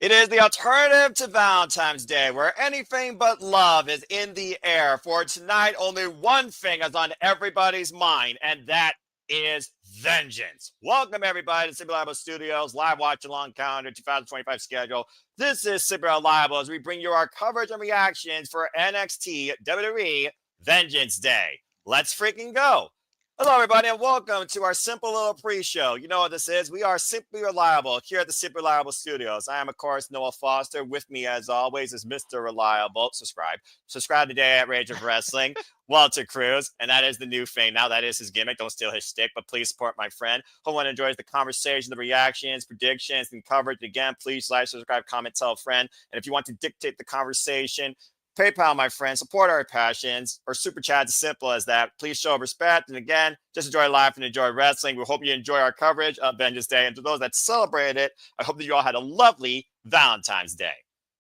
It is the alternative to Valentine's Day, where anything but love is in the air. For tonight, only one thing is on everybody's mind, and that is vengeance. Welcome, everybody, to Super Reliable Studios, live watch along calendar 2025 schedule. This is Super Reliable as we bring you our coverage and reactions for NXT WWE Vengeance Day. Let's freaking go. Hello, everybody, and welcome to our simple little pre-show. You know what this is. We are Simply Reliable here at the Simply Reliable Studios. I am, of course, Noah Foster. With me, as always, is Mr. Reliable. Subscribe today at Rage of Wrestling. Walter Cruz, and that is the new thing. Now that is his gimmick. Don't steal his shtick, but please support my friend. Hope one enjoys the conversation, the reactions, predictions, and coverage. Again, please like, subscribe, comment, tell a friend. And if you want to dictate the conversation, PayPal, my friend, support our passions, or super chat, as simple as that. Please show respect. And again, just enjoy life and enjoy wrestling. We hope you enjoy our coverage of Vengeance Day. And to those that celebrate it, I hope that you all had a lovely Valentine's Day.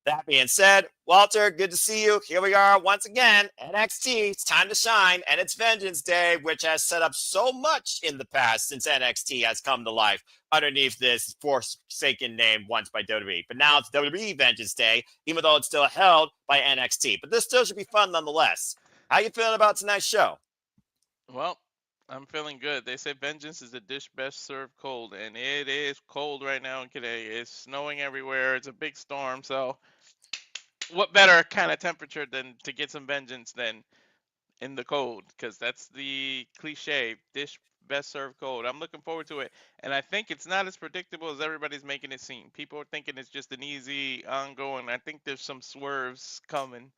That being said, Walter, good to see you. Here we are once again, NXT. It's time to shine, and it's Vengeance Day, which has set up so much in the past since NXT has come to life underneath this forsaken name once by WWE. But now it's WWE Vengeance Day, even though it's still held by NXT. But this still should be fun nonetheless. How you feeling about tonight's show? Well, I'm feeling good. They say vengeance is a dish best served cold, and it is cold right now in Today. It's snowing everywhere. It's a big storm, so what better kind of temperature than to get some vengeance than in the cold? Because that's the cliche, dish best served cold. I'm looking forward to it, and I think it's not as predictable as everybody's making it seem. People are thinking it's just an easy ongoing. I think there's some swerves coming.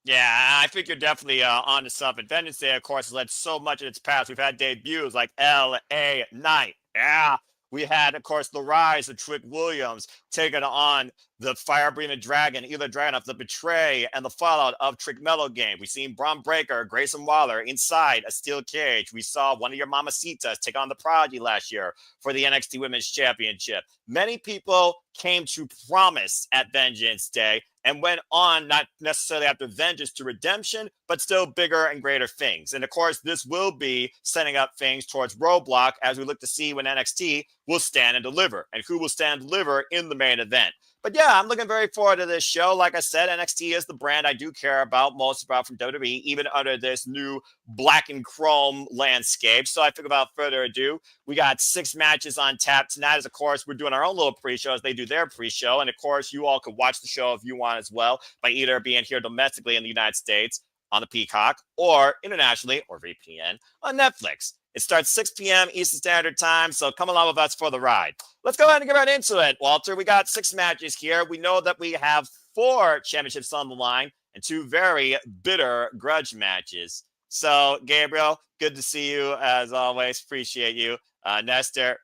Yeah, I think you're definitely onto something. Vengeance Day, of course, has led so much in its past. We've had debuts like L.A. Knight. Yeah. We had, of course, the rise of Trick Williams taking on the fire-breathing dragon, Ela Dragunov, the betray and the fallout of Trick Mellow Game. We've seen Braun Breaker, Grayson Waller inside a steel cage. We saw one of your mamacitas take on the Prodigy last year for the NXT Women's Championship. Many people came to promise at Vengeance Day and went on, not necessarily after vengeance to redemption, but still bigger and greater things. And of course, this will be setting up things towards Roadblock as we look to see when NXT will stand and deliver, and who will stand and deliver in the main event. But yeah, I'm looking very forward to this show. Like I said, NXT is the brand I do care about most about from WWE, even under this new black and chrome landscape. So I think without further ado, we got 6 matches on tap tonight. As of course, we're doing our own little pre-show as they do their pre-show. And of course, you all could watch the show if you want as well by either being here domestically in the United States on the Peacokc or internationally or VPN on Netflix. It starts 6 p.m. Eastern Standard Time, so come along with us for the ride. Let's go ahead and get right into it, Walter. We got 6 matches here. We know that we have 4 championships on the line and 2 very bitter grudge matches. So, Gabriel, good to see you as always. Appreciate you. Nestor,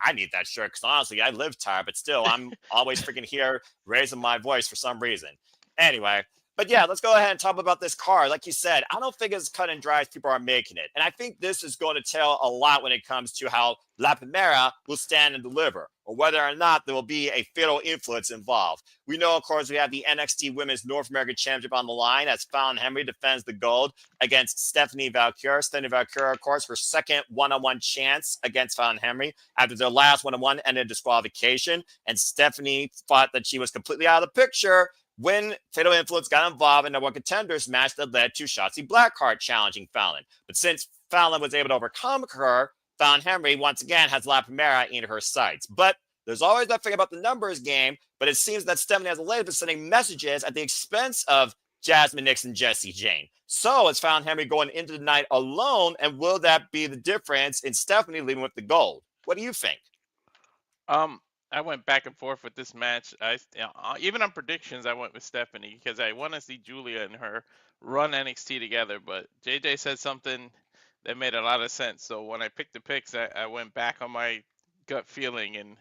I need that shirt because honestly, I live tired, but still, I'm always freaking here raising my voice for some reason. Anyway, but yeah, let's go ahead and talk about this card. Like you said, I don't think it's cut and dry as people are making it. And I think this is going to tell a lot when it comes to how La Primera will stand and deliver, or whether or not there will be a fatal influence involved. We know, of course, we have the NXT Women's North American Championship on the line as Fallon Henley defends the gold against Stephanie Vaquer. Stephanie Vaquer, of course, her second one-on-one chance against Fallon Henley after their last one-on-one ended disqualification. And Stephanie thought that she was completely out of the picture when Fatal Influence got involved in the One Contenders match that led to Shotzi Blackheart challenging Fallon. But since Fallon was able to overcome her, Fallon Henley once again has La Primera in her sights. But there's always that thing about the numbers game, but it seems that Stephanie has lately been sending messages at the expense of Jasmine Nix and Jessie Jane. So is Fallon Henley going into the night alone, and will that be the difference in Stephanie leaving with the gold? What do you think? I went back and forth with this match. Even on predictions, I went with Stephanie because I want to see Julia and her run NXT together. But JJ said something that made a lot of sense. So when I picked the picks, I went back on my gut feeling and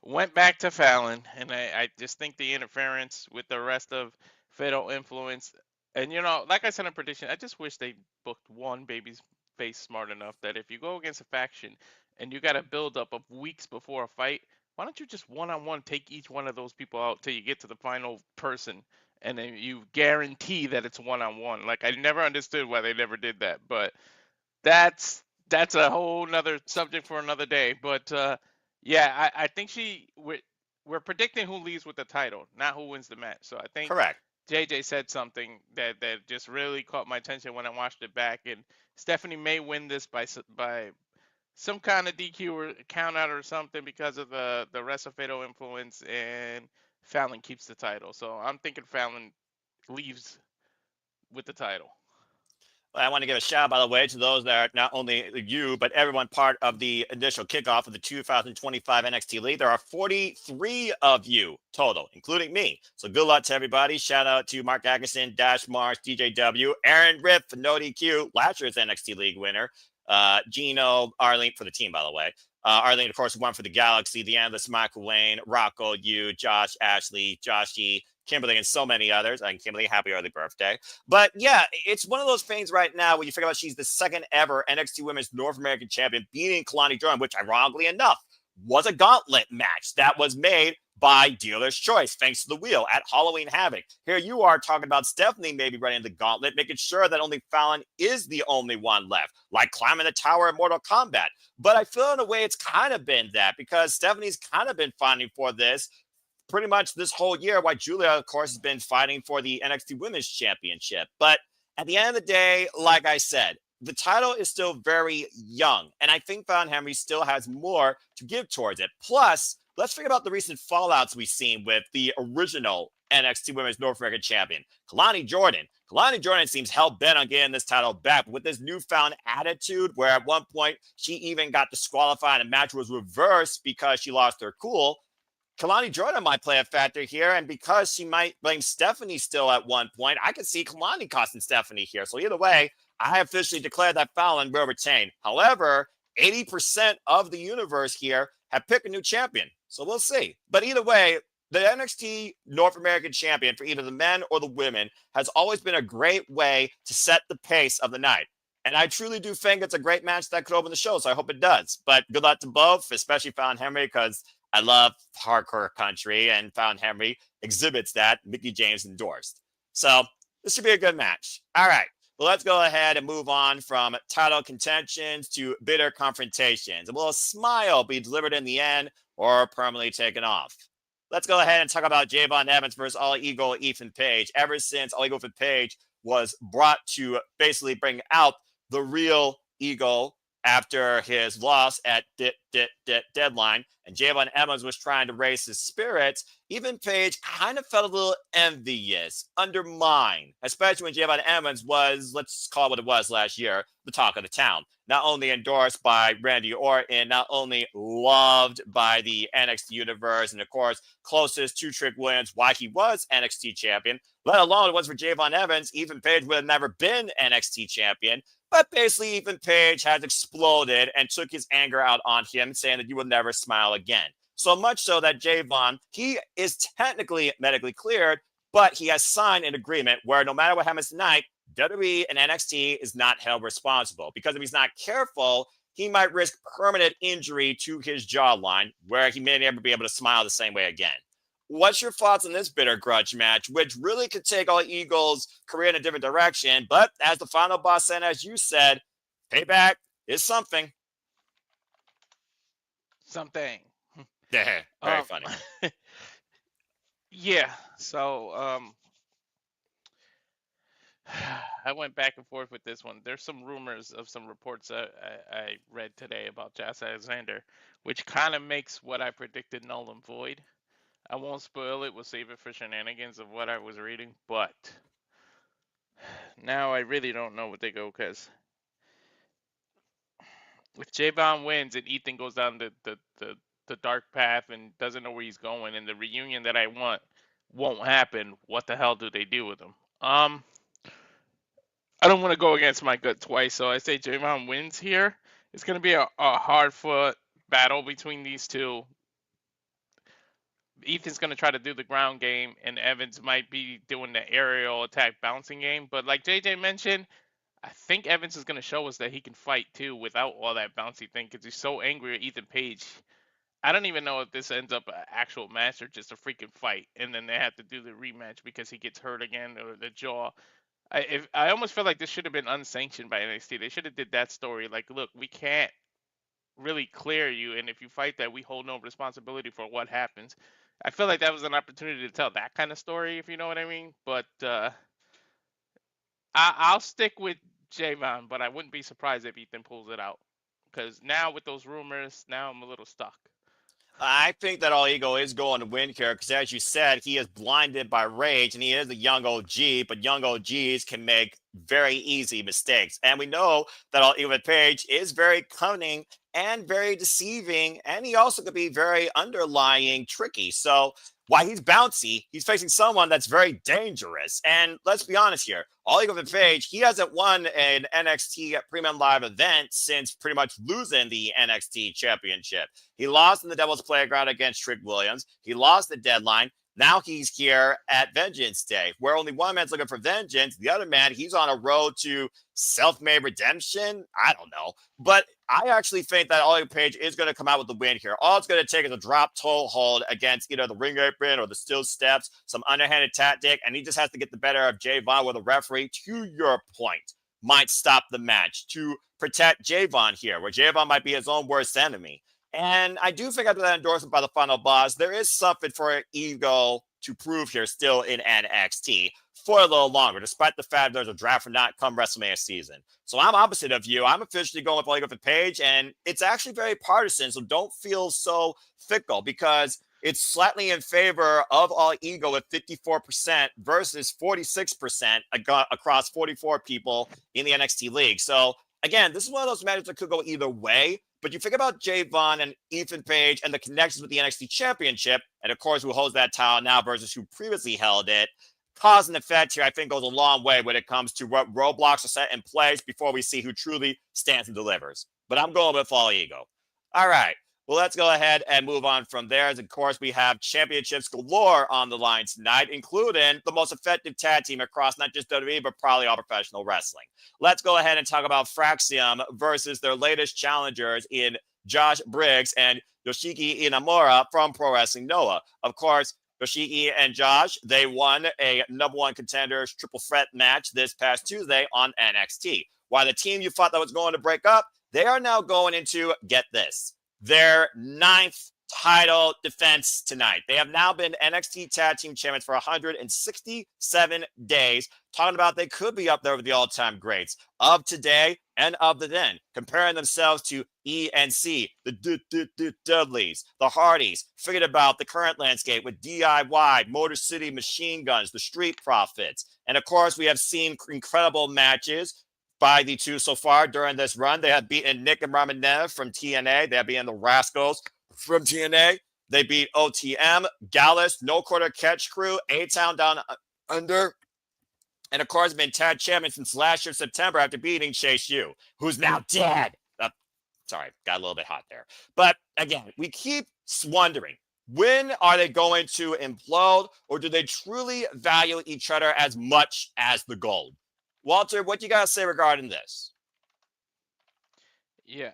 went back to Fallon. And I just think the interference with the rest of Fatal Influence. And, like I said in prediction, I just wish they booked one baby's face smart enough that if you go against a faction and you got a build-up of weeks before a fight, why don't you just one-on-one take each one of those people out till you get to the final person, and then you guarantee that it's one-on-one. Like, I never understood why they never did that, but that's a whole nother subject for another day. But yeah, I think with we're predicting who leaves with the title, not who wins the match. So I think Correct. JJ said something that just really caught my attention when I watched it back. And Stephanie may win this by some kind of DQ or count out or something because of the rest of Fatal influence, and Fallon keeps the title. So I'm thinking Fallon leaves with the title. I want to give a shout out, by the way, to those that are not only you, but everyone part of the initial kickoff of the 2025 NXT League. There are 43 of you total, including me. So good luck to everybody. Shout out to Mark Atkinson, Dash Mars, DJW, Aaron Riff, No DQ, last year's NXT League winner, Gino, Arlene, for the team, by the way. Arlene, of course, won for the Galaxy, the Endless, Michael Wayne, Rocco, you, Josh, Ashley, Joshi, Kimberly, and so many others. And Kimberly, happy early birthday. But yeah, it's one of those things right now where you figure out she's the second ever NXT Women's North American Champion, beating Kalani Jordan, which ironically enough was a gauntlet match that was made by Dealer's Choice, thanks to the wheel at Halloween Havoc. Here you are talking about Stephanie maybe running the gauntlet, making sure that only Fallon is the only one left, like climbing the tower in Mortal Kombat. But I feel in a way it's kind of been that, because Stephanie's kind of been fighting for this pretty much this whole year, while Giulia, of course, has been fighting for the NXT Women's Championship. But at the end of the day, like I said, the title is still very young, and I think Fallon Henry still has more to give towards it. Plus, let's think about the recent fallouts we've seen with the original NXT Women's North American Champion, Kalani Jordan. Kalani Jordan seems hell-bent on getting this title back, but with this newfound attitude, where at one point she even got disqualified and the match was reversed because she lost her cool. Kalani Jordan might play a factor here, and because she might blame Stephanie still at one point, I could see Kalani costing Stephanie here. So either way, I officially declare that Fallon will retain. However, 80% of the universe here have picked a new champion, so we'll see. But either way, the NXT North American champion for either the men or the women has always been a great way to set the pace of the night. And I truly do think it's a great match that could open the show, so I hope it does. But good luck to both, especially Fallon Henry, because I love hardcore country, and Fallon Henry exhibits that. Mickey James endorsed. So this should be a good match. All right. Well, let's go ahead and move on from title contentions to bitter confrontations. And will a smile be delivered in the end or permanently taken off? Let's go ahead and talk about Javon Evans versus All Eagle Ethan Page. Ever since All Eagle Ethan Page was brought to basically bring out the real Eagle after his loss at Deadline, and Javon Evans was trying to raise his spirits, even Page kind of felt a little envious, undermined, especially when Javon Evans was, let's call it what it was last year, the talk of the town. Not only endorsed by Randy Orton, not only loved by the NXT universe, and of course, closest to Trick Williams, why he was NXT champion, let alone it was for Javon Evans, Ethan Page would have never been NXT champion. But basically, Ethan Page has exploded and took his anger out on him, saying that you will never smile again. So much so that Javon, he is technically medically cleared, but he has signed an agreement where no matter what happens tonight, WWE and NXT is not held responsible. Because if he's not careful, he might risk permanent injury to his jawline, where he may never be able to smile the same way again. What's your thoughts on this bitter grudge match, which really could take All Eagles' career in a different direction? But as the final boss said, as you said, payback is something. Something. Very funny. Yeah. So I went back and forth with this one. There's some rumors of some reports I read today about Josh Alexander, which kind of makes what I predicted null and void. I won't spoil it. We'll save it for shenanigans of what I was reading. But now I really don't know what they go, because if Javon wins and Ethan goes down the dark path and doesn't know where he's going, and the reunion that I want won't happen, what the hell do they do with him? I don't want to go against my gut twice, so I say Javon wins here. It's going to be a hard-fought battle between these two. Ethan's going to try to do the ground game, and Evans might be doing the aerial attack bouncing game. But like JJ mentioned, I think Evans is going to show us that he can fight too without all that bouncy thing, because he's so angry at Ethan Page. I don't even know if this ends up an actual match or just a freaking fight, and then they have to do the rematch because he gets hurt again or the jaw. I almost feel like this should have been unsanctioned by NXT. They should have did that story. Like, look, we can't really clear you, and if you fight that, we hold no responsibility for what happens. I feel like that was an opportunity to tell that kind of story, if you know what I mean. But I'll stick with Javon, but I wouldn't be surprised if Ethan pulls it out. Because now with those rumors, now I'm a little stuck. I think that All Ego is going to win here because, as you said, he is blinded by rage and he is a young OG, but young OGs can make very easy mistakes. And we know that All Ego Page is very cunning and very deceiving, and he also could be very underlying tricky. So while he's bouncy, he's facing someone that's very dangerous. And let's be honest here, All Ego Page, he hasn't won an NXT Premium Live event since pretty much losing the NXT Championship. He lost in the Devil's Playground against Trick Williams. He lost the Deadline. Now he's here at Vengeance Day, where only one man's looking for vengeance. The other man, he's on a road to self-made redemption. I don't know. But I actually think that Ollie Page is going to come out with the win here. All it's going to take is a drop toe hold against either the ring apron or the steel steps, some underhanded tactic, and he just has to get the better of Javon with a referee, to your point, might stop the match to protect Javon here, where Javon might be his own worst enemy. And I do think after that endorsement by the final boss, there is something for Ego to prove here still in NXT for a little longer, despite the fact there's a draft or not come WrestleMania season. So I'm opposite of you. I'm officially going with Ego for Page, and it's actually very partisan, so don't feel so fickle because it's slightly in favor of All Ego at 54% versus 46% across 44 people in the NXT league. So again, this is one of those matches that could go either way. But you think about Javon and Ethan Page and the connections with the NXT Championship, and of course, who holds that title now versus who previously held it. Cause and effect here, I think, goes a long way when it comes to what roadblocks are set in place before we see who truly stands and delivers. But I'm going with All Ego. All right. Well, let's go ahead and move on from there. As of course, we have championships galore on the line tonight, including the most effective tag team across not just WWE, but probably all professional wrestling. Let's go ahead and talk about Fraxion versus their latest challengers in Josh Briggs and Yoshiki Inamura from Pro Wrestling Noah. Of course, Yoshiki and Josh, they won a number one contenders triple threat match this past Tuesday on NXT. While the team you thought that was going to break up, they are now going into, get this, their 9th title defense tonight. They have now been NXT Tag Team Champions for 167 days. Talking about they could be up there with the all-time greats of today and of the then, comparing themselves to ENC, the Dudleys, the Hardys. Forget about the current landscape with DIY, Motor City Machine Guns, the Street Profits. And of course, we have seen incredible matches by the two so far during this run. They have beaten Nick and Ramanev from TNA. They have beaten the Rascals from TNA. They beat OTM, Gallus, No Quarter Catch Crew, A-Town Down Under, and of course been tag champion since last year, September, after beating Chase U, who's now dead. Sorry, got a little bit hot there. But again, we keep wondering, when are they going to implode, or do they truly value each other as much as the gold? Walter, what you got to say regarding this? Yeah.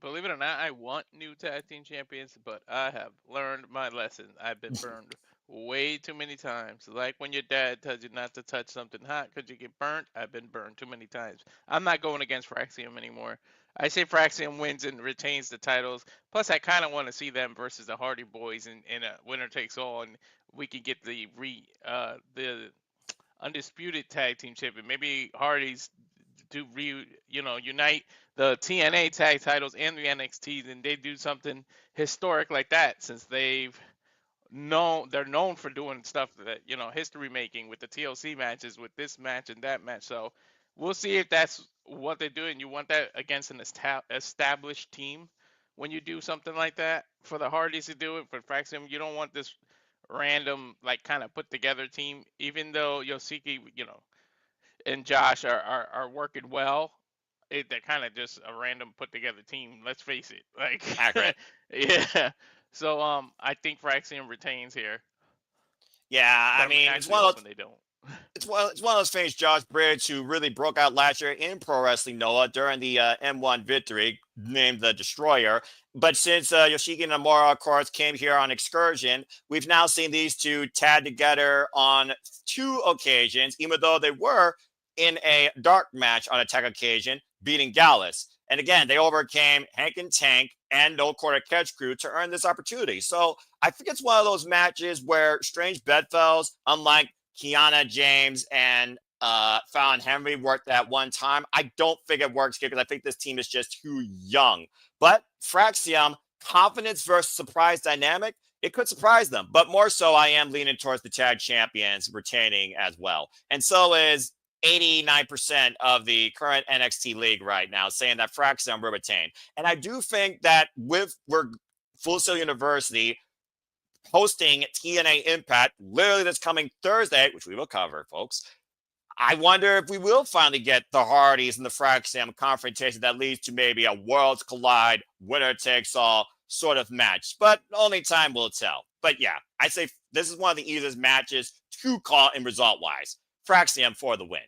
Believe it or not, I want new tag team champions, but I have learned my lesson. I've been burned way too many times. Like when your dad tells you not to touch something hot because you get burnt. I've been burned too many times. I'm not going against Fraxion anymore. I say Fraxion wins and retains the titles. Plus, I kind of want to see them versus the Hardy Boys in a winner takes all, and we can get the undisputed tag team champion. Maybe Hardy's unite the TNA tag titles and the NXT, and they do something historic like that, since they're known for doing stuff that, history making with the TLC matches, with this match and that match. So we'll see if that's what they're doing. You want that against an established team when you do something like that. For the Hardys to do it, for Fraxion, you don't want this random, like, kind of put together team. Even though Yoshiki, and Josh are working well, they're kind of just a random put together team. Let's face it. Like, Accurate. Yeah. So I think Fraxion retains here. Yeah, But I mean, it's one of those, they don't. It's one of those things, Josh Briggs, who really broke out last year in Pro Wrestling Noah during the M1 victory, named the Destroyer. But since Yoshiki Namura, of course, came here on excursion, we've now seen these two tag together on 2 occasions, even though they were in a dark match on a tag occasion, beating Gallus. And again, they overcame Hank and Tank and No Quarter Catch Crew to earn this opportunity. So I think it's one of those matches where Strange Bedfells, unlike Kiana James and Fallon Henry, worked that one time. I don't think it works here because I think this team is just too young. But Fraxion, confidence versus surprise dynamic, it could surprise them. But more so, I am leaning towards the tag champions retaining as well. And so is 89% of the current NXT league right now, saying that Fraxion will retain. And I do think that with Full Sail University hosting TNA Impact literally this coming Thursday, which we will cover, folks, I wonder if we will finally get the Hardys and the Fraxion confrontation that leads to maybe a Worlds Collide, winner takes all sort of match. But only time will tell. But yeah, I say this is one of the easiest matches to call in result-wise. Fraxion for the win.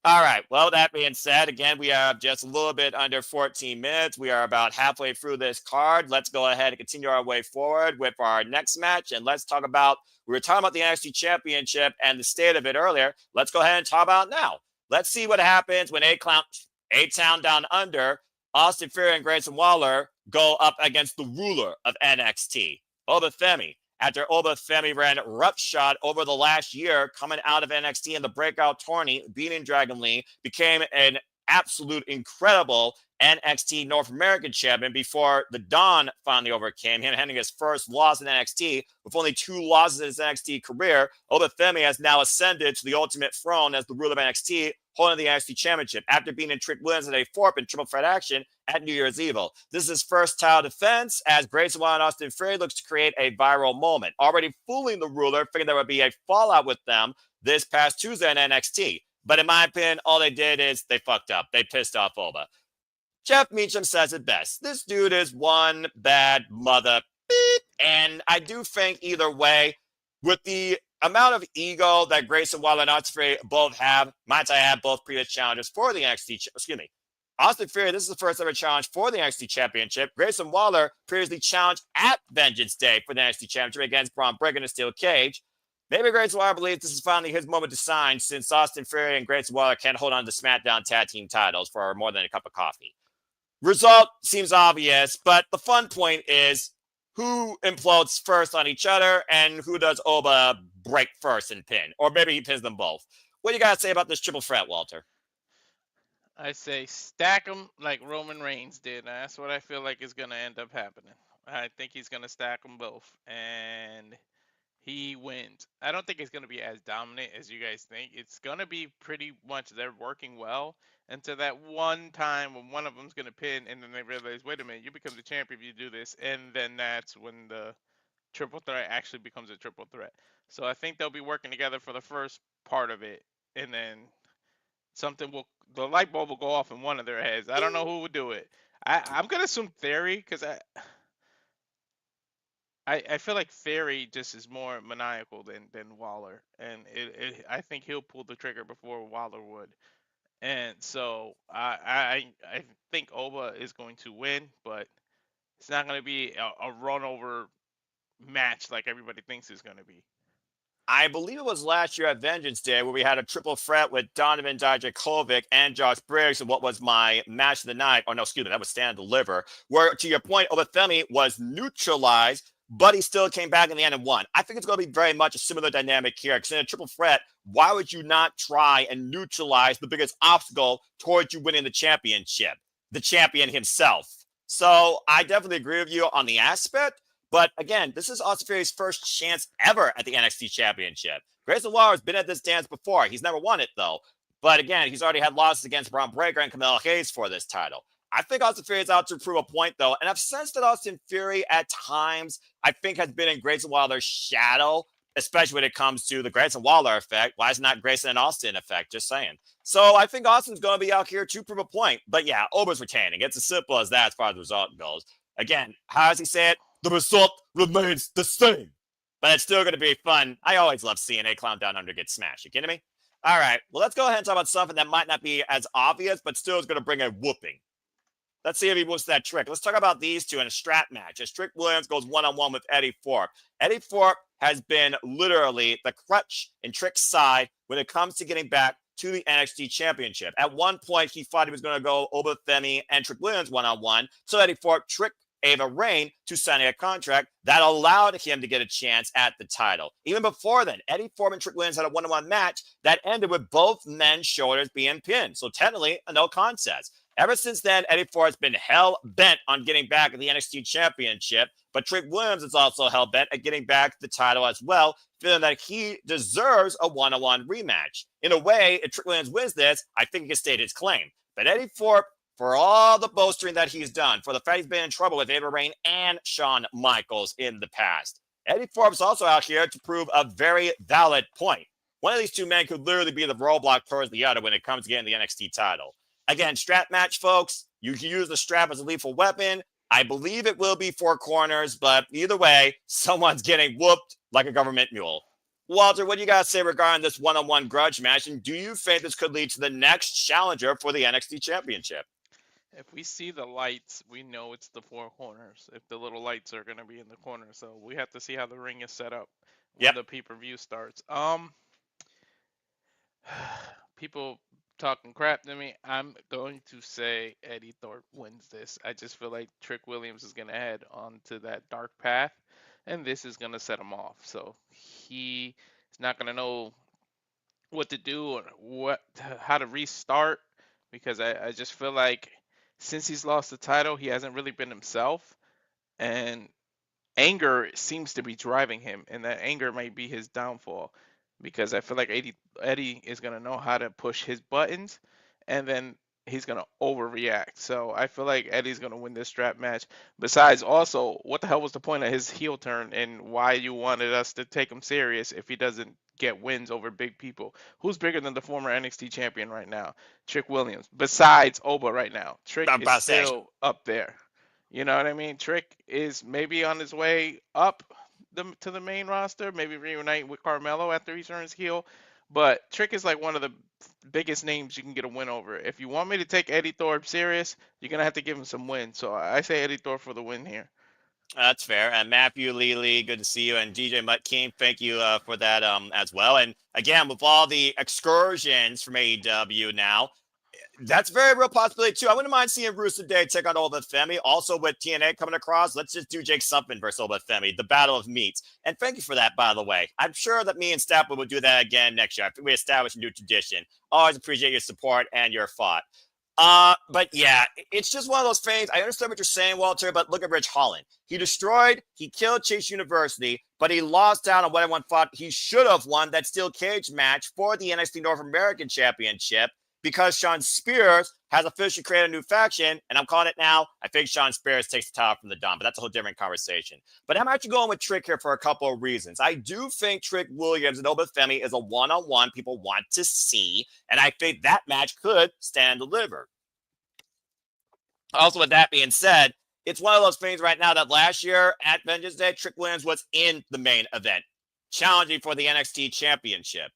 All right. Well, that being said, again, we have just a little bit under 14 minutes. We are about halfway through this card. Let's go ahead and continue our way forward with our next match. And let's talk about, we were talking about the NXT Championship and the state of it earlier. Let's go ahead and talk about it now. Let's see what happens when A-Town Down Under, Austin Theory and Grayson Waller go up against the ruler of NXT, Oba Femi. After Oba Femi ran roughshod over the last year, coming out of NXT in the breakout tourney, beating Dragon Lee, became an absolute incredible NXT North American champion before the Dawn finally overcame him, having his first loss in NXT. With only 2 losses in his NXT career, Oba Femi has now ascended to the ultimate throne as the ruler of NXT, holding the NXT Championship after beating Trick Williams at a Thorpe in triple threat action at New Year's Evil. This is his first title defense as Grayson Waller and Austin Theory looks to create a viral moment, already fooling the ruler, thinking there would be a fallout with them this past Tuesday in NXT. But in my opinion, all they did is they fucked up. They pissed off Oba. Jeff Meacham says it best. This dude is one bad mother beep. And I do think either way, with the amount of ego that Grayson Waller and Austin Theory both have, might I have both previous challenges for the NXT, Austin Theory, this is the first ever challenge for the NXT Championship. Grayson Waller previously challenged at Vengeance Day for the NXT Championship against Braun Briggs in a steel cage. Maybe Grayson Waller believes this is finally his moment to shine since Austin Theory and Grayson Waller can't hold on to SmackDown tag team titles for more than a cup of coffee. Result seems obvious, but the fun point is who implodes first on each other and who does Oba break first and pin. Or maybe he pins them both. What do you got to say about this triple threat, Walter? I say stack them like Roman Reigns did. That's what I feel like is going to end up happening. I think he's going to stack them both, and he wins. I don't think it's going to be as dominant as you guys think. It's going to be pretty much they're working well until that one time when one of them's going to pin, and then they realize, wait a minute, you become the champion if you do this, and then that's when the triple threat actually becomes a triple threat. So I think they'll be working together for the first part of it, and then the light bulb will go off in one of their heads. I don't know who would do it. I'm gonna assume Theory because I feel like Theory just is more maniacal than Waller, and I think he'll pull the trigger before Waller would. And so I think Oba is going to win, but it's not going to be a run over match like everybody thinks it's going to be. I believe it was last year at Vengeance Day where we had a triple threat with Donovan Dijakovic and Josh Briggs and what was my match of the night. Oh, no, excuse me. That was Stand and Deliver, where, to your point, Oba Femi was neutralized, but he still came back in the end and won. I think it's going to be very much a similar dynamic here because in a triple threat, why would you not try and neutralize the biggest obstacle towards you winning the championship, the champion himself? So I definitely agree with you on the aspect. But again, this is Austin Theory's first chance ever at the NXT Championship. Grayson Waller has been at this dance before. He's never won it, though. But again, he's already had losses against Braun Breaker and Camille Hayes for this title. I think Austin Theory is out to prove a point, though. And I've sensed that Austin Theory, at times, I think has been in Grayson Waller's shadow, especially when it comes to the Grayson Waller effect. Why is it not Grayson and Austin effect? Just saying. So I think Austin's going to be out here to prove a point. But yeah, Oba's retaining. It's as simple as that as far as the result goes. Again, how does he say it? The result remains the same. But it's still going to be fun. I always love seeing A-Clown Down Under get smashed. You kidding me? All right. Well, let's go ahead and talk about something that might not be as obvious, but still is going to bring a whooping. Let's see if he whoops that trick. Let's talk about these two in a strap match. As Trick Williams goes one-on-one with Eddy Thorpe. Eddy Thorpe has been literally the crutch in Trick's side when it comes to getting back to the NXT Championship. At one point, he thought he was going to go over Femi and Trick Williams one-on-one, so Eddie Thorpe tricked Ava Raine to signing a contract that allowed him to get a chance at the title. Even before then, Eddie Thorpe and Trick Williams had a one-on-one match that ended with both men's shoulders being pinned, so technically a no contest. Ever since then, Eddie Thorpe has been hell-bent on getting back at the NXT Championship, but Trick Williams is also hell-bent at getting back the title as well, feeling that he deserves a one-on-one rematch. In a way, if Trick Williams wins this, I think he can state his claim. But Eddie Thorpe, for all the boasting that he's done, for the fact he's been in trouble with Ava Raine and Shawn Michaels in the past, Eddie Thorpe's also out here to prove a very valid point. One of these two men could literally be the roadblock towards the other when it comes to getting the NXT title. Again, strap match, folks. You can use the strap as a lethal weapon. I believe it will be 4 corners, but either way, someone's getting whooped like a government mule. Walter, what do you got to say regarding this one-on-one grudge match? And do you think this could lead to the next challenger for the NXT Championship? If we see the lights, we know it's the 4 corners. If the little lights are going to be in the corner, so we have to see how the ring is set up when the pay-per-view starts. People talking crap to me. I'm going to say Eddie Thorpe wins this. I just feel like Trick Williams is going to head onto that dark path, and this is going to set him off. So he is not going to know what to do or how to restart, because I just feel like since he's lost the title, he hasn't really been himself, and anger seems to be driving him, and that anger might be his downfall, because I feel like Eddie is going to know how to push his buttons, and then he's going to overreact. So I feel like Eddie's going to win this strap match. Besides, also, what the hell was the point of his heel turn, and why you wanted us to take him serious if he doesn't get wins over big people? Who's bigger than the former NXT champion right now? Trick Williams. Besides Oba right now. Trick is still up there. You know what I mean? Trick is maybe on his way up to the main roster, maybe reunite with Carmelo after he turns heel. But Trick is like one of the biggest names you can get a win over. If you want me to take Eddie Thorpe serious, you're going to have to give him some wins. So I say Eddie Thorpe for the win here. That's fair. And Matthew Lely, good to see you. And DJ Mutt King, thank you for that as well. And again, with all the excursions from AEW now, that's a very real possibility too. I wouldn't mind seeing Rooster Day take on Oba Femi. Also with TNA coming across, let's just do Jake Something versus Oba Femi, the Battle of Meats. And thank you for that, by the way. I'm sure that me and Stapler will do that again next year. I think we established a new tradition. Always appreciate your support and your thought. But yeah, it's just one of those things. I understand what you're saying, Walter, but look at Rich Holland. He killed Chase University, but he lost out on what everyone thought he should have won, that steel cage match for the NXT North American Championship, because Sean Spears has officially created a new faction, and I'm calling it now. I think Sean Spears takes the title from the Don, but that's a whole different conversation. But I'm actually going with Trick here for a couple of reasons. I do think Trick Williams and Oba Femi is a one-on-one people want to see, and I think that match could stand and deliver. Also, with that being said, it's one of those things right now that last year at Vengeance Day, Trick Williams was in the main event, challenging for the NXT Championship.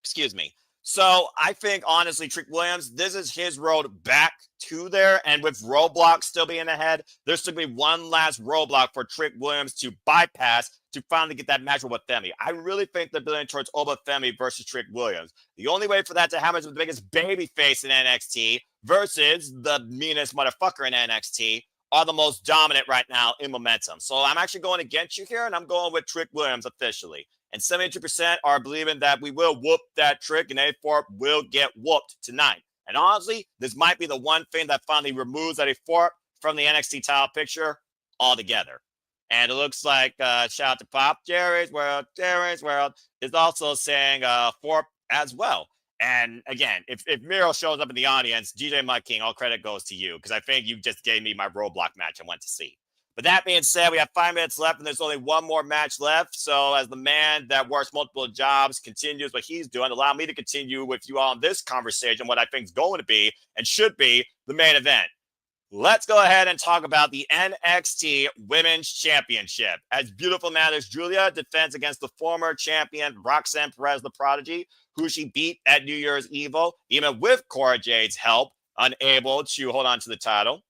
Excuse me. So I think, honestly, Trick Williams, this is his road back to there. And with roadblocks still being ahead, there's still be one last roadblock for Trick Williams to bypass to finally get that match with Femi. I really think they're building towards Oba Femi versus Trick Williams. The only way for that to happen is with the biggest baby face in NXT versus the meanest motherfucker in NXT are the most dominant right now in momentum. So I'm actually going against you here, and I'm going with Trick Williams officially. And 72% are believing that we will whoop that Trick, and Eddie Thorpe will get whooped tonight. And honestly, this might be the one thing that finally removes Eddie Thorpe from the NXT title picture altogether. And it looks like, shout out to Pop, Jerry's World is also saying Thorpe as well. And again, if Miro shows up in the audience, DJ Mike King, all credit goes to you, because I think you just gave me my roadblock match I went to see. But that being said, we have 5 minutes left, and there's only one more match left. So as the man that works multiple jobs continues what he's doing, allow me to continue with you all in this conversation, what I think is going to be and should be the main event. Let's go ahead and talk about the NXT Women's Championship. As beautiful man as Giulia defends against the former champion Roxanne Perez, the Prodigy, who she beat at New Year's Evil, even with Cora Jade's help, unable to hold on to the title.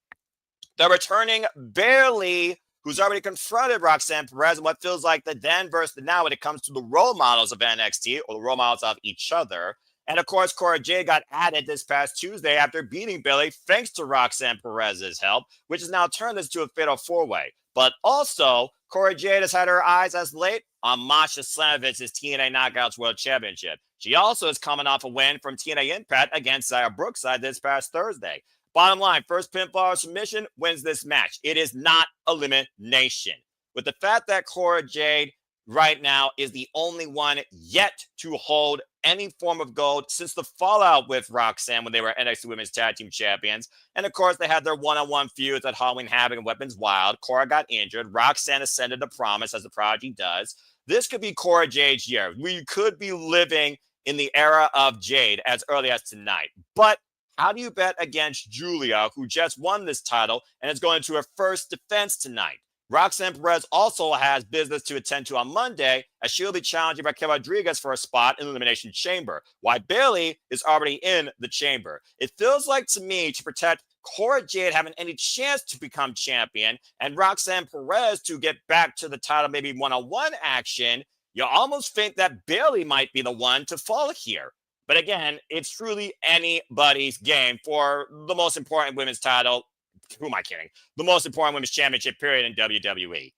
The returning Bayley, who's already confronted Roxanne Perez in what feels like the then versus the now when it comes to the role models of NXT, or the role models of each other. And of course, Cora Jade got added this past Tuesday after beating Bayley thanks to Roxanne Perez's help, which has now turned this to a fatal four-way. But also, Cora Jade has had her eyes as late on Masha Slamovich's TNA Knockouts World Championship. She also is coming off a win from TNA Impact against Xia Brookside this past Thursday. Bottom line, first pinfall or submission wins this match. It is not elimination. With the fact that Cora Jade right now is the only one yet to hold any form of gold since the fallout with Roxanne when they were NXT Women's Tag Team Champions. And of course, they had their one-on-one feuds at Halloween Havoc and Weapons Wild. Cora got injured. Roxanne ascended to promise as the Prodigy does. This could be Cora Jade's year. We could be living in the era of Jade as early as tonight. But how do you bet against Giulia, who just won this title and is going to her first defense tonight? Roxanne Perez also has business to attend to on Monday, as she'll be challenging Vaquer Rodriguez for a spot in the Elimination Chamber, while Bayley is already in the chamber. It feels like to me to protect Cora Jade having any chance to become champion and Roxanne Perez to get back to the title, maybe one-on-one action, you almost think that Bayley might be the one to fall here. But again, it's truly anybody's game for the most important women's title. Who am I kidding? The most important women's championship period in WWE.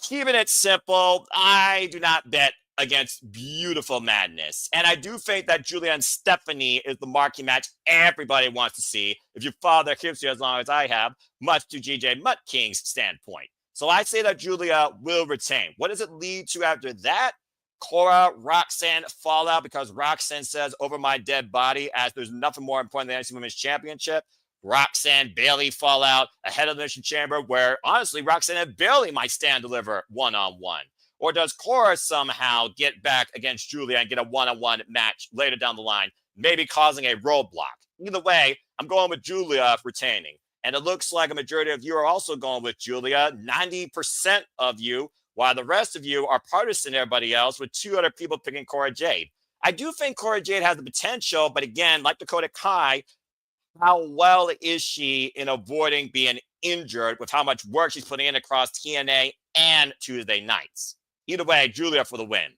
Keeping it simple, I do not bet against beautiful madness. And I do think that Giulia and Stephanie is the marquee match everybody wants to see if you follow their history as long as I have, much to GJ Mutt King's standpoint. So I say that Giulia will retain. What does it lead to after that? Cora, Roxanne fallout because Roxanne says over my dead body as there's nothing more important than the NXT Women's Championship. Roxanne, Bayley fallout ahead of the Elimination Chamber where honestly Roxanne and Bayley might stand deliver one-on-one. Or does Cora somehow get back against Giulia and get a one-on-one match later down the line, maybe causing a roadblock? Either way, I'm going with Giulia retaining. And it looks like a majority of you are also going with Giulia, 90% of you, while the rest of you are partisan to everybody else with 2 other people picking Cora Jade. I do think Cora Jade has the potential, but again, like Dakota Kai, how well is she in avoiding being injured with how much work she's putting in across TNA and Tuesday nights? Either way, Giulia for the win.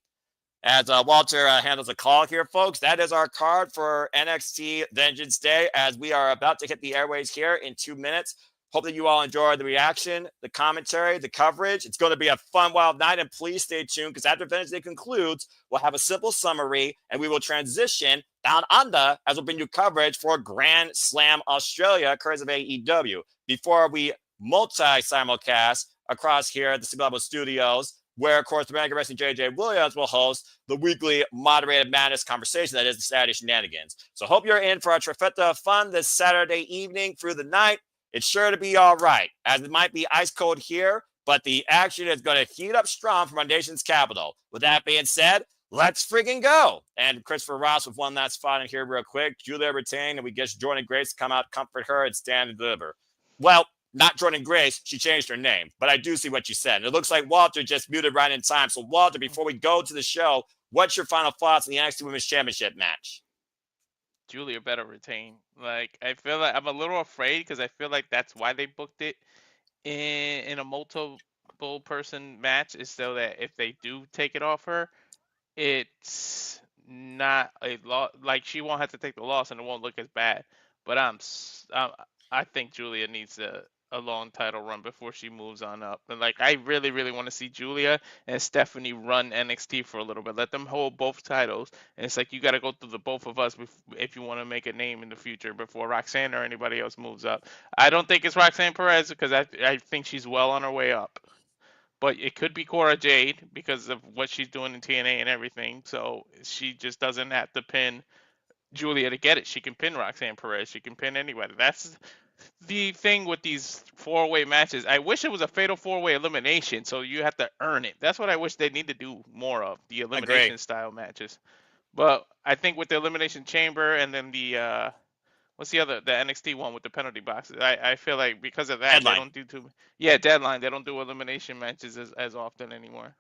As Walter handles a call here, folks, that is our card for NXT Vengeance Day as we are about to hit the airways here in 2 minutes. Hope that you all enjoyed the reaction, the commentary, the coverage. It's going to be a fun, wild night, and please stay tuned because after Vengeance Day concludes, we'll have a simple summary and we will transition down under as we'll bring you coverage for Grand Slam Australia, courtesy of AEW. Before we multi-simulcast across here at the Single Level Studios, where, of course, the American Wrestling JJ Williams will host the weekly moderated madness conversation that is the Saturday Shenanigans. So hope you're in for a trifecta of fun this Saturday evening through the night. It's sure to be all right, as it might be ice cold here, but the action is going to heat up strong from our nation's capital. With that being said, let's freaking go. And Christopher Ross with one last spot in here real quick. Giulia retained, and we get Jordan Grace to come out, comfort her, and stand and deliver. Well, not Jordan Grace. She changed her name, but I do see what you said. And it looks like Walter just muted right in time. So, Walter, before we go to the show, what's your final thoughts on the NXT Women's Championship match? Giulia better retain. Like, I feel like I'm a little afraid because I feel like that's why they booked it in a multiple person match, is so that if they do take it off her, it's not a loss. Like, she won't have to take the loss and it won't look as bad. But I think Giulia needs a long title run before she moves on up. And like, I really, really want to see Giulia and Stephanie run NXT for a little bit. Let them hold both titles. And it's like, you got to go through the both of us if you want to make a name in the future before Roxanne or anybody else moves up. I don't think it's Roxanne Perez because I think she's well on her way up. But it could be Cora Jade because of what she's doing in TNA and everything. So she just doesn't have to pin Giulia to get it. She can pin Roxanne Perez. She can pin anybody. That's the thing with these 4-way matches. I wish it was a fatal 4-way elimination, so you have to earn it. That's what I wish they need to do more of, the elimination style matches. But I think with the Elimination Chamber and then the what's the other, the NXT one with the penalty boxes, I feel like because of that, Deadline. They don't do too. Yeah, Deadline. They don't do elimination matches as often anymore.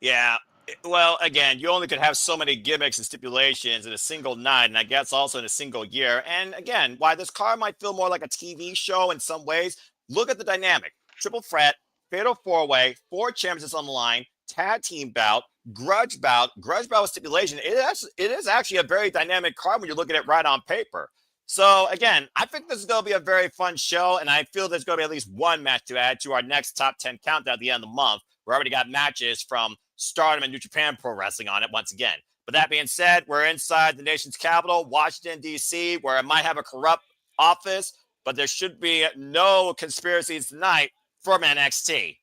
Yeah. Well, again, you only could have so many gimmicks and stipulations in a single night, and I guess also in a single year. And again, why this card might feel more like a TV show in some ways, look at the dynamic. Triple threat, fatal 4-way, 4 championships on the line, tag team bout, grudge bout with stipulation. It is actually a very dynamic card when you look at it right on paper. So again, I think this is going to be a very fun show, and I feel there's going to be at least one match to add to our next top 10 countdown at the end of the month. We already got matches from Stardom and New Japan Pro Wrestling on it once again. But that being said, we're inside the nation's capital, Washington, D.C., where it might have a corrupt office, but there should be no conspiracies tonight from NXT.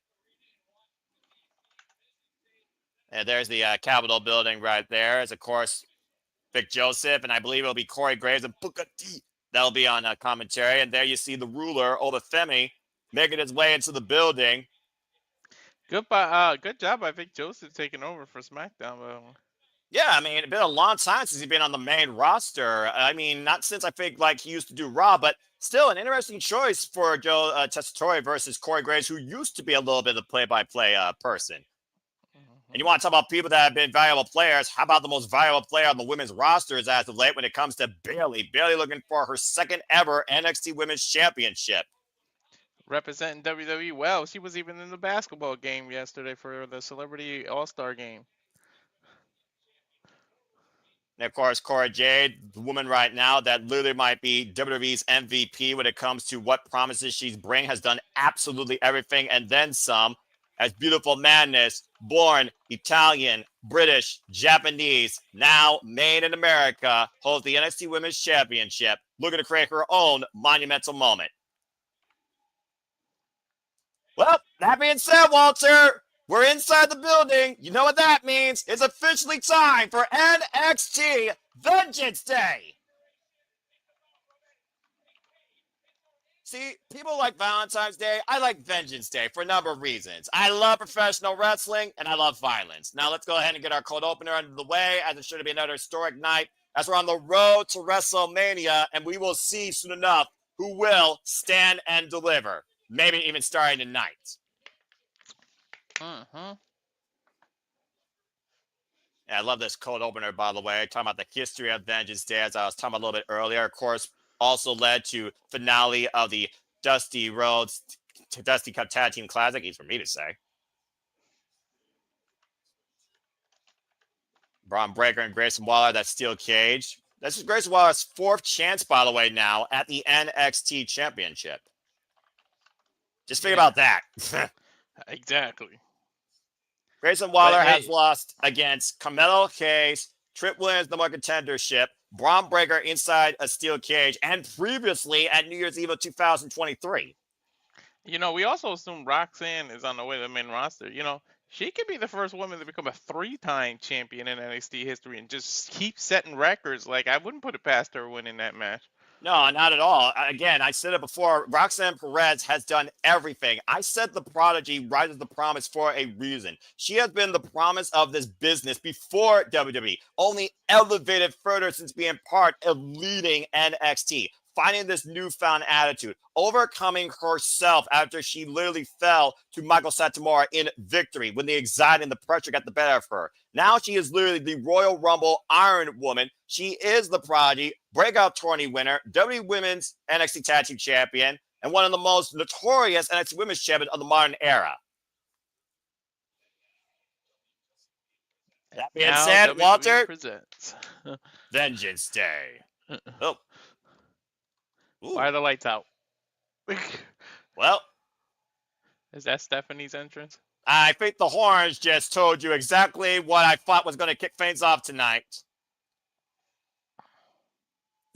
And there's the Capitol building right there. As, of course, Vic Joseph, and I believe it'll be Corey Graves and Booker T. That'll be on commentary. And there you see the ruler, Femi, making his way into the building. Good job by Vic Joseph taking over for SmackDown. Yeah, I mean, it's been a long time since he's been on the main roster. I mean, not since I think like he used to do Raw, but still an interesting choice for Joe Tessitore versus Corey Graves, who used to be a little bit of a play-by-play person. And you want to talk about people that have been valuable players. How about the most valuable player on the women's rosters as of late when it comes to Bayley? Bayley looking for her second ever NXT Women's Championship. Representing WWE well. She was even in the basketball game yesterday for the Celebrity All-Star game. And of course, Cora Jade, the woman right now that literally might be WWE's MVP when it comes to what promises she's bring, has done absolutely everything and then some. As Beautiful Madness, born Italian, British, Japanese, now made in America, holds the NXT Women's Championship, looking to create her own monumental moment. Well, that being said, Walter, we're inside the building. You know what that means. It's officially time for NXT Vengeance Day. See, people like Valentine's Day. I like Vengeance Day for a number of reasons. I love professional wrestling, and I love violence. Now, let's go ahead and get our cold opener out of the way, as it should be another historic night, as we're on the road to WrestleMania, and we will see soon enough who will stand and deliver. Maybe even starting tonight. Yeah, I love this cold opener, by the way. Talking about the history of Vengeance Day, as I was talking about a little bit earlier. Of course, also led to finale of the Dusty Rhodes Dusty Cup Tag Team Classic. Easy for me to say. Braun Breaker and Grayson Waller, that steel cage. This is Grayson Waller's fourth chance, by the way, now at the NXT Championship. Just think about that. Exactly. Grayson Waller has lost against Carmelo Hayes, Tripp Williams, the contendership, Braun Breaker inside a steel cage, and previously at New Year's Eve of 2023. You know, we also assume Roxanne is on the way to the main roster. You know, she could be the first woman to become a 3-time champion in NXT history and just keep setting records. Like, I wouldn't put it past her winning that match. No, not at all. Again, I said it before. Roxanne Perez has done everything. I said the prodigy rises the promise for a reason. She has been the promise of this business before WWE, only elevated further since being part of leading NXT, finding this newfound attitude, overcoming herself after she literally fell to Michael Satomura in victory when the anxiety and the pressure got the better of her. Now she is literally the Royal Rumble Iron Woman. She is the prodigy, breakout tourney winner, WWE Women's NXT Tag Team Champion, and one of the most notorious NXT Women's Champions of the modern era. That being said, WWE Walter, presents Vengeance Day. Oh. Ooh. Why are the lights out? Well, is that Stephanie's entrance? I think the horns just told you exactly what I thought was going to kick things off tonight.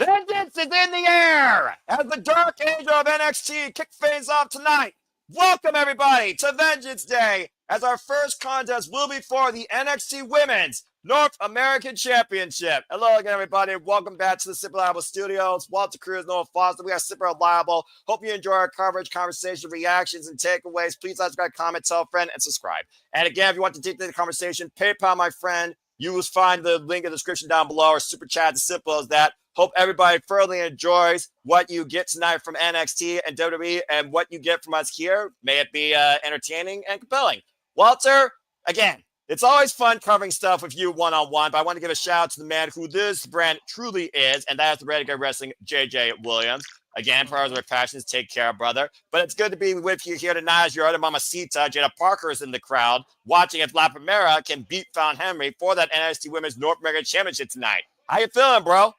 Vengeance is in the air as the Dark Angel of NXT kick things off tonight. Welcome, everybody, to Vengeance Day, as our first contest will be for the NXT Women's North American Championship. Hello again, everybody. Welcome back to the Super Reliable Studios. Walter Cruz, Noah Foster. We are Super Reliable. Hope you enjoy our coverage, conversation, reactions, and takeaways. Please subscribe, comment, tell a friend, and subscribe. And again, if you want to take the conversation, PayPal, my friend. You will find the link in the description down below, or Super Chat, as simple as that. Hope everybody thoroughly enjoys what you get tonight from NXT and WWE, and what you get from us here. May it be entertaining and compelling. Walter, again, it's always fun covering stuff with you one-on-one, but I want to give a shout out to the man who this brand truly is, and that is the Renegade Wrestling, JJ Williams. Again, prayers with passions. Take care, brother. But it's good to be with you here tonight as your other mamacita, Jada Parker, is in the crowd, watching if La Primera can beat Fallon Henley for that NXT Women's North American Championship tonight. How you feeling, bro?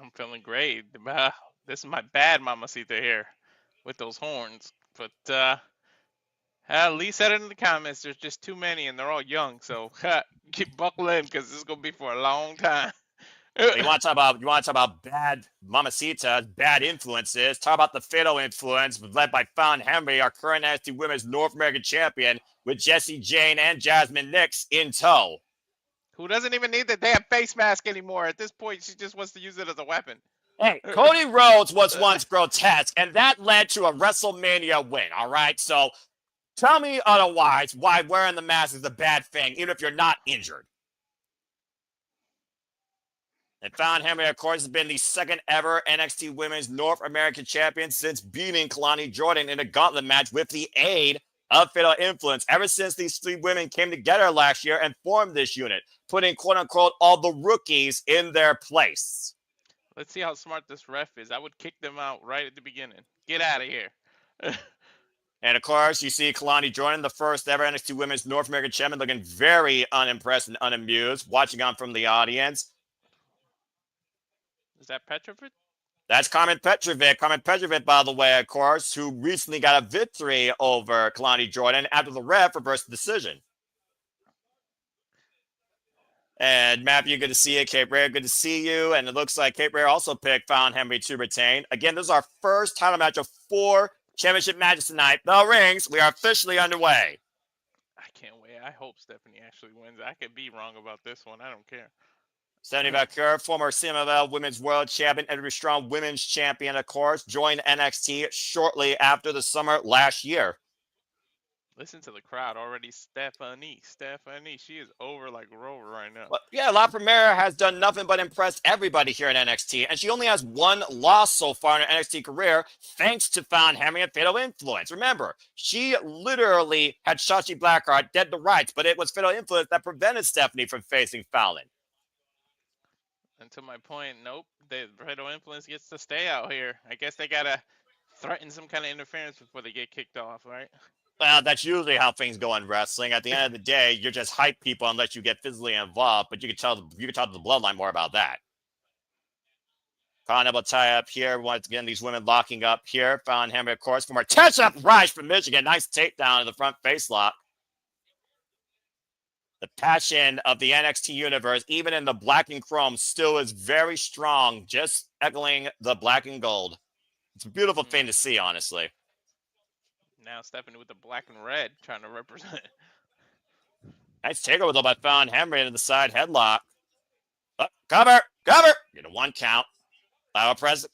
I'm feeling great. This is my bad mamacita here with those horns. But Lee said it in the comments. There's just too many, and they're all young. So keep buckle in, because this is gonna be for a long time. You want to talk about bad mamacitas, bad influences. Talk about the fatal influence led by Fallon Henley, our current NXT Women's North American Champion, with Jessie Jane and Jasmine Nix in tow. Who doesn't even need the damn face mask anymore? At this point, she just wants to use it as a weapon. Hey, Cody Rhodes was once grotesque, and that led to a WrestleMania win, all right? So tell me otherwise why wearing the mask is a bad thing, even if you're not injured. And Fallon Henley, of course, has been the second ever NXT Women's North American Champion since beating Kalani Jordan in a gauntlet match with the aid of Fatal Influence ever since these three women came together last year and formed this unit, putting, quote-unquote, all the rookies in their place. Let's see how smart this ref is. I would kick them out right at the beginning. Get out of here. And, of course, you see Kalani Jordan, the first ever NXT Women's North American Champion, looking very unimpressed and unamused, watching on from the audience. Is that Petrovic? That's Carmen Petrovic. Carmen Petrovic, by the way, of course, who recently got a victory over Kalani Jordan after the ref reversed the decision. And Matthew, good to see you. Cape Rare, good to see you. And it looks like Cape Rare also picked Fallon Henley to retain. Again, this is our first title match of 4 championship matches tonight. Bell rings. We are officially underway. I can't wait. I hope Stephanie actually wins. I could be wrong about this one. I don't care. Stephanie Vaquer, former CMLL Women's World Champion, Eddy Strong Women's Champion, of course, joined NXT shortly after the summer last year. Listen to the crowd already. Stephanie. She is over like Rover right now. Well, yeah, La Primera has done nothing but impress everybody here in NXT, and she only has 1 loss so far in her NXT career, thanks to Fallon Henley and Fatal Influence. Remember, she literally had Shotzi Blackheart dead to rights, but it was Fatal Influence that prevented Stephanie from facing Fallon. And to my point, nope. The Fatal Influence gets to stay out here. I guess they gotta threaten some kind of interference before they get kicked off, right? Well, that's usually how things go in wrestling. At the end of the day, you're just hype people unless you get physically involved. But you can tell the Bloodline more about that. Carnival tie up here. Once again, these women locking up here. Fallon Henley, of course, from our touch-up rise from Michigan. Nice takedown in the front face lock. The passion of the NXT universe, even in the black and chrome, still is very strong, just echoing the black and gold. It's a beautiful thing to see, honestly. Now Stephanie with the black and red trying to represent. Nice takeover though by Fallon Henley into the side headlock. Cover! Get a 1 count. Power press.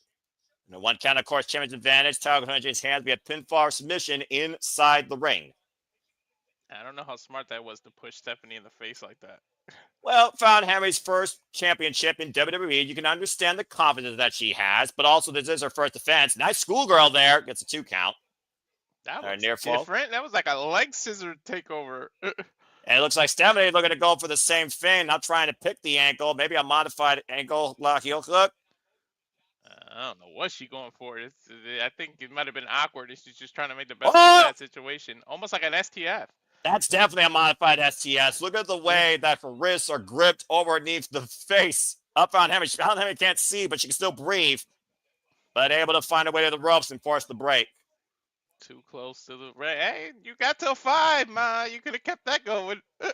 And a 1 count, of course, champion's advantage. Title in Jade's hands. We have pinfall submission inside the ring. I don't know how smart that was to push Stephanie in the face like that. Well, Fallon Henley's first championship in WWE. You can understand the confidence that she has, but also this is her first defense. Nice schoolgirl there. Gets a 2 count. That was near different. fall. That was like a leg scissor takeover. And it looks like Stephanie looking to go for the same thing, not trying to pick the ankle. Maybe a modified ankle lock heel hook. I don't know what she's going for. I think it might have been awkward. She's just trying to make the best of that situation. Almost like an STF. That's definitely a modified STS. Look at the way that her wrists are gripped underneath the face. Up on Henley. Fallon Henley can't see, but she can still breathe. But able to find a way to the ropes and force the break. Too close to the red. Hey, you got till 5, ma. You could have kept that going. The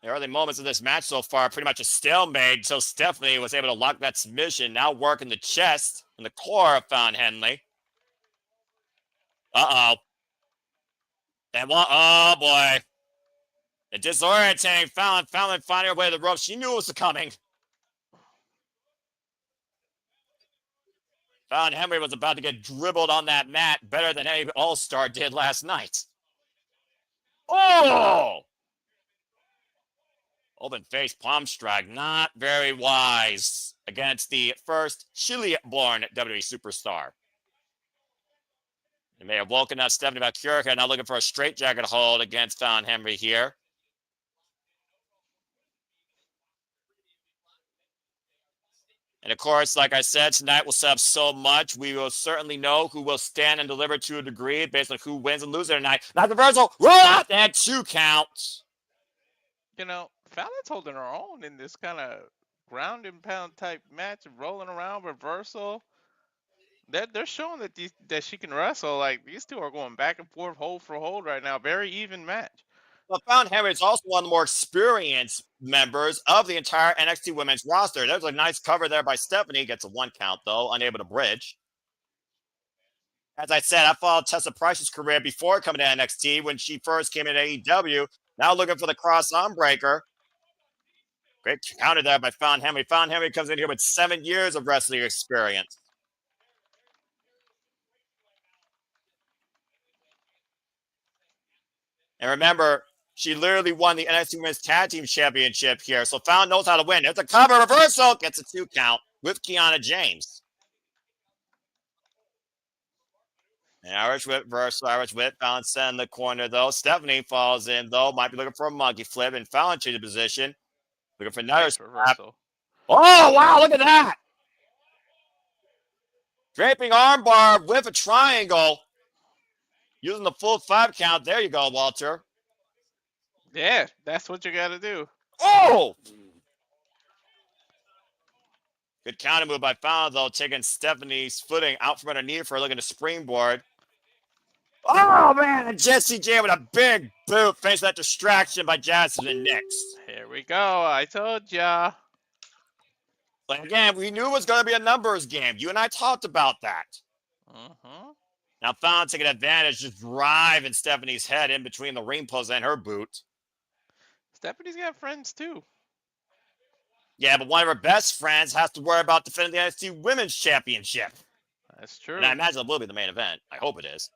early moments of this match so far, pretty much a stalemate until Stephanie was able to lock that submission. Now working the chest and the core of Fallon Henley. Uh-oh. And oh boy. The disorientating Fallon finding her way to the ropes. She knew it was coming. Fallon Henley was about to get dribbled on that mat better than any All-Star did last night. Oh! Open face palm strike. Not very wise against the first Chile-born WWE superstar. They may have woken up Stephanie Vaquer, now looking for a straitjacket hold against Fallon Henley here. And of course, like I said, tonight we'll set up so much. We will certainly know who will stand and deliver to a degree based on who wins and loses tonight. Not reversal. Roll out that 2 count. You know, Fallon's holding her own in this kind of ground and pound type match, rolling around reversal. They're showing that she can wrestle. Like these two are going back and forth, hold for hold right now. Very even match. Well, Fallon Henry is also one of the more experienced members of the entire NXT women's roster. There's a nice cover there by Stephanie. Gets a 1 count, though, unable to bridge. As I said, I followed Tessa Price's career before coming to NXT when she first came into AEW. Now looking for the cross arm breaker. Great counter there by Fallon Henry. Fallon Henry comes in here with 7 years of wrestling experience. And remember, she literally won the NXT Women's Tag Team Championship here. So Fallon knows how to win. There's a cover reversal. Gets a 2 count with Kiana James. And Irish whip reversal. Irish whip. Fallon set in the corner, though. Stephanie falls in, though. Might be looking for a monkey flip. And Fallon changes position. Looking for another Nice reversal. Oh, wow. Look at that. Draping armbar with a triangle. Using the full 5 count. There you go, Walter. Yeah, that's what you got to do. Oh! Good counter move by Fallon, though, taking Stephanie's footing out from underneath her, looking to springboard. Oh, man! And Jessie J with a big boot. Facing that distraction by Jasmine and Nix. Here we go. I told ya. But again, we knew it was going to be a numbers game. You and I talked about that. Mm-hmm. Now Fallon taking advantage, just driving Stephanie's head in between the ring post and her boot. Stephanie's got friends, too. Yeah, but one of her best friends has to worry about defending the NXT Women's Championship. That's true. And I imagine it will be the main event. I hope it is.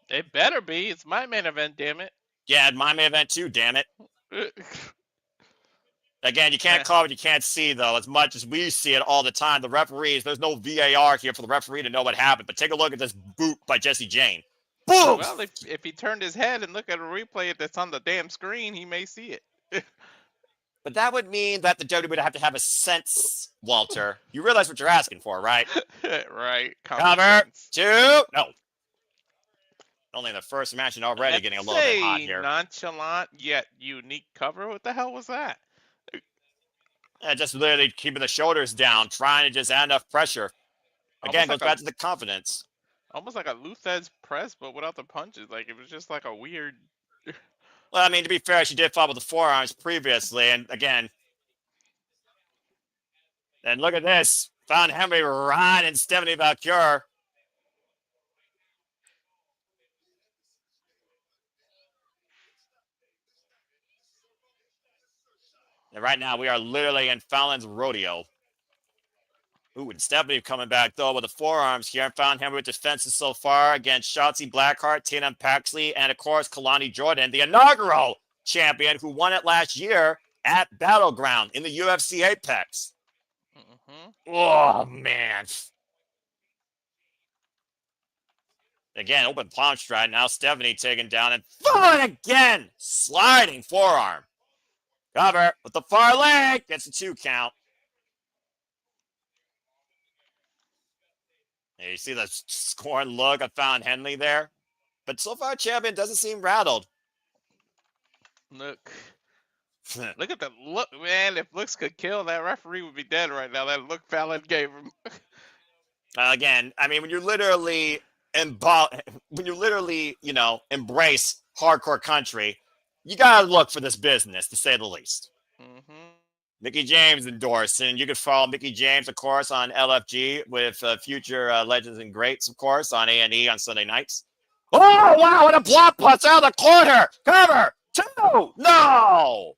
It better be. It's my main event, damn it. Yeah, my main event too, damn it. Again, you can't call what you can't see, though, as much as we see it all the time. The referees, there's no VAR here for the referee to know what happened. But take a look at this boot by Jessie Jane. Boom! Well, if he turned his head and look at a replay that's on the damn screen, he may see it. But that would mean that the WWE would have to have a sense, Walter. You realize what you're asking for, right? Right. Cover 2. No. Only in the first match and already getting a little bit hot here. Nonchalant yet unique cover. What the hell was that? Just literally keeping the shoulders down, trying to just add enough pressure. Again, goes back to the confidence. Almost like a Luthez press, but without the punches. Like, it was just like a weird... Well, I mean, to be fair, she did follow with the forearms previously, and again... And look at this. Fallon Henry riding Stephanie Vaquer. And right now, we are literally in Fallon's rodeo. Ooh, and Stephanie coming back, though, with the forearms here. And Fallon Henry with defenses so far against Shotzi Blackheart, Tina Paxley, and, of course, Kalani Jordan, the inaugural champion who won it last year at Battleground in the UFC Apex. Mm-hmm. Oh, man. Again, open palm stride. Now Stephanie taken down and Fallon again. Sliding forearm. Cover with the far leg. Gets a 2 count. And you see the scorned look of Fallon Henley there. But so far, champion doesn't seem rattled. Look. Look at the look, man. If looks could kill, that referee would be dead right now. That look Fallon gave him. Again, I mean, when you literally, you know, embrace hardcore country, you got to look for this business, to say the least. Mm-hmm. Mickie James endorsed, and you can follow Mickie James, of course, on LFG with future Legends and Greats, of course, on A&E on Sunday nights. Oh, wow, what a blockbuster out of the corner. Cover 2. No.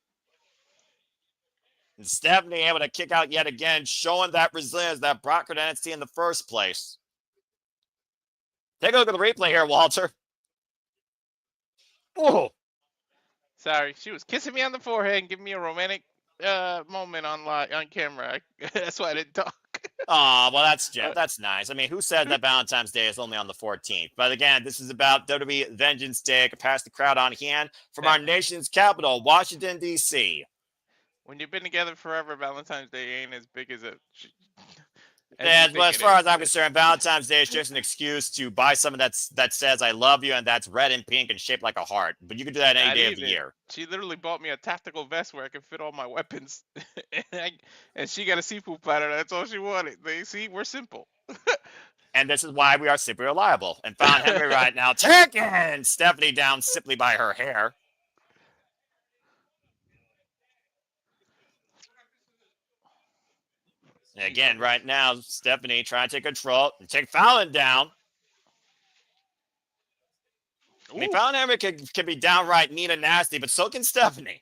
And Stephanie able to kick out yet again, showing that resilience that brought her to NXT in the first place. Take a look at the replay here, Walter. Oh. Sorry, she was kissing me on the forehead and giving me a romantic moment on camera. That's why I didn't talk. Oh, well, that's nice. I mean, who said that Valentine's Day is only on the 14th? But again, this is about WWE Vengeance Day. I can pass the crowd on hand from our nation's capital, Washington, D.C. When you've been together forever, Valentine's Day ain't as big as it. Yeah, you but think as it far is. as I'm concerned, Valentine's Day is just an excuse to buy something that says "I love you" and that's red and pink and shaped like a heart. But you can do that any Not day of the even. year. She literally bought me a tactical vest where I can fit all my weapons, and she got a seafood platter. That's all she wanted. They see we're simple. And this is why we are super reliable. And found Henry right now taking Stephanie down simply by her hair. And again, right now, Stephanie trying to take control and take Fallon down. I mean, Fallon Henry can be downright mean and nasty, but so can Stephanie.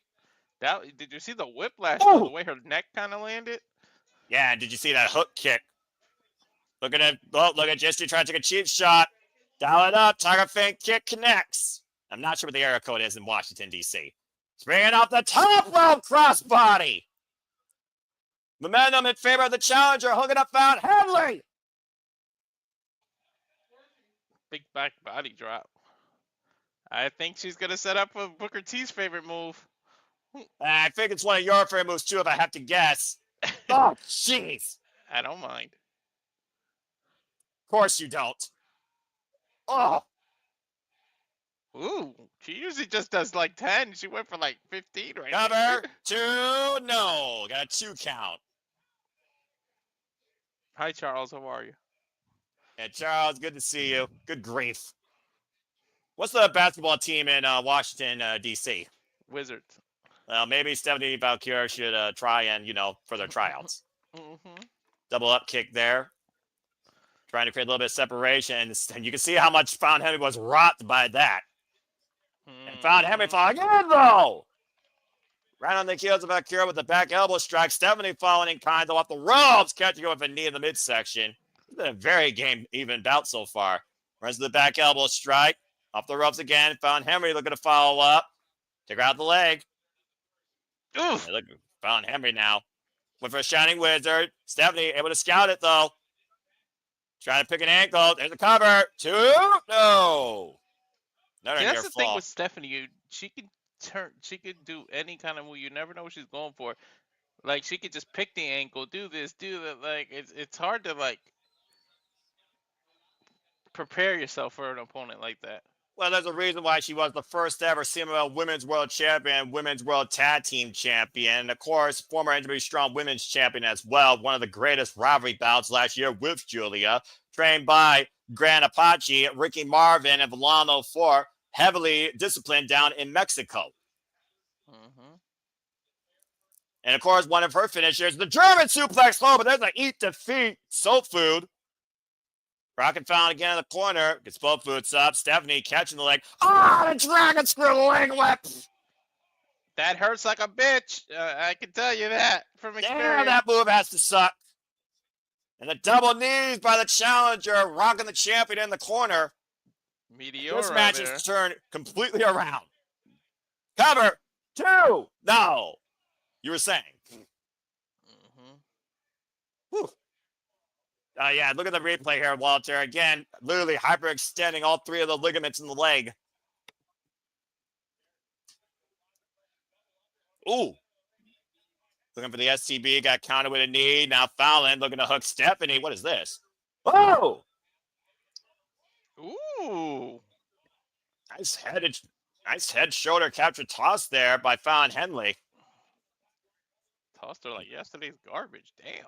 Did you see the whiplash though? The way her neck kind of landed. Yeah, and did you see that hook kick? Look at Jesse trying to take a cheap shot. Dial it up. Tiger Feint kick connects. I'm not sure what the area code is in Washington, D.C. Springing off the top rope crossbody. Momentum in favor of the challenger. Hooking up found Henley. Big back body drop. I think she's gonna set up for Booker T's favorite move. I think it's one of your favorite moves too, if I have to guess. Oh, jeez. I don't mind. Of course you don't. Oh. Ooh, she usually just does like 10. She went for like 15 right Cover. there. 2. No. Got a 2 count. Hi, Charles. How are you? Hey, Charles. Good to see you. Good grief. What's the basketball team in Washington, D.C.? Wizards. Well, maybe Stephanie Vaquer should try and, for their tryouts. Double up kick there. Trying to create a little bit of separation. And you can see how much Found Henry was rocked by that. And Found Henry falling in, though. Right on the heels of Vaquer with the back elbow strike. Stephanie falling in kind of off the ropes, catching her with a knee in the midsection. It's been a very even bout so far. Runs to the back elbow strike. Off the ropes again. Found Henry looking to follow up. Take her out the leg. Oof. Hey, look, Found Henry now. Went for a Shining Wizard. Stephanie able to scout it, though. Trying to pick an ankle. There's a cover. 2. No. Another near That's the fall. thing with Stephanie. She can turn. She can do any kind of move. You never know what she's going for. Like she could just pick the ankle, do this, do that. Like it's hard to like prepare yourself for an opponent like that. Well, there's a reason why she was the first ever CMLL Women's World Champion, Women's World Tag Team Champion, and of course, former NWA Strong Women's Champion as well. One of the greatest rivalry bouts last year with Guilia, trained by Gran Apache, Ricky Marvin, and Villano Thorpe, heavily disciplined down in Mexico. And of course, one of her finishers, the German suplex hold, but there's an eat defeat soul food. Rock and Found again in the corner. Gets both boots up. Stephanie catching the leg. The dragon screw leg whip. That hurts like a bitch. I can tell you that from experience. Damn, that move has to suck. And the double knees by the challenger, rocking the champion in the corner. Meteor. This match is turned completely around. Cover. 2. No. You were saying. Whew. Yeah, look at the replay here, Walter. Again, literally hyperextending all 3 of the ligaments in the leg. Ooh. Looking for the STB, got counted with a knee. Now Fallon looking to hook Stephanie. What is this? Oh! Ooh. Nice head shoulder capture toss there by Fallon Henley. Tossed her like yesterday's garbage. Damn.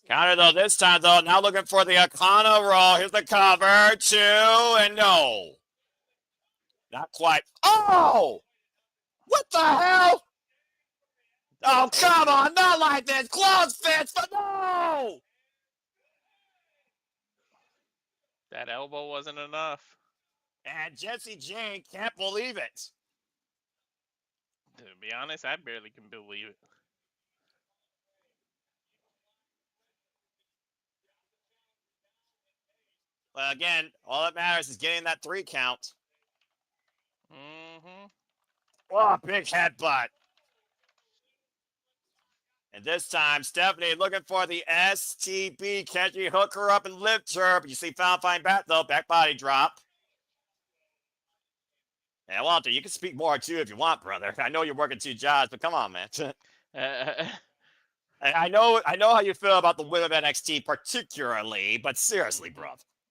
Counter though this time though. Now looking for the Akana roll. Here's the cover. 2 and no. Not quite. Oh! What the hell? Oh, come on. Not like this. Close fits, but no! That elbow wasn't enough. And Jessie Jane can't believe it. To be honest, I barely can believe it. Well, again, all that matters is getting that 3 count. Oh, big headbutt. And this time, Stephanie looking for the STB. Can she hook her up and lift her? But you see Fallon find back, though. Back body drop. And Walter, you can speak more, too, if you want, brother. I know you're working 2 jobs, but come on, man. I know how you feel about the women of NXT particularly, but seriously, bro.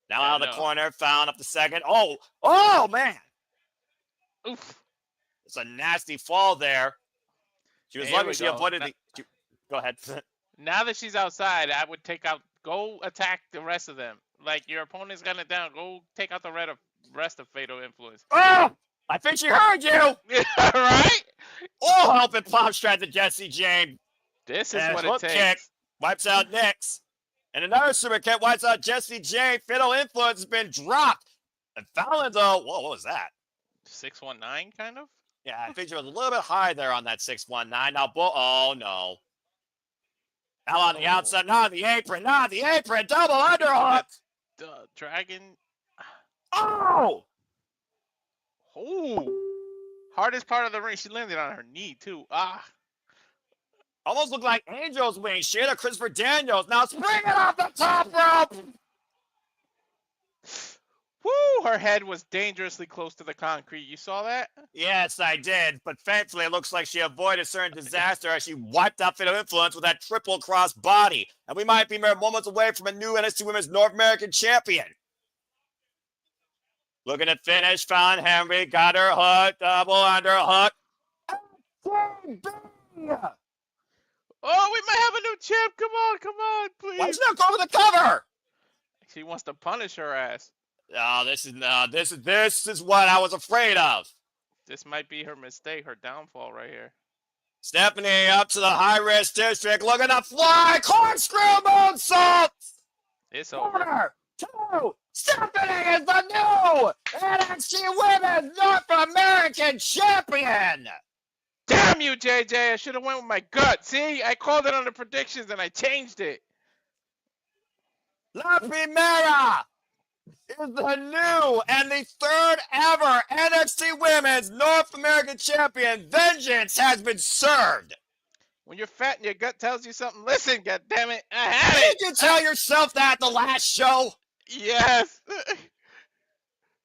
Now out of the corner, Fallon up the second. Oh man. Oof. It's a nasty fall there. She was lucky she avoided the. Go ahead. Now that she's outside, I would go attack the rest of them. Like, your opponent's got it down. Go take out the rest of Fatal Influence. Oh! I think she heard you! Right? Oh, help it pop straight to Jesse James. This is what it takes. Kick wipes out Nyx. And another super kick wipes out Jesse James. Fatal Influence has been dropped. And Fallon's, whoa, what was that? 619, kind of? Yeah, I think she was a little bit high there on that 619. Now, oh, no. Now on the outside, not on the apron, double underhook. Dragon. Oh! Hardest part of the ring. She landed on her knee, too. Almost looked like Angel's wing. She hit a Christopher Daniels. Now spring it off the top rope. Woo! Her head was dangerously close to the concrete. You saw that? Yes, I did. But thankfully, it looks like she avoided certain disaster as she wiped out Fatal Influence with that triple cross body. And we might be mere moments away from a new NXT Women's North American Champion. Looking to finish. Fallon Henry got her hook. Double underhook. Oh, we might have a new champ. Come on, please. Why don't you not go for the cover? She wants to punish her ass. Oh, this is what I was afraid of. This might be her mistake, her downfall right here. Stephanie up to the high-risk district, looking to fly, corkscrew moonsault! It's over. 2, Stephanie is the new NXT Women's North American Champion! Damn you, JJ! I should have went with my gut. See, I called it on the predictions and I changed it. La Primera is the new and the third ever NXT Women's North American Champion. Vengeance has been served. When you're fat and your gut tells you something, listen, goddammit, I had it. Did you tell yourself that the last show? Yes.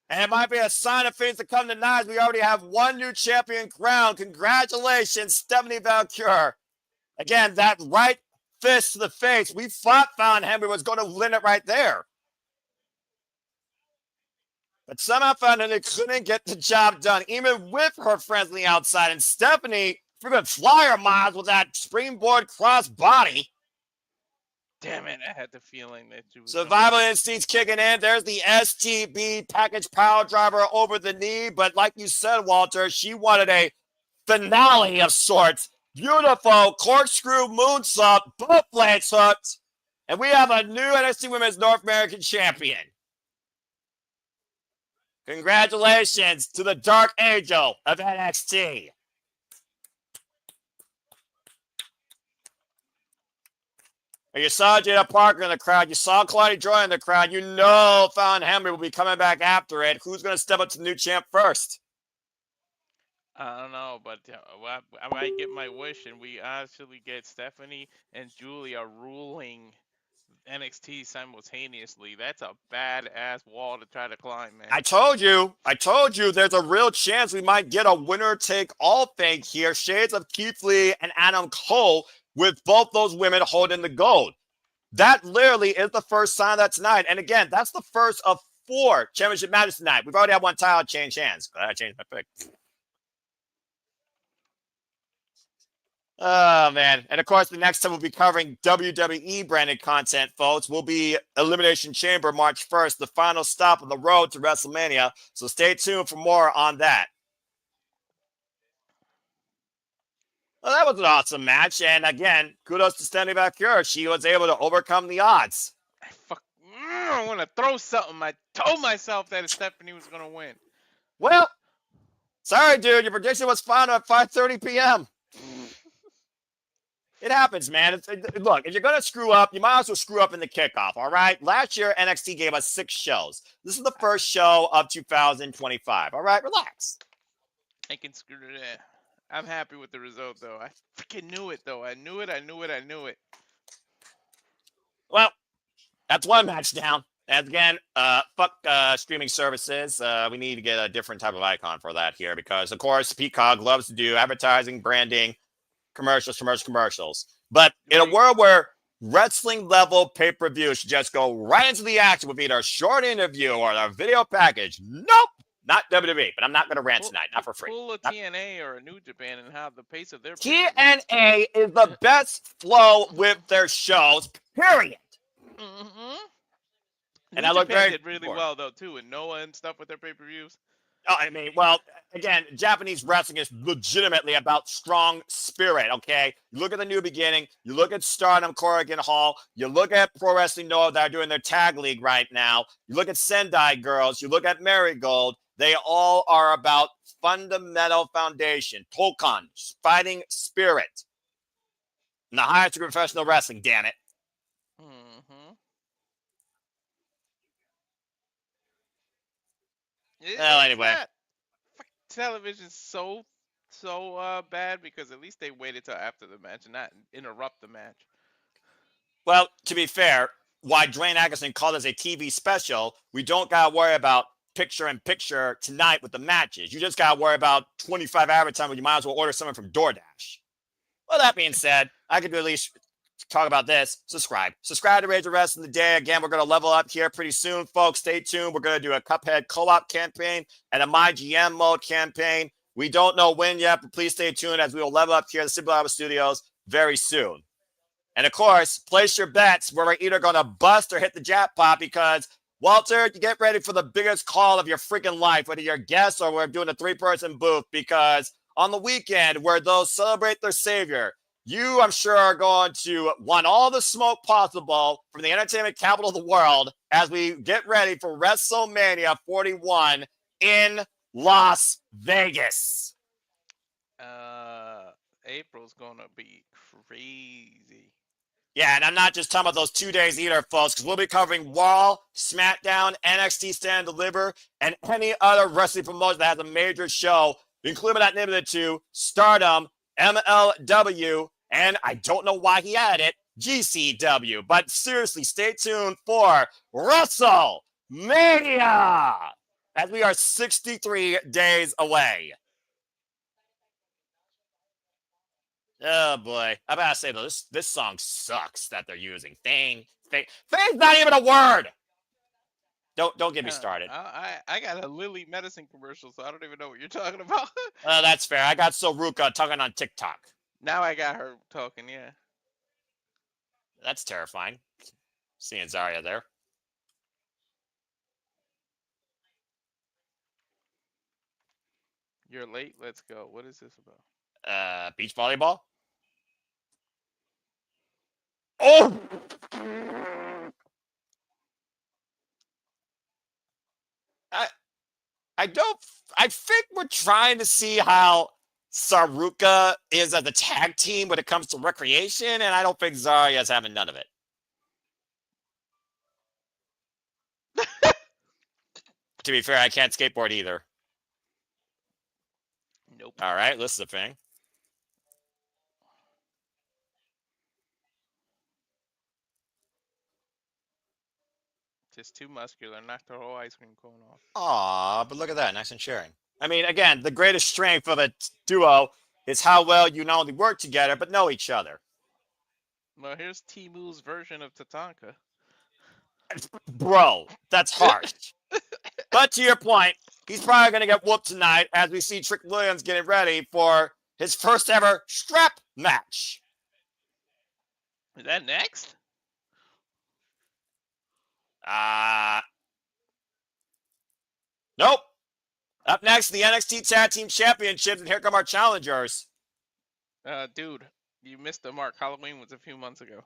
And it might be a sign of things to come tonight. We already have one new champion crowned. Congratulations, Stephanie Vaquer. Again, that right fist to the face. We thought Fallon Henry was going to win it right there. But somehow Fallon Henry couldn't get the job done, even with her friends on the outside. And Stephanie freaking flyer miles with that springboard cross body. Damn it, I had the feeling that you was Survival Instinct's kicking in. There's the STB package power driver over the knee. But like you said, Walter, she wanted a finale of sorts. Beautiful corkscrew moonsault, both blades hooked. And we have a new NXT Women's North American Champion. Congratulations to the Dark Angel of NXT. You saw Jada Parker in the crowd. You saw Claudia Joy in the crowd. You know Fallon Henry will be coming back after it. Who's going to step up to the new champ first? I don't know, but I might get my wish, and we actually get Stephanie and Julia ruling NXT simultaneously. That's a badass wall to try to climb, man. I told you. There's a real chance we might get a winner-take-all thing here. Shades of Keith Lee and Adam Cole, with both those women holding the gold. That literally is the first sign of that tonight. And again, that's the first of 4 championship matches tonight. We've already had one title change hands. Glad I changed my pick. Oh, man. And of course, the next time we'll be covering WWE branded content, folks. Will be Elimination Chamber March 1st, the final stop on the road to WrestleMania. So stay tuned for more on that. Well, that was an awesome match. And again, kudos to Stephanie Vaquer. She was able to overcome the odds. I want to throw something. I told myself that Stephanie was going to win. Well, sorry, dude. Your prediction was final at 5:30 p.m. It happens, man. Look, if you're going to screw up, you might as well screw up in the kickoff, all right? Last year, NXT gave us 6 shows. This is the first show of 2025, all right? Relax. I can screw it. I'm happy with the result, though. I freaking knew it, though. I knew it. Well, that's one match down. And again, fuck streaming services. We need to get a different type of icon for that here because, of course, Peacokc loves to do advertising, branding, commercials. But in a world where wrestling level pay-per-view should just go right into the action with either a short interview or a video package. Nope, not WWE. But I'm not going to rant tonight, not for free. Pull a TNA or a New Japan and have the pace of their TNA is the best flow with their shows, period. And New Japan did really well though too, and Noah and stuff with their pay-per-views. Oh, I mean, well, again, Japanese wrestling is legitimately about strong spirit, okay? You look at the New Beginning, you look at Stardom, Corrigan Hall, you look at Pro Wrestling Noah that are doing their tag league right now, you look at Sendai Girls, you look at Marigold, they all are about fundamental foundation, Tolkan, fighting spirit. And the highest degree of professional wrestling, damn it. Well, anyway. Television's so bad because at least they waited till after the match and not interrupt the match. Well, to be fair, why Dwayne Atkinson called us a TV special, we don't got to worry about picture-in-picture tonight with the matches. You just got to worry about 25 advertising when you might as well order something from DoorDash. Well, that being said, I could at least talk about this. Subscribe to Rage the Rest of the Day. Again, we're going to level up here pretty soon, folks. Stay tuned. We're going to do a Cuphead co-op campaign and a My GM mode campaign. We don't know when yet, but please stay tuned as we will level up here at the Simple Alpha Studios very soon. And of course, place your bets where we're either going to bust or hit the jackpot because, Walter, you get ready for the biggest call of your freaking life, whether you're a guest or we're doing a 3-person booth, because on the weekend where those celebrate their savior, you, I'm sure, are going to want all the smoke possible from the entertainment capital of the world as we get ready for WrestleMania 41 in Las Vegas. April's going to be crazy. Yeah, and I'm not just talking about those 2 days either, folks, because we'll be covering Raw, SmackDown, NXT Stand and Deliver, and any other wrestling promotion that has a major show, including but not limited to Stardom, MLW, and I don't know why he added it, GCW. But seriously, stay tuned for WrestleMania as we are 63 days away. Oh boy, I gotta say though, this song sucks that they're using. Fame's not even a word. Don't get me started. I got a Lilly medicine commercial, so I don't even know what you're talking about. That's fair. I got Soruka talking on TikTok. Now I got her talking, yeah. That's terrifying. Seeing Zarya there. You're late. Let's go. What is this about? Beach volleyball. Oh! I think we're trying to see how Saruka is as a tag team when it comes to recreation, and I don't think Zarya's having none of it. To be fair, I can't skateboard either. Nope. All right, this is a thing. Just too muscular. Knocked the whole ice cream cone off. Aw, but look at that. Nice and sharing. I mean, again, the greatest strength of a duo is how well you not only work together, but know each other. Well, here's Timu's version of Tatanka. Bro, that's harsh. But to your point, he's probably going to get whooped tonight as we see Trick Williams getting ready for his first ever strap match. Is that next? Nope. Up next, the NXT Tag Team Championships, and here come our challengers. Dude, you missed the mark. Halloween was a few months ago.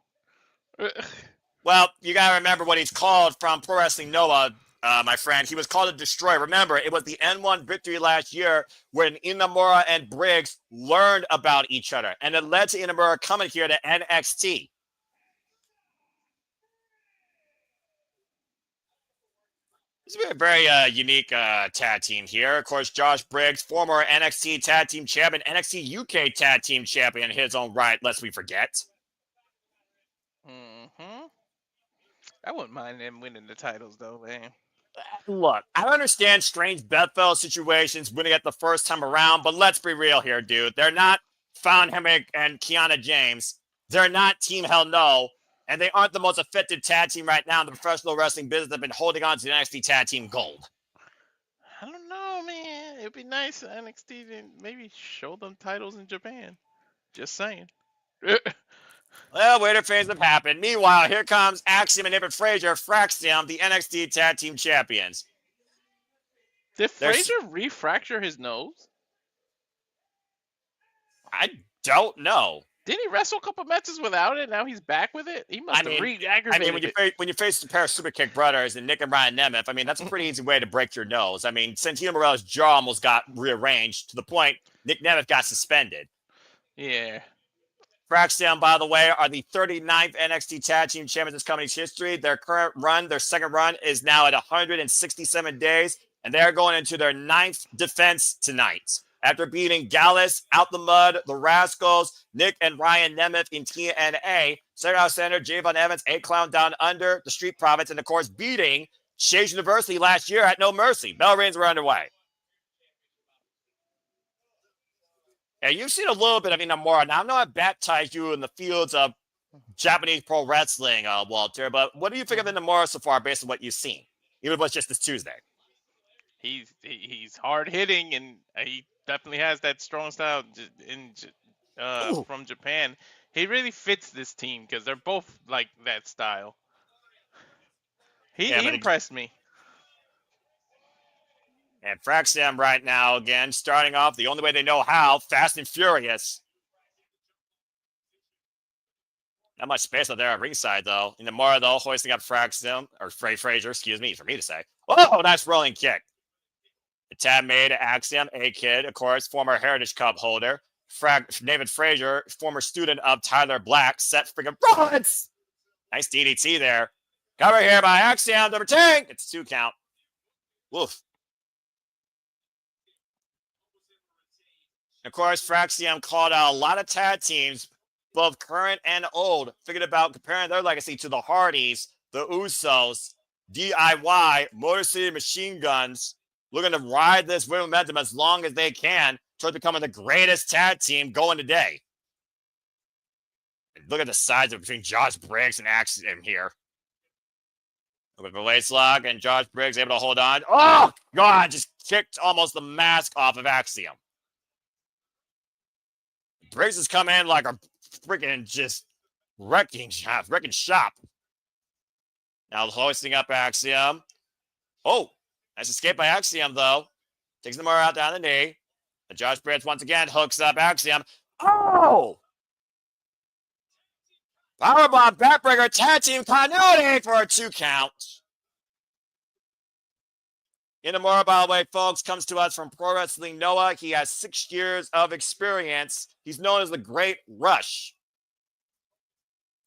Well, you got to remember what he's called from Pro Wrestling Noah, my friend. He was called a Destroyer. Remember, it was the N1 victory last year when Inamura and Briggs learned about each other, and it led to Inamura coming here to NXT. It's been a very unique tag team here. Of course, Josh Briggs, former NXT Tag Team Champion, NXT UK Tag Team Champion in his own right, lest we forget. I wouldn't mind them winning the titles, though, man. Look, I understand strange bedfellow situations winning it the first time around, but let's be real here, dude. They're not Fallon Henley and Kiana James. They're not Team Hell No, and they aren't the most effective tag team right now in the professional wrestling business. They've been holding on to the NXT Tag Team Gold. I don't know, man. It'd be nice for NXT to maybe show them titles in Japan. Just saying. Well, weirder things have happened. Meanwhile, here comes Axiom and David Frazier, Fraxion, the NXT Tag Team Champions. Did Frazier refracture his nose? I don't know. Didn't he wrestle a couple matches without it? Now he's back with it? He must have re-aggravated when you face the pair of Superkick brothers and Nick and Ryan Nemeth, I mean, that's a pretty easy way to break your nose. I mean, Santino Morella's jaw almost got rearranged to the point Nick Nemeth got suspended. Yeah. Fraxion, by the way, are the 39th NXT Tag Team Champions in this company's history. Their current run, their second run, is now at 167 days, and they're going into their 9th defense tonight. After beating Gallus, Out the Mud, the Rascals, Nick and Ryan Nemeth in TNA, Sarah Alexander, Javon Evans, A-Clown Down Under, the Street Profits, and of course beating Shades University last year at No Mercy. Bell reigns were underway. And you've seen a little bit of Inamura. Now, I know I've baptized you in the fields of Japanese pro wrestling, Walter, but what do you think of Inamura so far based on what you've seen? Even if it was just this Tuesday. He's hard hitting, and he definitely has that strong style from Japan. He really fits this team because they're both like that style. He impressed me. And Fraxion right now, again, starting off the only way they know how, fast and furious. Not much space out there at ringside, though. Inamura, though, hoisting up Fraxion, or Frazier, excuse me, for me to say. Oh, nice rolling kick. The tab made Axiom, A-Kid, of course, former Heritage Cup holder. David Frazier, former student of Tyler Black, set freaking Rollins. Nice DDT there. Cover here by Axiom, number 10. It's a 2 count. Woof. Of course, Fraxion called out a lot of tag teams, both current and old, thinking about comparing their legacy to the Hardys, the Usos, DIY, Motor City Machine Guns, looking to ride this momentum as long as they can toward becoming the greatest tag team going today. And look at the size of between Josh Briggs and Axiom here. Look at the lace lock, and Josh Briggs able to hold on. Oh, God, just kicked almost the mask off of Axiom. Briggs has come in like a freaking just wrecking shop. Now hoisting up Axiom. Oh, nice escape by Axiom, though. Takes the more out down the knee. And Josh Briggs once again hooks up Axiom. Oh! Powerbomb backbreaker tag team continuity for a 2 count. Inamura, by the way, folks, comes to us from Pro Wrestling Noah. He has 6 years of experience. He's known as the Great Rush.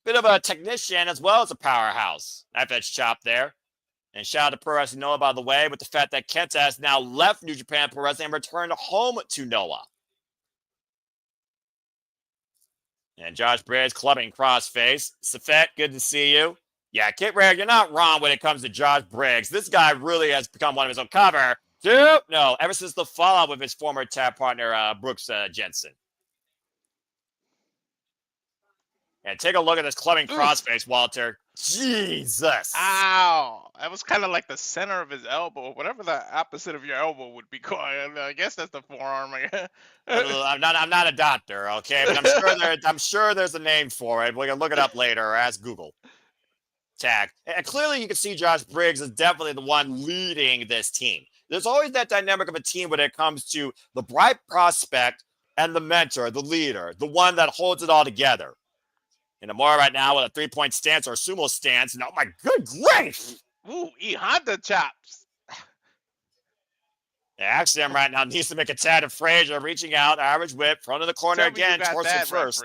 Bit of a technician as well as a powerhouse. Knife edge chop there. And shout out to Pro Wrestling Noah, by the way, with the fact that Kenta has now left New Japan Pro Wrestling and returned home to Noah. And Josh Briggs clubbing crossface. Safet, good to see you. Yeah, Kit Rare, you're not wrong when it comes to Josh Briggs. This guy really has become one of his own cover. No, ever since the fallout with his former tag partner, Brooks Jensen. And take a look at this clubbing crossface, Walter. Jesus. Ow. That was kind of like the center of his elbow. Whatever the opposite of your elbow would be called. I guess that's the forearm. I'm not a doctor, okay? But I'm sure there's a name for it. We can look it up later or ask Google. Tag. And clearly you can see Josh Briggs is definitely the one leading this team. There's always that dynamic of a team when it comes to the bright prospect and the mentor, the leader, the one that holds it all together. Inamura right now with a 3-point stance or a sumo stance. And oh my good grief! Ooh, Honda chops. Axiom right now needs to make a tag to Frazier, reaching out, average whip, front of the corner again, towards the first.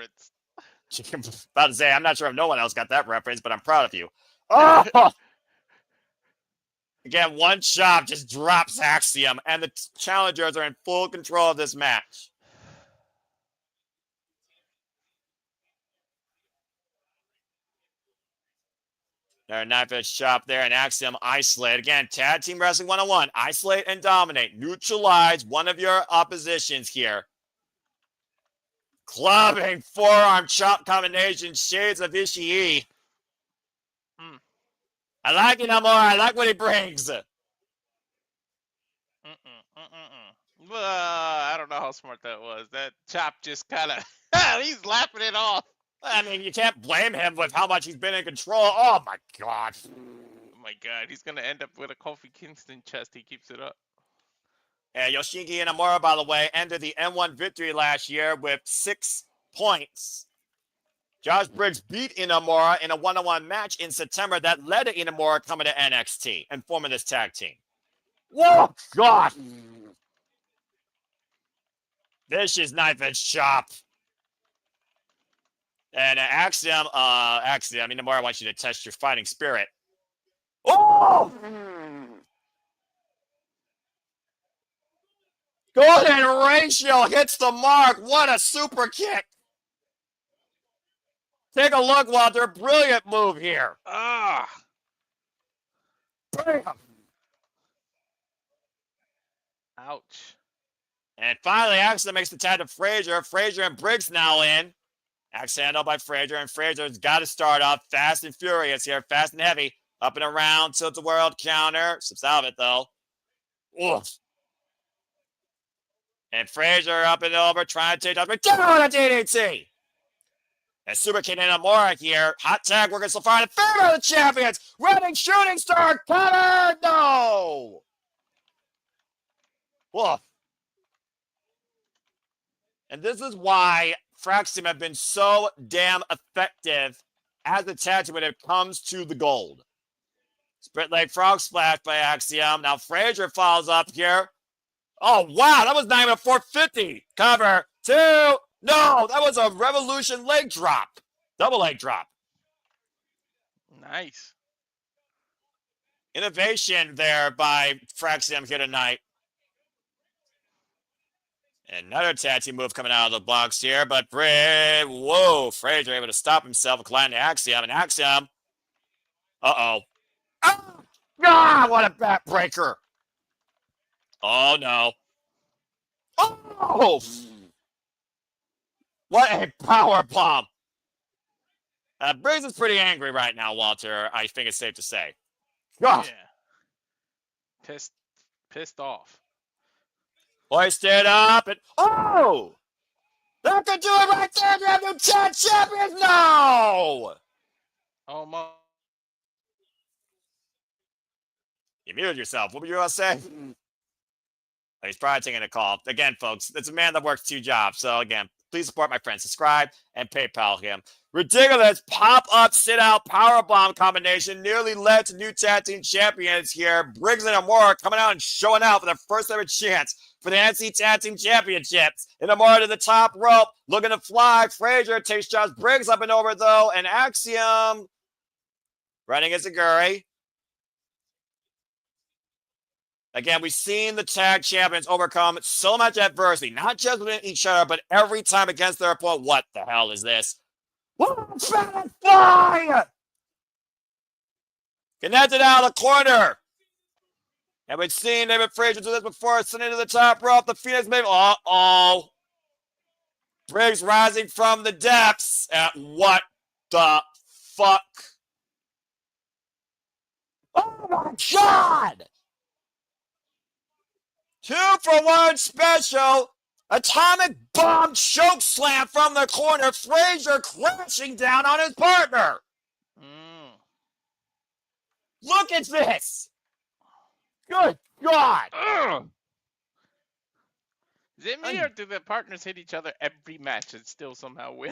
About to say, I'm not sure if no one else got that reference, but I'm proud of you. Oh! Again, one chop just drops Axiom, and the challengers are in full control of this match. There, knife edge chop there, and Axiom isolate. Again, Tag Team Wrestling 101. Isolate and dominate. Neutralize one of your oppositions here. Clubbing forearm chop combination, shades of Ishii. I like Inamura. I like what he brings. I don't know how smart that was. That chop just kind of, he's laughing it off. I mean, you can't blame him with how much he's been in control. Oh, my God. Oh, my God. He's going to end up with a Kofi Kingston chest. He keeps it up. And Yoshiki Inamura, by the way, ended the N1 victory last year with 6 points. Josh Briggs beat Inamura in a one-on-one match in September that led to Inamura coming to NXT and forming this tag team. Whoa, God! Vicious knife edge chop. And Axiom, Inamura wants you to test your fighting spirit. Oh! Golden ratio hits the mark. What a super kick. Take a look, Walter. Brilliant move here. Ah. Bam. Ouch. And finally, Axiom makes the tag to Frazier. Frazier and Briggs now in. Axe handled by Frazier, and Frazier's got to start off fast and furious here, fast and heavy. Up and around, tilt the world counter. Slips out of it, though. Oof. And Frazier up and over, trying to take down down at DDT. And Super King Inamura here. Hot tag working so far in favor of the champions. Running shooting star cover. No. Woof. And this is why Fraxion have been so damn effective as a tag team when it comes to the gold. Split leg frog splash by Axiom. Now Frazier follows up here. Oh, wow. That was not even a 450. Cover. 2. No, that was a Revolution leg drop. Double leg drop. Nice. Innovation there by Fraxion here tonight. Another tag team move coming out of the box here, but whoa, Frazier able to stop himself and climb to Axiom, and Axiom, uh-oh. Ah, what a backbreaker. Oh, no. Oh! What a power bomb. Briggs is pretty angry right now, Walter, I think it's safe to say. Oh. Yeah. Pissed off. Hoisted up, and oh! That could do it right there. You have new tag champions. No! Almost. You muted yourself. What were you going to say? He's probably taking a call. Again, folks, it's a man that works 2 jobs. So, again, please support my friend. Subscribe and PayPal him. Ridiculous pop-up, sit-out, powerbomb combination nearly led to new tag team champions here. Briggs and Inamura coming out and showing out for their first ever chance for the NXT Tag Team Championships. Inamura to the top rope, looking to fly. Frazier takes Josh Briggs up and over, though, and Axiom running as a Guri. Again, we've seen the tag champions overcome so much adversity, not just within each other, but every time against their opponent. What the hell is this? Fly! Connected out of the corner. And we've seen David Frazier do this before, sending to the top rope. The Phoenix maybe. Uh-oh. Briggs rising from the depths. What the fuck? Oh my God! 2-for-1 special. Atomic bomb choke slam from the corner. Frazier crashing down on his partner. Look at this. Good God. Is it me or do the partners hit each other every match and still somehow win?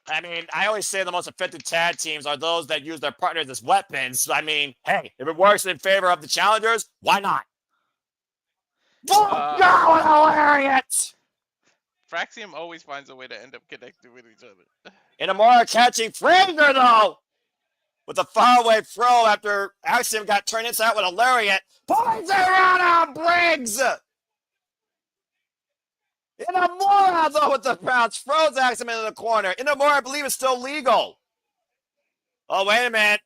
I mean, I always say the most effective tag teams are those that use their partners as weapons. I mean, hey, if it works in favor of the challengers, why not? Oh, God, hilarious! Fraxion always finds a way to end up connected with each other. Inamura catching Frazier, though, with a faraway throw after Axiom got turned inside with a lariat. Points around on Briggs! Inamura, though, with the bounce, throws Axiom into the corner. Inamura, I believe, is still legal. Oh, wait a minute.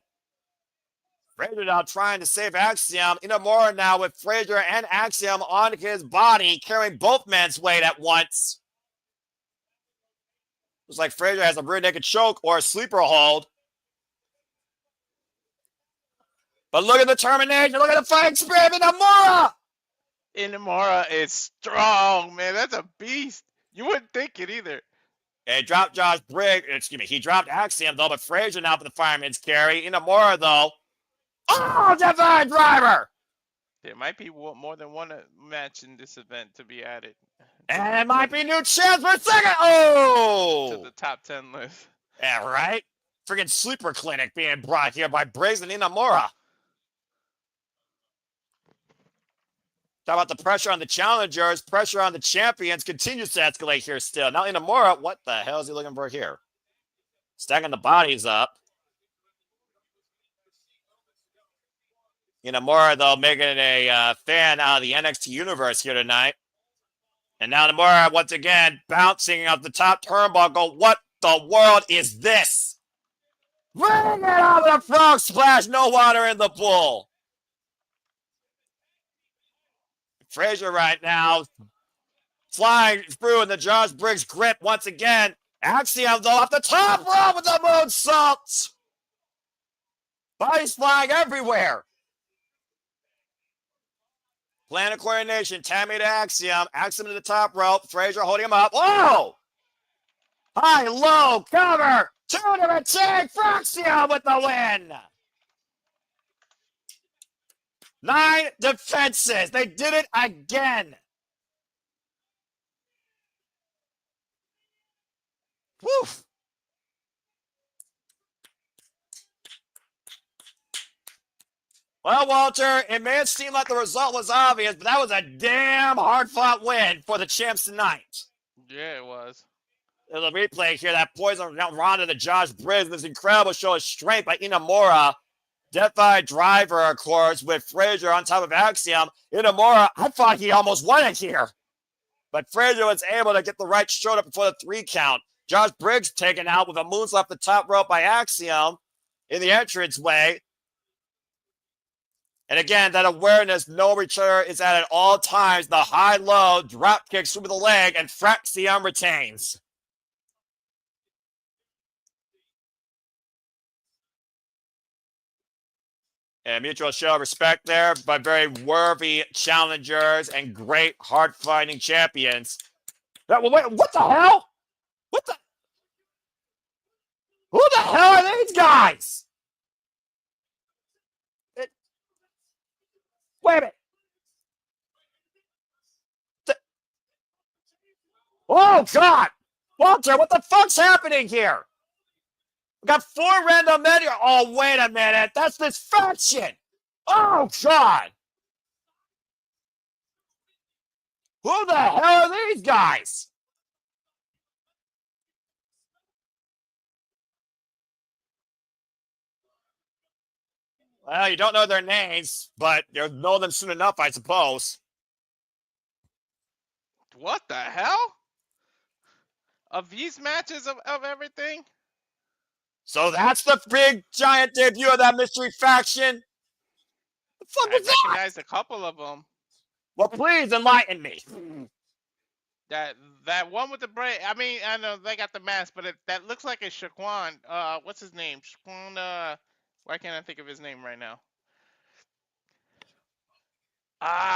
Frazier now trying to save Axiom. Inamura now with Frazier and Axiom on his body, carrying both men's weight at once. Looks like Frazier has a rear naked choke or a sleeper hold. But look at the determination. Look at the fighting spirit in Inamura. Inamura is strong, man. That's a beast. You wouldn't think it either. He dropped Briggs. He dropped Axiom, though, but Frazier now for the fireman's carry. Inamura, though. Oh, divine driver. There might be more than one match in this event to be added. And it might be new chance for a second. Oh! To the top 10 list. Yeah, right? Freaking sleeper clinic being brought here by Briggs and Inamura. Talk about the pressure on the challengers. Pressure on the champions continues to escalate here still. Now Inamura, what the hell is he looking for here? Stacking the bodies up. Inamura, though, making a fan out of the NXT universe here tonight. And now Inamura, once again, bouncing off the top turnbuckle. What the world is this? Bring it on the frog splash. No water in the pool. Frazier right now flying through in the Josh Briggs grip once again. Axiom, though, off the top rope with the moonsault. Bodies flying everywhere. Plan of coordination. Tammy to Axiom. Axiom to the top rope. Frazier holding him up. Whoa! High, low, cover. 2 to attack. Fraxion with the win. 9 defenses. They did it again. Woof. Well, Walter, it may have seemed like the result was obvious, but that was a damn hard-fought win for the champs tonight. Yeah, it was. There's a replay here. That poison Ronda to Josh Briggs. This incredible show of strength by Inamura. Death-Eye driver, of course, with Frazier on top of Axiom. Inamura, I thought he almost won it here. But Frazier was able to get the right shoulder before the 3 count. Josh Briggs taken out with a moonsault off the top rope by Axiom in the entranceway. And again, that awareness, knowing each other is at all times. The high-low, drop kick, sweep of the leg, and Fraxion retains. And mutual show of respect there, but very worthy challengers and great hard-fighting champions. Wait, what the hell? What the? Who the hell are these guys? Wait a minute. Oh, God. Walter, what the fuck's happening here? We got 4 random men here. Oh, wait a minute. That's this Fraxion. Oh, God. Who the hell are these guys? Well, you don't know their names, but you'll know them soon enough, I suppose. What the hell? Of these matches of everything? So that's the big, giant debut of that mystery faction? The fuck was I that? recognized a couple of them. Well, please enlighten me. That one with the braid. I mean, I know they got the mask, but that looks like a Shaquan. What's his name? Shaquan. Why can't I think of his name right now?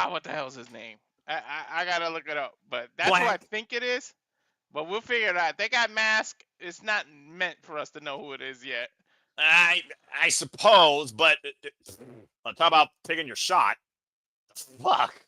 What the hell's his name? I gotta look it up, but that's who I think it is. But we'll figure it out. They got mask. It's not meant for us to know who it is yet. I suppose, but talk about taking your shot. Fuck.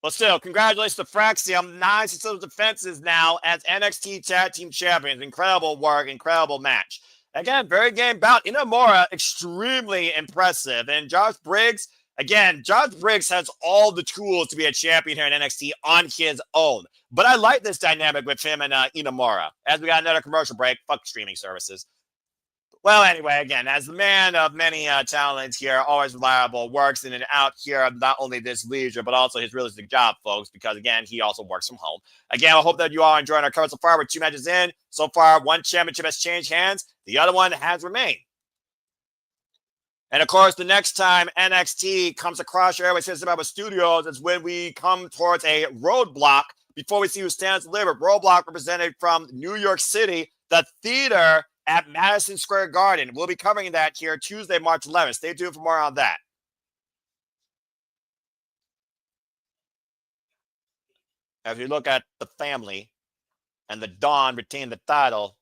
But still, congratulations to Fraxion. 9 successful defenses now as NXT Tag Team Champions. Incredible work, incredible match. Again, very game bout. Inamura, extremely impressive. And Josh Briggs, again, Josh Briggs has all the tools to be a champion here in NXT on his own. But I like this dynamic with him and Inamura. As we got another commercial break, fuck streaming services. Well, anyway, again, as the man of many talents here, always reliable, works in and out here of not only this leisure, but also his realistic job, folks, because, again, he also works from home. Again, I hope that you all are enjoying our coverage so far. We're 2 matches in. So far, 1 championship has changed hands. The other one has remained. And, of course, the next time NXT comes across your airways system of studios is when we come towards a roadblock before we see who stands to deliver. Roadblock represented from New York City, the theater at Madison Square Garden. We'll be covering that here Tuesday, March 11th. Stay tuned for more on that. As we look at the family, and the Don retained the title,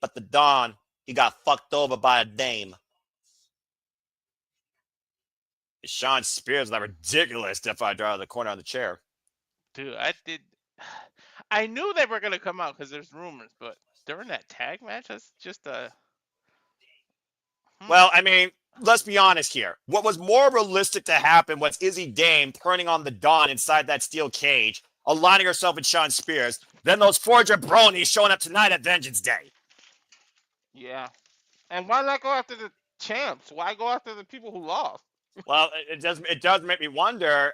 but the Don, he got fucked over by a dame. Sean Spears, that ridiculous Death Rider out of the corner on the chair. Dude, I knew they were gonna come out because there's rumors, but during that tag match, that's just a. Well, I mean, let's be honest here. What was more realistic to happen was Izzy Dame turning on the Dawn inside that steel cage, aligning herself with Sean Spears, then those four jabronis showing up tonight at Vengeance Day. Yeah. And why not go after the champs? Why go after the people who lost? Well, it does make me wonder.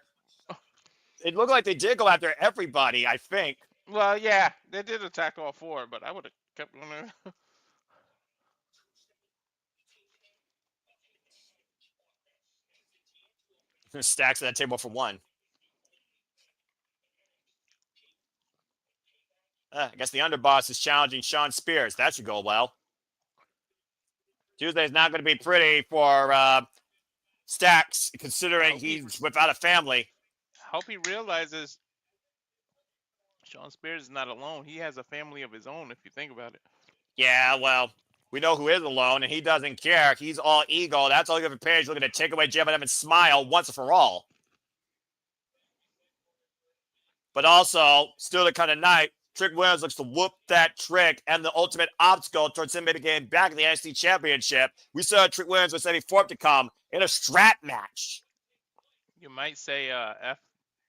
It looked like they did go after everybody, I think. Well, yeah, they did attack all four, but I would have kept going there. Stacks at that table for one. I guess the underboss is challenging Sean Spears. That should go well. Tuesday's not going to be pretty for Stacks, considering he's without a family. I hope he realizes Sean Spears is not alone. He has a family of his own, if you think about it. Yeah, well, we know who is alone, and he doesn't care. He's all ego. That's all good for Page, looking to take away Jeff Evans' smile once and for all. But also, still the kind of night, Trick Williams looks to whoop that trick and the ultimate obstacle towards him getting back in the NXT Championship. We saw Trick Williams with Eddie Thorpe to come in a strap match. You might say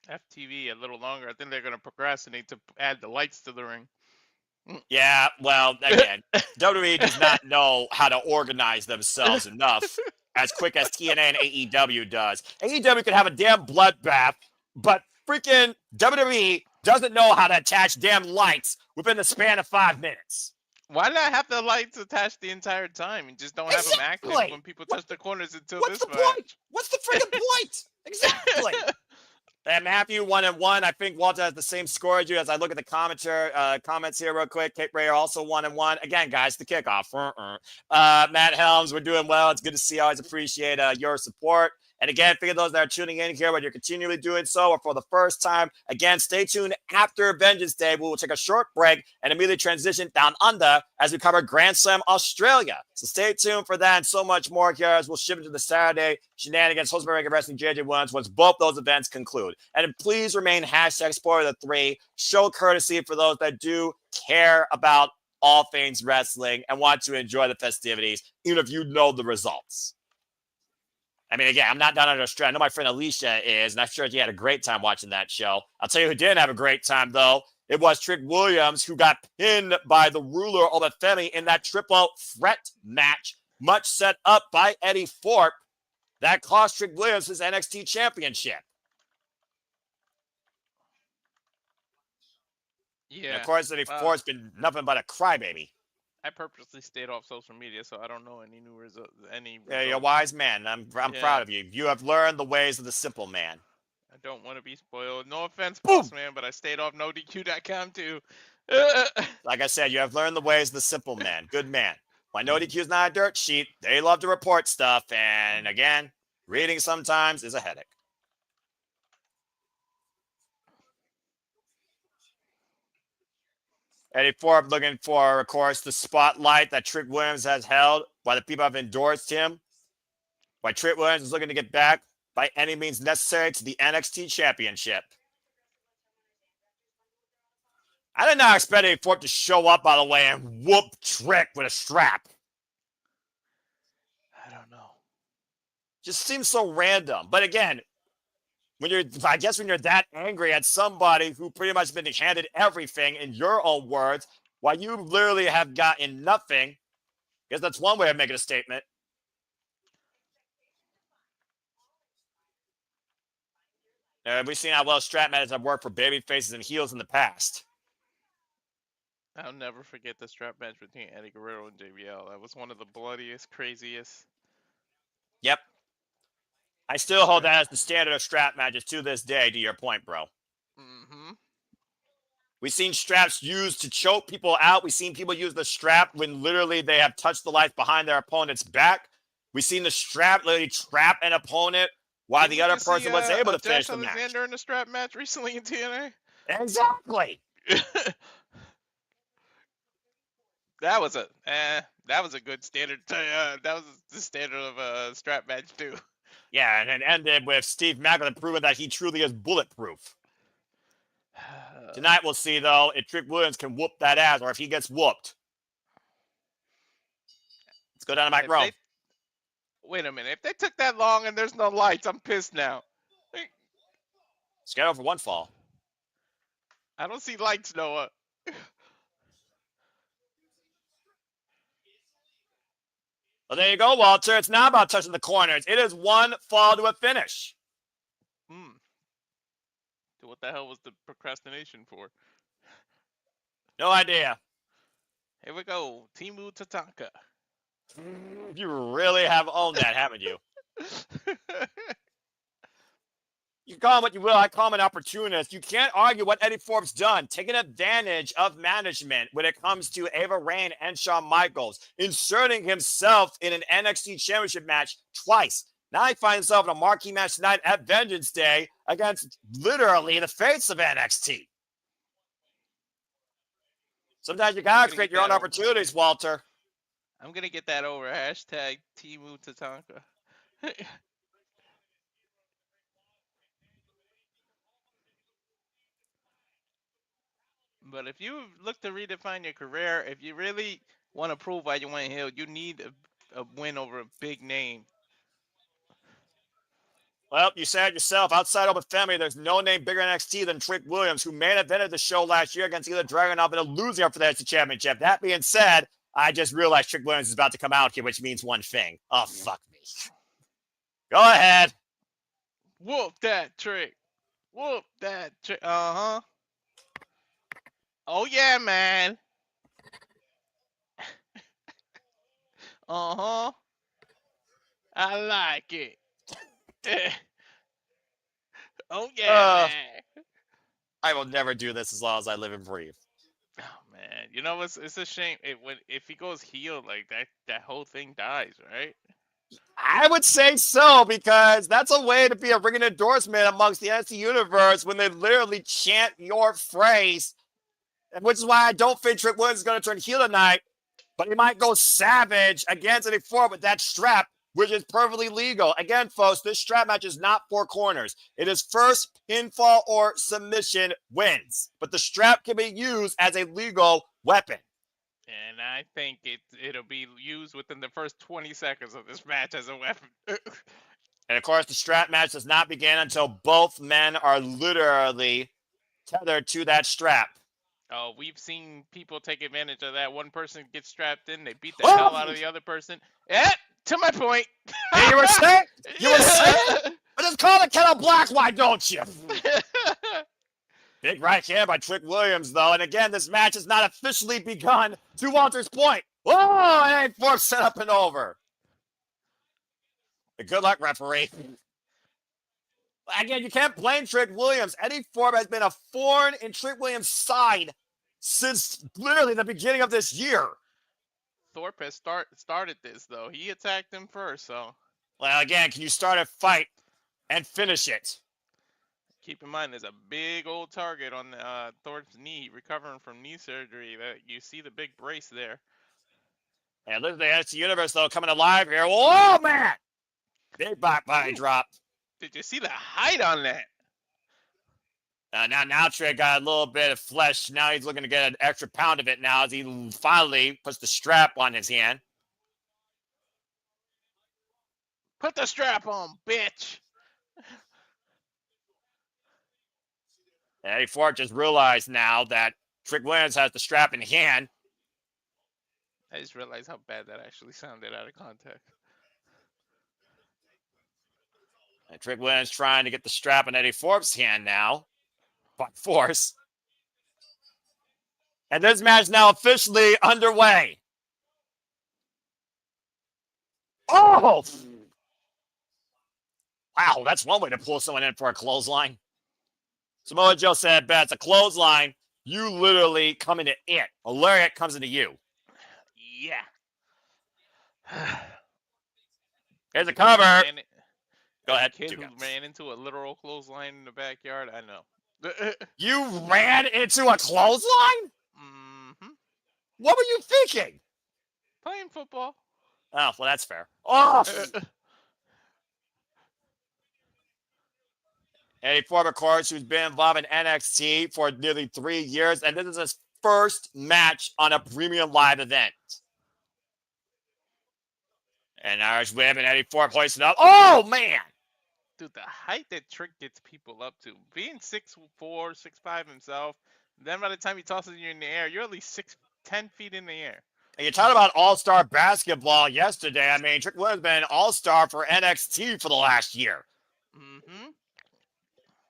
FTV a little longer. I think they're going to procrastinate to add the lights to the ring. Yeah, well, again, WWE does not know how to organize themselves enough as quick as TNA and AEW does. AEW can have a damn bloodbath, but freaking WWE doesn't know how to attach damn lights within the span of 5 minutes. Why not have the lights attached the entire time and just don't have them active when people touch the corners until this match? Point? What's the freaking point? Exactly. And Matthew 1-1. I think Walter has the same score as you. As I look at the comments here real quick, Kate Ray also 1-1. Again, guys, the kickoff. Matt Helms, we're doing well. It's good to see. I always appreciate your support. And again, for those that are tuning in here, whether you're continually doing so or for the first time, again, stay tuned after Vengeance Day. We will take a short break and immediately transition down under as we cover Grand Slam Australia. So stay tuned for that and so much more here as we'll shift into the Saturday shenanigans hosted by Regular Wrestling JJ Williams once both those events conclude. And please remain #SpoilerThe3. Show courtesy for those that do care about all things wrestling and want to enjoy the festivities, even if you know the results. I mean, again, I'm not down under Australia. I know my friend Alicia is, and I'm sure she had a great time watching that show. I'll tell you who didn't have a great time, though. It was Trick Williams, who got pinned by the ruler of Femi in that triple threat match, much set up by Eddie Thorpe. That cost Trick Williams his NXT championship. Yeah. And of course, Eddie Thorpe's been nothing but a crybaby. I purposely stayed off social media, so I don't know any new results. Yeah, you're a wise man. I'm proud of you. You have learned the ways of the simple man. I don't want to be spoiled. No offense, boss man, but I stayed off NoDQ.com too. Like I said, you have learned the ways of the simple man. Good man. Why NoDQ's not a dirt sheet. They love to report stuff, and again, reading sometimes is a headache. Eddie Thorpe looking for, of course, the spotlight that Trick Williams has held, why the people have endorsed him, why Trick Williams is looking to get back by any means necessary to the NXT Championship. I did not expect Eddie Thorpe to show up, by the way, and whoop Trick with a strap. I don't know. Just seems so random. But again, when you're that angry at somebody who pretty much been handed everything, in your own words, while you literally have gotten nothing, I guess that's one way of making a statement. We've seen how well strap matches have worked for baby faces and heels in the past. I'll never forget the strap match between Eddie Guerrero and JBL. That was one of the bloodiest, craziest. Yep. I still hold that as the standard of strap matches to this day, to your point, bro. Mm-hmm. We've seen straps used to choke people out. We've seen people use the strap when literally they have touched the lights behind their opponent's back. We've seen the strap literally trap an opponent while the other person was able to finish the match. Josh Alexander in a strap match recently in TNA? Exactly. That was a good standard. That was the standard of a strap match too. Yeah, and it ended with Steve Maclin proving that he truly is bulletproof. Tonight we'll see, though, if Trick Williams can whoop that ass or if he gets whooped. Let's go down to Mike Rome. Wait a minute. If they took that long and there's no lights, I'm pissed now. Scheduled for one fall. I don't see lights, Noah. Well, there you go, Walter. It's not about touching the corners. It is one fall to a finish. So what the hell was the procrastination for? No idea. Here we go. Timu Tatanka. You really have owned that, haven't you? You call him what you will. I call him an opportunist. You can't argue what Eddie Thorpe's done, taking advantage of management when it comes to Ava Raine and Shawn Michaels, inserting himself in an NXT Championship match twice. Now he finds himself in a marquee match tonight at Vengeance Day against literally the face of NXT. Sometimes you gotta create your own opportunities, Walter. I'm gonna get that over. Hashtag Timu Tatanka. But if you look to redefine your career, if you really want to prove why you went heel, you need a win over a big name. Well, you said it yourself. Outside of Femi, there's no name bigger in NXT than Trick Williams, who main evented the show last year against either Dragunov and losing up for the NXT Championship. That being said, I just realized Trick Williams is about to come out here, which means one thing. Oh, fuck me. Go ahead. Whoop that Trick. Whoop that Trick. Uh-huh. Oh, yeah, man. Uh-huh. I like it. Oh, yeah, man. I will never do this as long as I live and breathe. Oh, man. You know, it's a shame. If he goes heel like that whole thing dies, right? I would say so, because that's a way to be a ringing endorsement amongst the NXT universe when they literally chant your phrase, which is why I don't think Trick Williams is going to turn heel tonight, but he might go savage against Eddie Thorpe with that strap, which is perfectly legal. Again, folks, this strap match is not four corners. It is first pinfall or submission wins, but the strap can be used as a legal weapon. And I think it'll be used within the first 20 seconds of this match as a weapon. And, of course, the strap match does not begin until both men are literally tethered to that strap. Oh, we've seen people take advantage of that. One person gets strapped in, they beat the hell out of the other person. Yeah, to my point. Hey, you were saying? But just call the kettle black, why don't you? Big right hand by Trick Williams, though. And again, this match has not officially begun, to Walter's point. Whoa, it ain't Thorpe set up and over. Good luck, referee. Again, you can't blame Trick Williams. Eddie Thorpe has been a thorn in Trick Williams' side since literally the beginning of this year. Thorpe has started this, though. He attacked him first, so. Well, again, can you start a fight and finish it? Keep in mind, there's a big old target on Thorpe's knee, recovering from knee surgery. You see the big brace there. And look at the NXT Universe, though, coming alive here. Whoa, man! Big back body drop. Did you see the height on that? Now Trick got a little bit of flesh. Now he's looking to get an extra pound of it now as he finally puts the strap on his hand. Put the strap on, bitch! Eddie Thorpe just realized now that Trick Williams has the strap in hand. I just realized how bad that actually sounded out of context. And Trick Williams trying to get the strap in Eddie Thorpe's hand now. By force. And this match is now officially underway. Oh! Wow, that's one way to pull someone in for a clothesline. Samoa Joe said best, a clothesline You literally come into it. A lariat comes into you. Yeah. Here's a cover. Go As a ahead. kid who ran into a literal clothesline in the backyard, I know. You ran into a clothesline? Mm-hmm. What were you thinking? Playing football. Oh, well, that's fair. Oh! Eddie Thorpe, of course, who's been involved in NXT for nearly 3 years, and this is his first match on a premium live event. And Irish Whip and Eddie Thorpe hoisting up. Oh, man! Dude, the height that Trick gets people up to. Being 6'4", 6'5" himself, then by the time he tosses you in the air, you're at least 10 feet in the air. And you talked about all-star basketball yesterday. I mean, Trick Williams has been an all-star for NXT for the last year. Mm-hmm.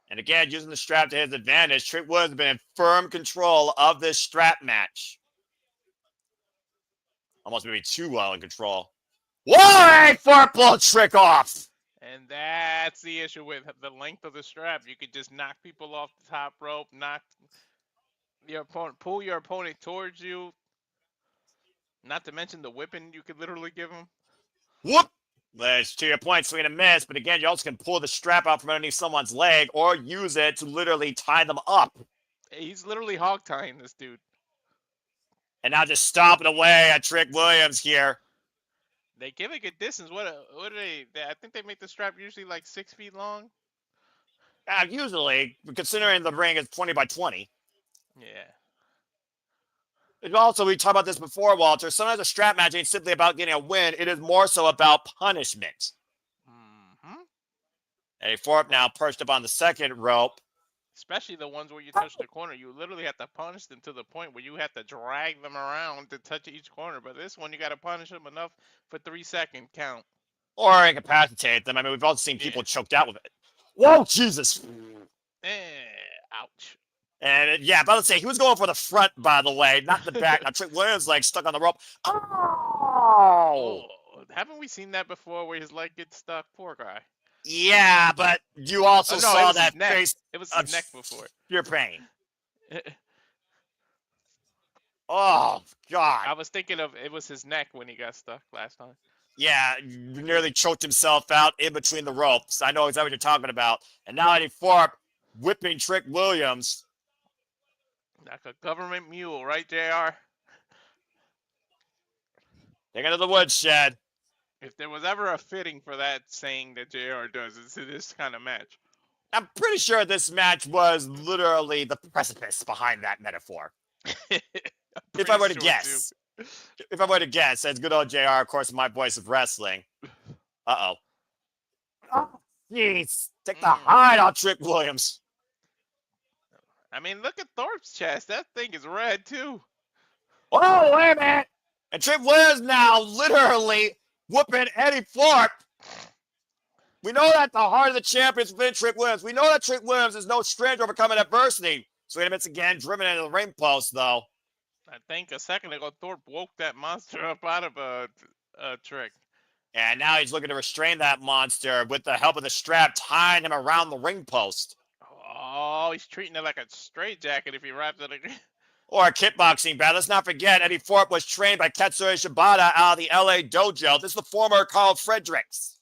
And again, using the strap to his advantage, Trick Williams has been in firm control of this strap match. Almost maybe too well in control. Whoa! Thorpe pulled Trick off! And that's the issue with the length of the strap. You could just knock people off the top rope, knock your opponent, pull your opponent towards you. Not to mention the whipping you could literally give him. Whoop! That's to your point, swing and a miss, but again, you also can pull the strap out from underneath someone's leg or use it to literally tie them up. He's literally hog tying this dude. And now just stomping away at Trick Williams here. They give a good distance. What are they? I think they make the strap usually like 6 feet long. Usually, considering the ring is 20 by 20. Yeah. And also, we talked about this before, Walter. Sometimes a strap match ain't simply about getting a win. It is more so about punishment. Mm-hmm. Eddie Thorpe now perched up on the second rope. Especially the ones where you touch the corner. You literally have to punish them to the point where you have to drag them around to touch each corner. But this one, you got to punish them enough for 3 second count. Or incapacitate them. I mean, we've also seen people choked out with it. Whoa, Jesus. Ouch. And yeah, but let's say he was going for the front, by the way, not the back. Now Trick Williams like stuck on the rope. Oh! Haven't we seen that before where his leg gets stuck? Poor guy. Yeah, but you also saw that face. It was his neck before. Pure pain. Oh, God. I was thinking of it was his neck when he got stuck last time. Yeah, nearly choked himself out in between the ropes. I know exactly what you're talking about. And now Eddie Thorpe whipping Trick Williams. Like a government mule, right, JR? Take it to the woodshed. If there was ever a fitting for that saying that JR does, it's this kind of match. I'm pretty sure this match was literally the precipice behind that metaphor. If I were to guess. If I were to guess, as good old JR, of course, my voice of wrestling. Uh-oh. Oh, jeez. Take the hide off Trick Williams. I mean, look at Thorpe's chest. That thing is red, too. Oh, wait a minute. And Trick Williams now literally whooping Eddie Thorpe. We know that the heart of the champions within Trick Williams. We know that Trick Williams is no stranger overcoming adversity. So it's again driven into the ring post, though. I think a second ago, Thorpe woke that monster up out of a Trick. And now he's looking to restrain that monster with the help of the strap, tying him around the ring post. Oh, he's treating it like a straitjacket if he wraps it again. Or a kickboxing battle. Let's not forget, Eddie Thorpe was trained by Katsuri Shibata out of the LA dojo. This is the former Carl Fredericks.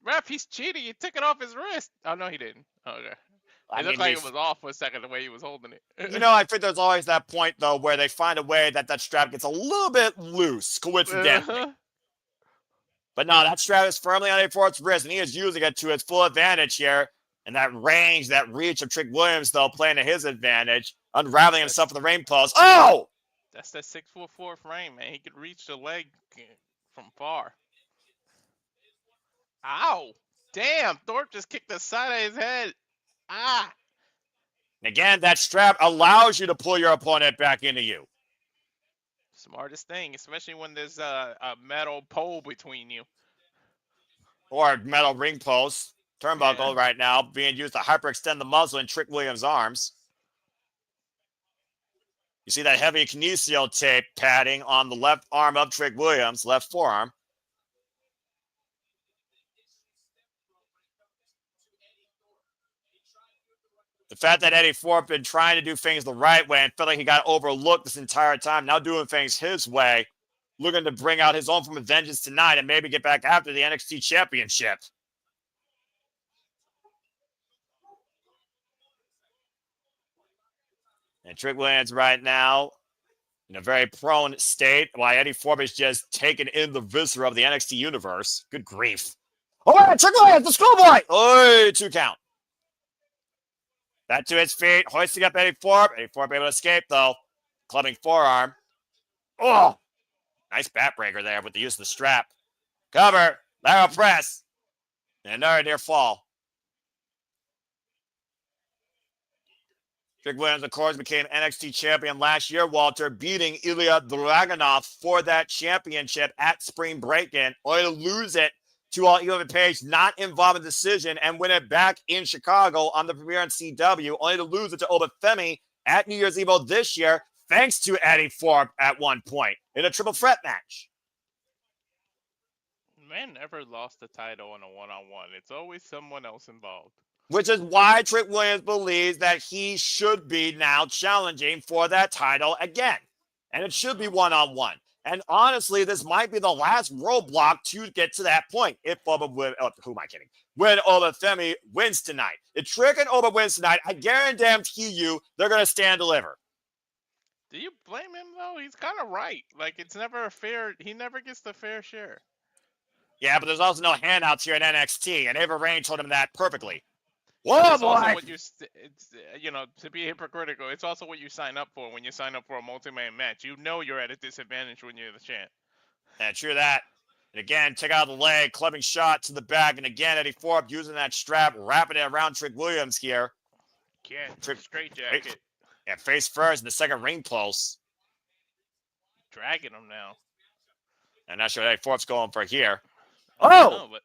Ref, he's cheating. He took it off his wrist. Oh, no, he didn't. Okay. It looked like it was off for a second the way he was holding it. You know, I think there's always that point, though, where they find a way that strap gets a little bit loose, coincidentally. But no, that strap is firmly on Eddie Thorpe's wrist, and he is using it to his full advantage here. And that range, that reach of Trick Williams, though, playing to his advantage, unraveling himself in the ring post. Oh! That's that 6'4" frame, man. He could reach the leg from far. Ow! Damn, Thorpe just kicked the side of his head. Ah! And again, that strap allows you to pull your opponent back into you. Smartest thing, especially when there's a metal pole between you. Or metal ring post. Turnbuckle right now being used to hyperextend the muzzle in Trick Williams' arms. You see that heavy kinesio tape padding on the left arm of Trick Williams, left forearm. The fact that Eddie Thorpe been trying to do things the right way and felt like he got overlooked this entire time, now doing things his way, looking to bring out his own form of vengeance tonight and maybe get back after the NXT Championship. And Trick Williams right now in a very prone state, while Eddie Thorpe is just taking in the viscera of the NXT universe. Good grief. Oh, wait, Trick Williams, the schoolboy! Oh, 2 count. Back to his feet, hoisting up Eddie Thorpe. Eddie Thorpe able to escape, though. Clubbing forearm. Oh, nice backbreaker there with the use of the strap. Cover, lateral press, and another near fall. Trick Williams, of course, became NXT champion last year, Walter, beating Ilya Dragunov for that championship at Spring Break-In, only to lose it to Ethan Page, not involved in the decision, and win it back in Chicago on the premiere on CW, only to lose it to Femi at New Year's Eve this year, thanks to Eddie Thorpe at one point in a triple threat match. Man never lost the title in a one-on-one. It's always someone else involved. Which is why Trick Williams believes that he should be now challenging for that title again. And it should be one-on-one. And honestly, this might be the last roadblock to get to that point. If who am I kidding? When Femi wins tonight. If Trick and Oba wins tonight, I guarantee you they're going to stand deliver. Do you blame him, though? He's kind of right. Like, it's never a fair... He never gets the fair share. Yeah, but there's also no handouts here in NXT, and Ava Rain told him that perfectly. Whoa, boy! To be hypocritical, it's also what you sign up for when you sign up for a multi-man match. You know you're at a disadvantage when you're the champ. Yeah, true that. And again, take out the leg, clubbing shot to the back, and again, Eddie Thorpe using that strap, wrapping it around Trick Williams here. Yeah, straight jacket. Yeah, face first in the second ring pulse. Dragging him now. I'm not sure what Eddie Thorpe's going for here. Oh! But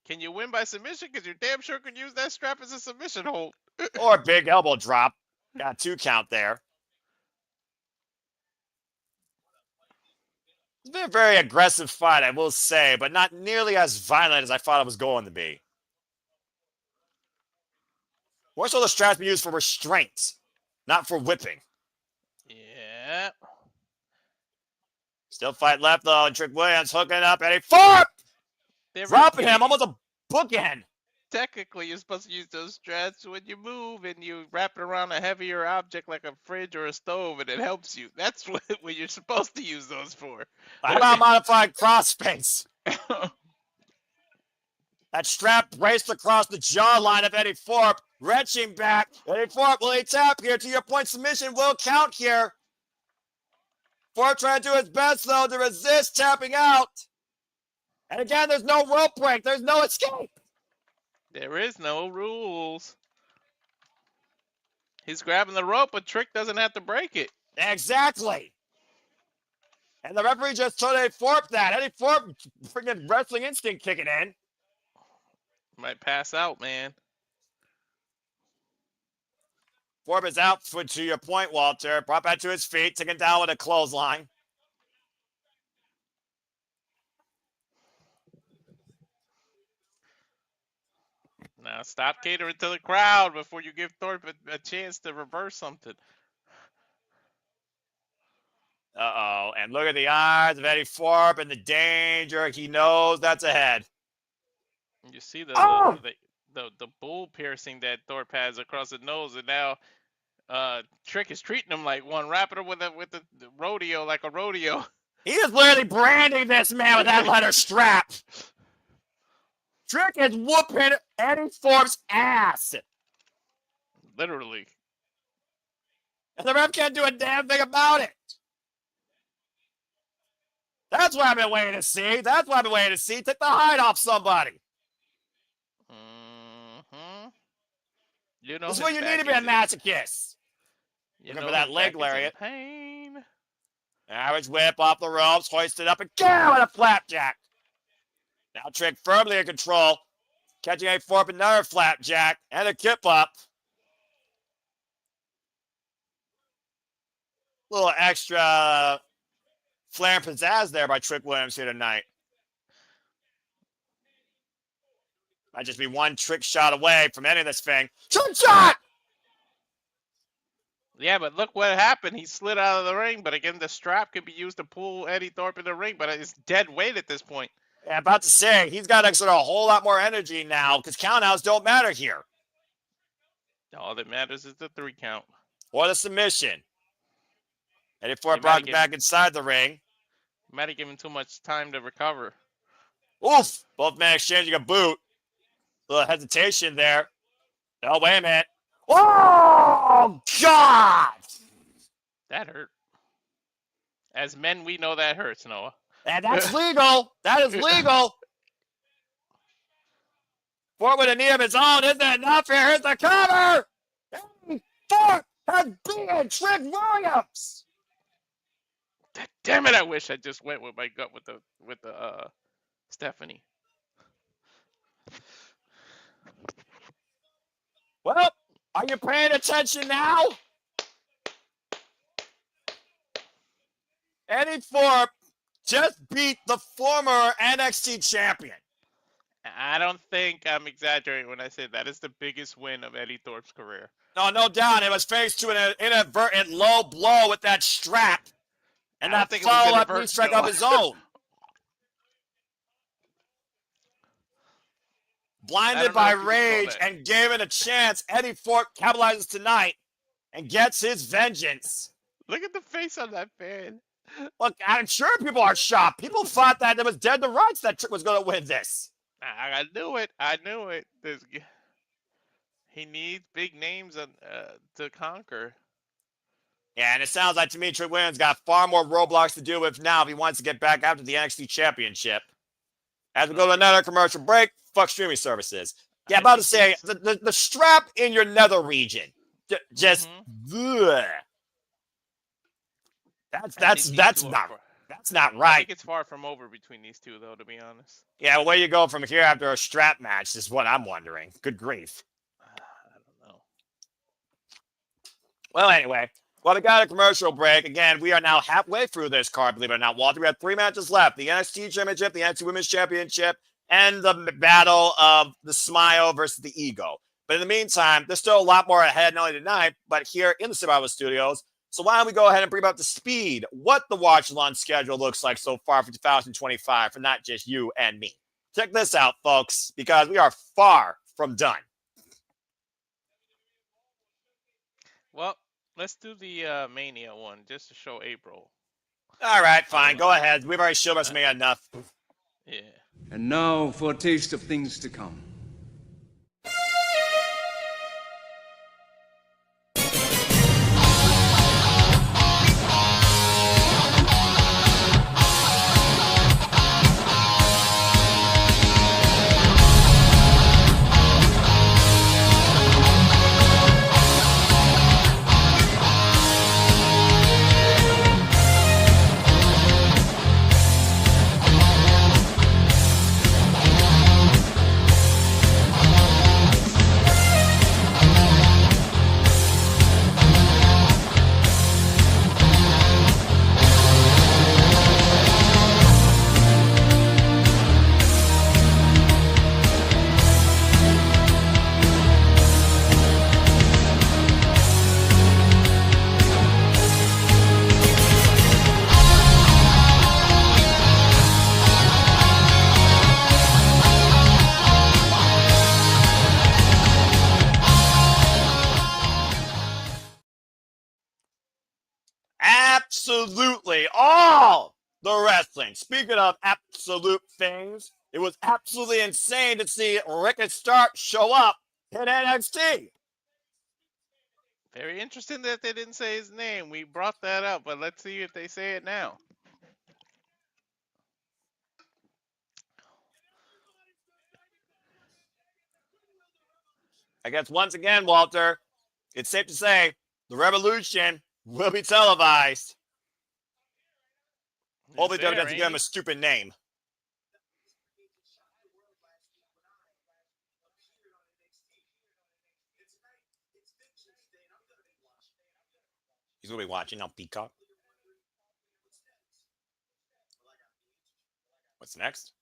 can you win by submission? Because you're damn sure could use that strap as a submission hold. Or a big elbow drop. Got 2 count there. It's been a very aggressive fight, I will say, but not nearly as violent as I thought it was going to be. More so the strap's been used for restraint, not for whipping. Yeah. Still fight left, though, and Trick Williams hooking up Eddie Thorpe! Dropping him, almost a bookend. Technically, you're supposed to use those straps when you move and you wrap it around a heavier object like a fridge or a stove, and it helps you. That's what you're supposed to use those for. How about modified crossface? That strap braced across the jawline of Eddie Thorpe, wrenching back. Eddie Thorpe, will he tap here? To your point, submission will count here. Thorpe trying to do his best, though, to resist tapping out. And again, there's no rope break. There's no escape. There is no rules. He's grabbing the rope, but Trick doesn't have to break it. Exactly. And the referee just told Eddie Thorpe that. Eddie Thorpe, freaking wrestling instinct kicking in. Might pass out, man. Thorpe is out, to your point, Walter. Brought back to his feet, taken down with a clothesline. Now stop catering to the crowd before you give Thorpe a chance to reverse something. Uh-oh. And look at the eyes of Eddie Thorpe and the danger. He knows that's ahead. You see the bull piercing that Thorpe has across the nose, and now Trick is treating him like one, wrapping him with the rodeo like a rodeo. He is literally branding this man with that leather strap. Trick is whooping Eddie Thorpe's ass. Literally. And the ref can't do a damn thing about it. That's what I've been waiting to see. That's what I've been waiting to see. Take the hide off somebody. Mm-hmm. You know this is what you need to be a masochist. Looking for that leg lariat. Pain. Average whip off the ropes, hoisted up, and go with a flapjack. Now Trick firmly in control. Catching a Thorpe, another flapjack, and a kip up. Little extra flair and pizzazz there by Trick Williams here tonight. Might just be one trick shot away from ending this thing. Trick shot! Yeah, but look what happened. He slid out of the ring, but again, the strap could be used to pull Eddy Thorpe in the ring, but it's dead weight at this point. Yeah, about to say, he's got a whole lot more energy now because countouts don't matter here. All that matters is the 3 count. Or the submission. Eddy Thorpe brought him back inside the ring. Might have given too much time to recover. Oof! Both men exchanging a boot. A little hesitation there. Oh, wait a minute. Oh, God! That hurt. As men, we know that hurts, Noah. And that's legal. That is legal. Thorpe with a knee of his own. Isn't that enough? Here, here's the cover. Thorpe has beaten Trick Williams. Damn it! I wish I just went with my gut with the Stephanie. Well, are you paying attention now? Eddy Thorpe just beat the former NXT champion. I don't think I'm exaggerating when I say that is the biggest win of Eddy Thorpe's career. No doubt. It was faced to an inadvertent low blow with that strap. And that follow-up knee strike of his own. Blinded by rage and gave it a chance, Eddy Thorpe capitalizes tonight and gets his vengeance. Look at the face on that fan. Look, I'm sure people are shocked. People thought that it was dead to rights that Trick was going to win this. I knew it. I knew it. He needs big names to conquer. Yeah, and it sounds like to me Trick Williams got far more roadblocks to deal with now if he wants to get back after the NXT Championship. As we go to another commercial break, fuck streaming services. Yeah, about to say, the strap in your nether region. Just, that's not right. I think it's far from over between these two, though, to be honest. Yeah, where you go from here after a strap match is what I'm wondering. Good grief. I don't know. Well, anyway, while we got a commercial break, again, we are now halfway through this card, believe it or not, Walter. We have 3 matches left. The NXT Championship, the NXT Women's Championship, and the battle of the Smile versus the Ego. But in the meantime, there's still a lot more ahead, not only tonight, but here in the Survivor Studios. So why don't we go ahead and bring up to speed what the watch-along schedule looks like so far for 2025 for not just you and me. Check this out, folks, because we are far from done. Well, let's do the Mania one just to show April. All right, fine. Go ahead. We've already showed WrestleMania enough. Yeah. And now for a taste of things to come. Absolutely all the wrestling. Speaking of absolute things, it was absolutely insane to see Rick and Stark show up in NXT. Very interesting that they didn't say his name. We brought that up, but let's see if they say it now. I guess once again, Walter, it's safe to say the Revolution will be televised. Hopefully, WWE doesn't give him a stupid name. He's going to be watching on Peacokc. What's next?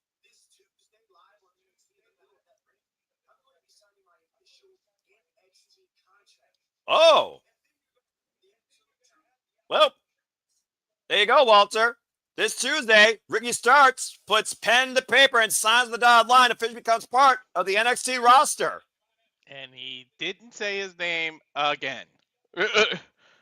Oh. Well, there you go, Walter. This Tuesday, Ricky Starks puts pen to paper and signs the dotted line, officially becomes part of the NXT roster. And he didn't say his name again.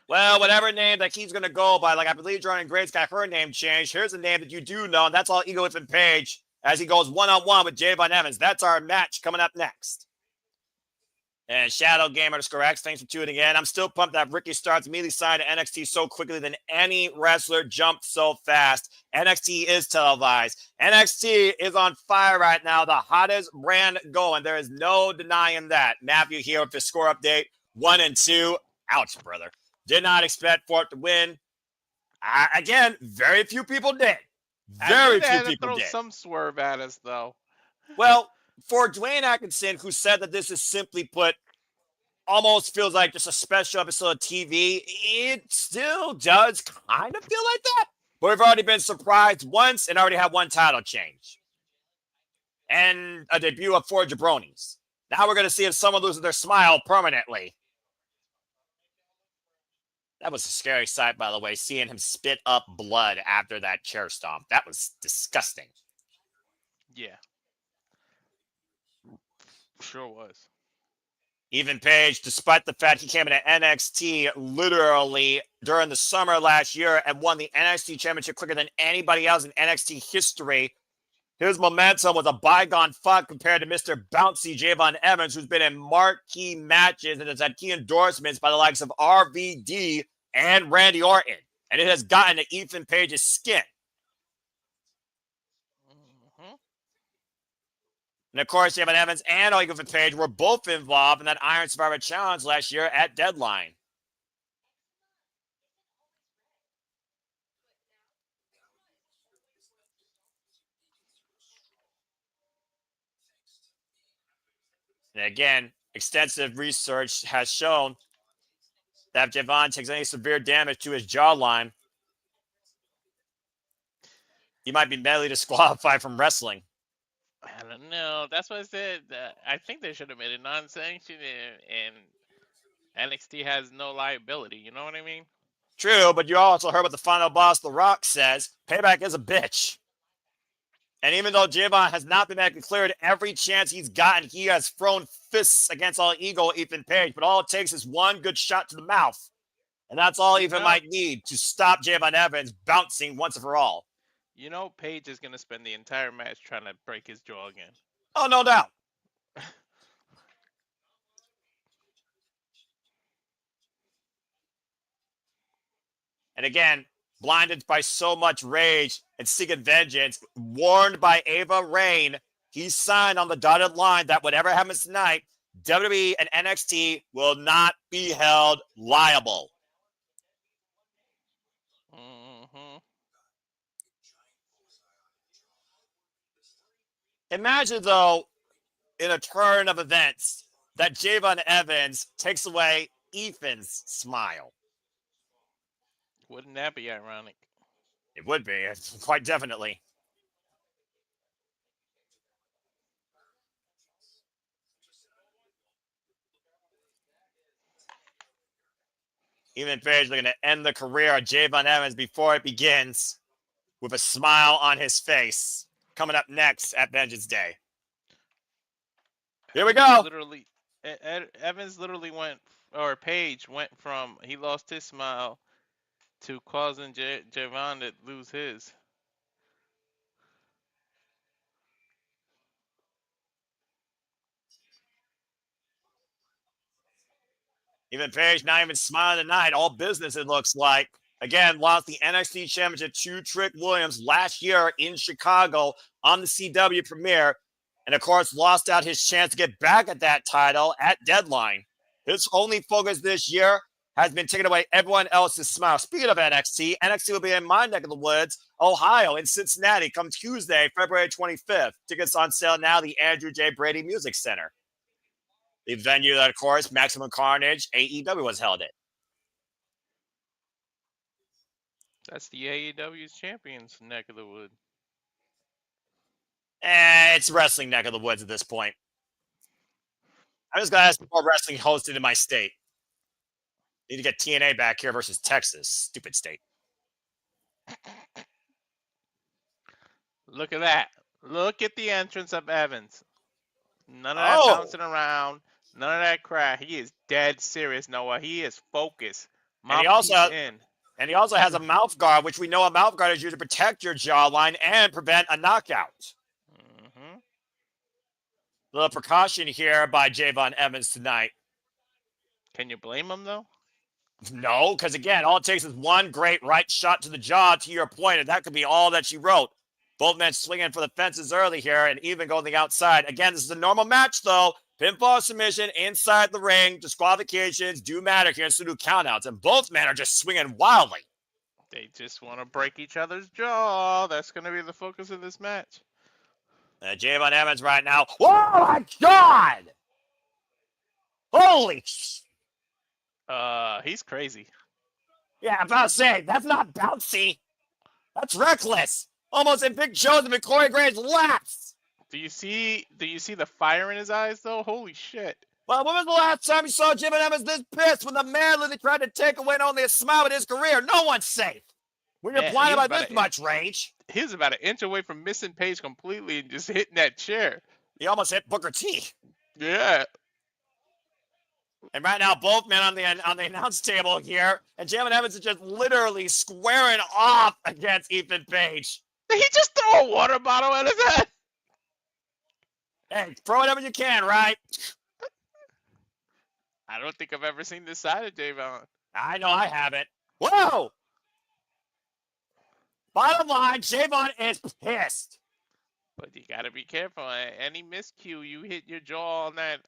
Well, whatever name that he's going to go by, like I believe Jordan Grace got her name changed. Here's a name that you do know, and that's all Ego Infant Page as he goes one-on-one with Javon Evans. That's our match coming up next. And Shadow Gamer _X, thanks for tuning in. I'm still pumped that Ricky Starks immediately signed to NXT so quickly than any wrestler jumped so fast. NXT is televised. NXT is on fire right now, the hottest brand going. There is no denying that. Matthew here with the score update, 1 and 2. Ouch, brother. Did not expect Thorpe to win. Again, very few people did. Very few people throw did. Some swerve at us, though. Well, for Dwayne Atkinson, who said that this is simply put, almost feels like just a special episode of TV, it still does kind of feel like that. But we've already been surprised once and already had one title change. And a debut of 4 jabronis. Now we're going to see if someone loses their smile permanently. That was a scary sight, by the way, seeing him spit up blood after that chair stomp. That was disgusting. Yeah. Sure was. Even Page, despite the fact he came into NXT literally during the summer last year and won the NXT Championship quicker than anybody else in NXT history, his momentum was a bygone fuck compared to Mr. Bouncy Javon Evans, who's been in marquee matches and has had key endorsements by the likes of RVD and Randy Orton. And it has gotten to Ethan Page's skin. And of course, Javon Evans and Ethan Page were both involved in that Iron Survivor Challenge last year at Deadline. And again, extensive research has shown that if Javon takes any severe damage to his jawline, he might be medically disqualified from wrestling. I don't know. That's what I said. I think they should have made it non-sanctioned, and NXT has no liability. You know what I mean? True, but you also heard what the final boss, The Rock, says. Payback is a bitch. And even though Javon has not been medically cleared, every chance he's gotten, he has thrown fists against all ego Ethan Page. But all it takes is one good shot to the mouth. And that's all Ethan might need to stop Javon Evans bouncing once and for all. You know, Page is going to spend the entire match trying to break his jaw again. Oh, no doubt. And again, blinded by so much rage and seeking vengeance, warned by Ava Rain, he signed on the dotted line that whatever happens tonight, WWE and NXT will not be held liable. Imagine, though, in a turn of events, that Javon Evans takes away Ethan's smile. Wouldn't that be ironic? It would be, quite definitely. Ethan Page looking to end the career of Javon Evans before it begins with a smile on his face. Coming up next at Vengeance Day. Here we go. Evans literally Page went from he lost his smile to causing Javon to lose his. Even Page not even smiling tonight. All business, it looks like. Again, lost the NXT Championship to Trick Williams last year in Chicago on the CW premiere. And, of course, lost out his chance to get back at that title at Deadline. His only focus this year has been taking away everyone else's smile. Speaking of NXT, NXT will be in my neck of the woods, Ohio, in Cincinnati, come Tuesday, February 25th. Tickets on sale now, the Andrew J. Brady Music Center. The venue that, of course, Maximum Carnage, AEW was held at. That's the AEW's champions neck of the wood. It's wrestling neck of the woods at this point. I'm just going to ask more wrestling hosted in my state. Need to get TNA back here versus Texas. Stupid state. Look at that. Look at the entrance of Evans. None of that bouncing around. None of that crap. He is dead serious, Noah. He is focused. And he also has a mouth guard, which we know a mouth guard is used to protect your jawline and prevent a knockout. Mm-hmm. Little precaution here by Javon Evans tonight. Can you blame him, though? No, because again, all it takes is one great right shot to the jaw, to your point, and that could be all that she wrote. Both men swinging for the fences early here and even going the outside. Again, this is a normal match, though. Pinfall submission inside the ring. Disqualifications do matter here, so do countouts. And both men are just swinging wildly. They just want to break each other's jaw. That's going to be the focus of this match. Javon Evans right now. Oh, my God! Holy he's crazy. Yeah, I'm about to say, that's not bouncy. That's reckless. Almost in Big Joe's and Corey Graves' laps. Do you see the fire in his eyes, though? Holy shit. Well, when was the last time you saw Jim and Evans this pissed when the man literally tried to take away only a smile in his career? No one's safe. When you're blinded by this much rage. He was about an inch away from missing Paige completely and just hitting that chair. He almost hit Booker T. Yeah. And right now, both men on the announce table here, and Jim and Evans is just literally squaring off against Ethan Page. Did he just throw a water bottle at his head? Hey, throw whatever you can, right? I don't think I've ever seen this side of Javon. I know I haven't. Whoa! Bottom line, Javon is pissed. But you gotta be careful. Any miscue, you hit your jaw on that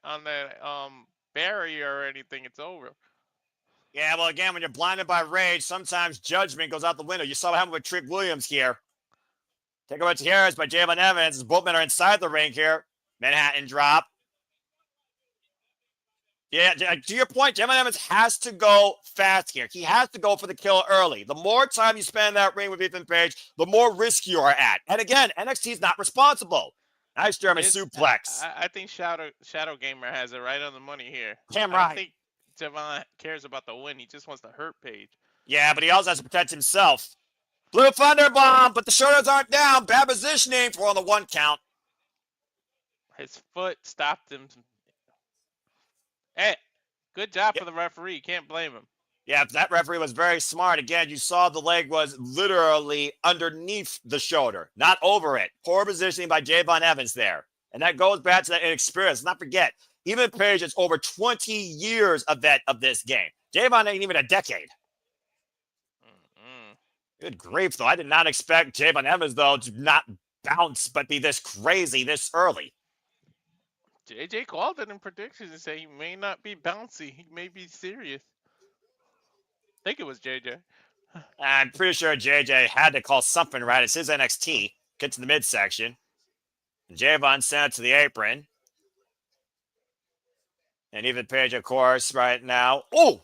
barrier or anything, it's over. Yeah, well, again, when you're blinded by rage, sometimes judgment goes out the window. You saw what happened with Trick Williams here. Take over to Harris by Javon Evans. Both men are inside the ring here. Manhattan drop. Yeah, to your point, Javon Evans has to go fast here. He has to go for the kill early. The more time you spend in that ring with Ethan Page, the more risk you are at. And again, NXT is not responsible. Nice German suplex. I think Shadow Gamer has it right on the money here. Damn right. right. I don't think Javon cares about the win. He just wants to hurt Page. Yeah, but he also has to protect himself. Blue Thunder Bomb, but the shoulders aren't down. Bad positioning for on the 1 count. His foot stopped him. Hey, good job for the referee. Can't blame him. Yeah, that referee was very smart. Again, you saw the leg was literally underneath the shoulder, not over it. Poor positioning by Javon Evans there. And that goes back to that inexperience. Not forget, even Page is over 20 years of vet of this game. Javon ain't even a decade. Good grief, though. I did not expect Javon Evans, though, to not bounce but be this crazy this early. JJ called it in predictions and said he may not be bouncy. He may be serious. I think it was JJ. I'm pretty sure JJ had to call something right. It's his NXT. Get to the midsection. Javon sent it to the apron. And even Page, of course, right now. Oh!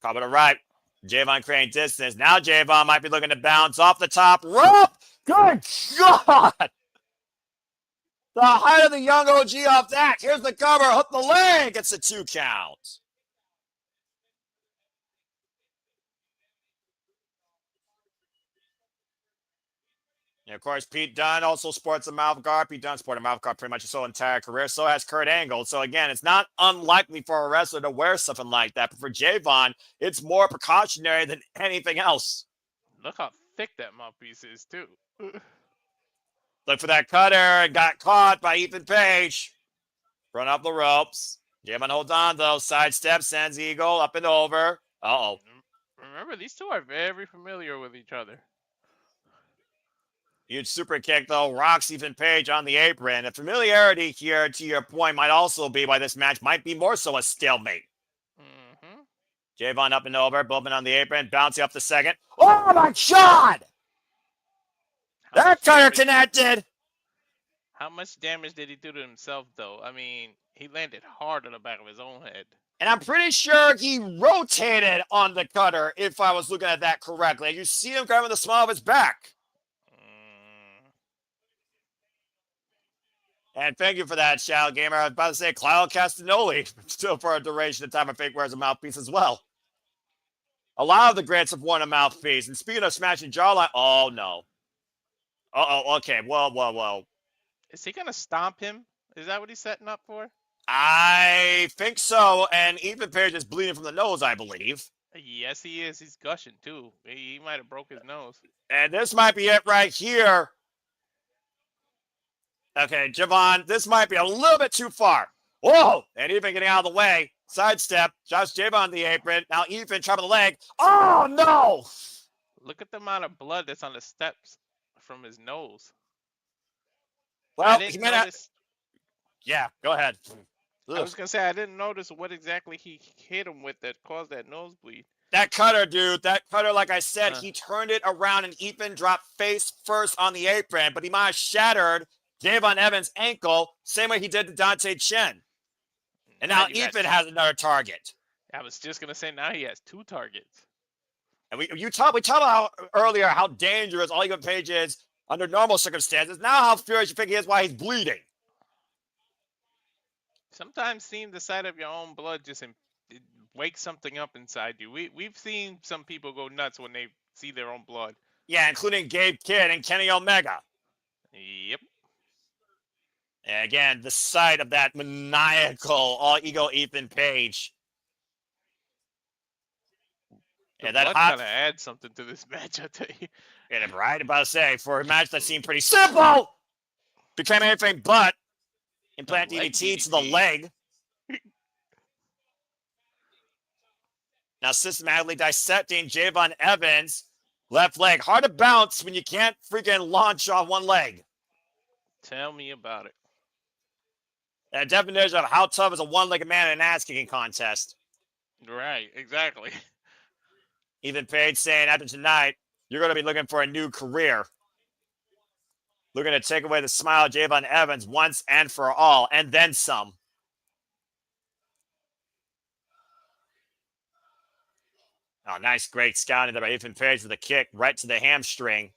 Caught it right. Javon creating distance. Now Javon might be looking to bounce off the top rope. Good God! The height of the young OG off that. Here's the cover. Hook the leg. It's a 2 count. And of course, Pete Dunne also sports a mouth guard. Pete Dunne sported a mouth guard pretty much his whole entire career. So has Kurt Angle. So again, it's not unlikely for a wrestler to wear something like that. But for Javon, it's more precautionary than anything else. Look how thick that mouthpiece is, too. Look for that cutter and got caught by Ethan Page. Run up the ropes. Javon holds on, though. Sidestep, sends Eagle up and over. Uh-oh. Remember, these two are very familiar with each other. Huge super kick, though. Rocks Ethan Page on the apron. And familiarity here, to your point, might also be why this match might be more so a stalemate. Mm-hmm. Javon up and over. Bowman on the apron. Bouncing up the second. Oh, my God! That cutter connected! How much damage did he do to himself, though? I mean, he landed hard on the back of his own head. And I'm pretty sure he rotated on the cutter, if I was looking at that correctly. You see him grabbing the small of his back. And thank you for that, Shall Gamer. I was about to say Claudio Castagnoli, still for a duration of time, I think wears a mouthpiece as well. A lot of the grants have worn a mouthpiece. And speaking of smashing jawline, oh no. Okay. Whoa. Is he gonna stomp him? Is that what he's setting up for? I think so. And Ethan Page is bleeding from the nose, I believe. Yes, he is. He's gushing too. He might have broke his nose. And this might be it right here. Okay, Javon, this might be a little bit too far. Whoa! And Ethan getting out of the way. Sidestep. Josh Javon on the apron. Now Ethan chopping the leg. Oh, no! Look at the amount of blood that's on the steps from his nose. Well, he may not... Yeah, go ahead. I was going to say, I didn't notice what exactly he hit him with that caused that nosebleed. That cutter, dude. That cutter, like I said, he turned it around and Ethan dropped face first on the apron, but he might have shattered Javon Evans' ankle, same way he did to Dante Chen. And now Ethan has another target. I was just going to say, now he has 2 targets. And we talked about earlier how dangerous all Ethan Page is under normal circumstances. Now how furious you think he is while he's bleeding. Sometimes seeing the sight of your own blood just wakes something up inside you. We've seen some people go nuts when they see their own blood. Yeah, including Gabe Kidd and Kenny Omega. Yep. And again, the sight of that maniacal all-ego Ethan Page. Yeah, that kind of adds something to this match, I tell you. Yeah, right about to say, for a match that seemed pretty simple, became anything but implant DDT to the leg. Now systematically dissecting Javon Evans' left leg. Hard to bounce when you can't freaking launch on one leg. Tell me about it. A definition of how tough is a one-legged man in an ass-kicking contest. Right, exactly. Ethan Page saying after tonight, you're going to be looking for a new career. Looking to take away the smile of Javon Evans once and for all, and then some. Oh, nice, great scouting there by Ethan Page with a kick right to the hamstring.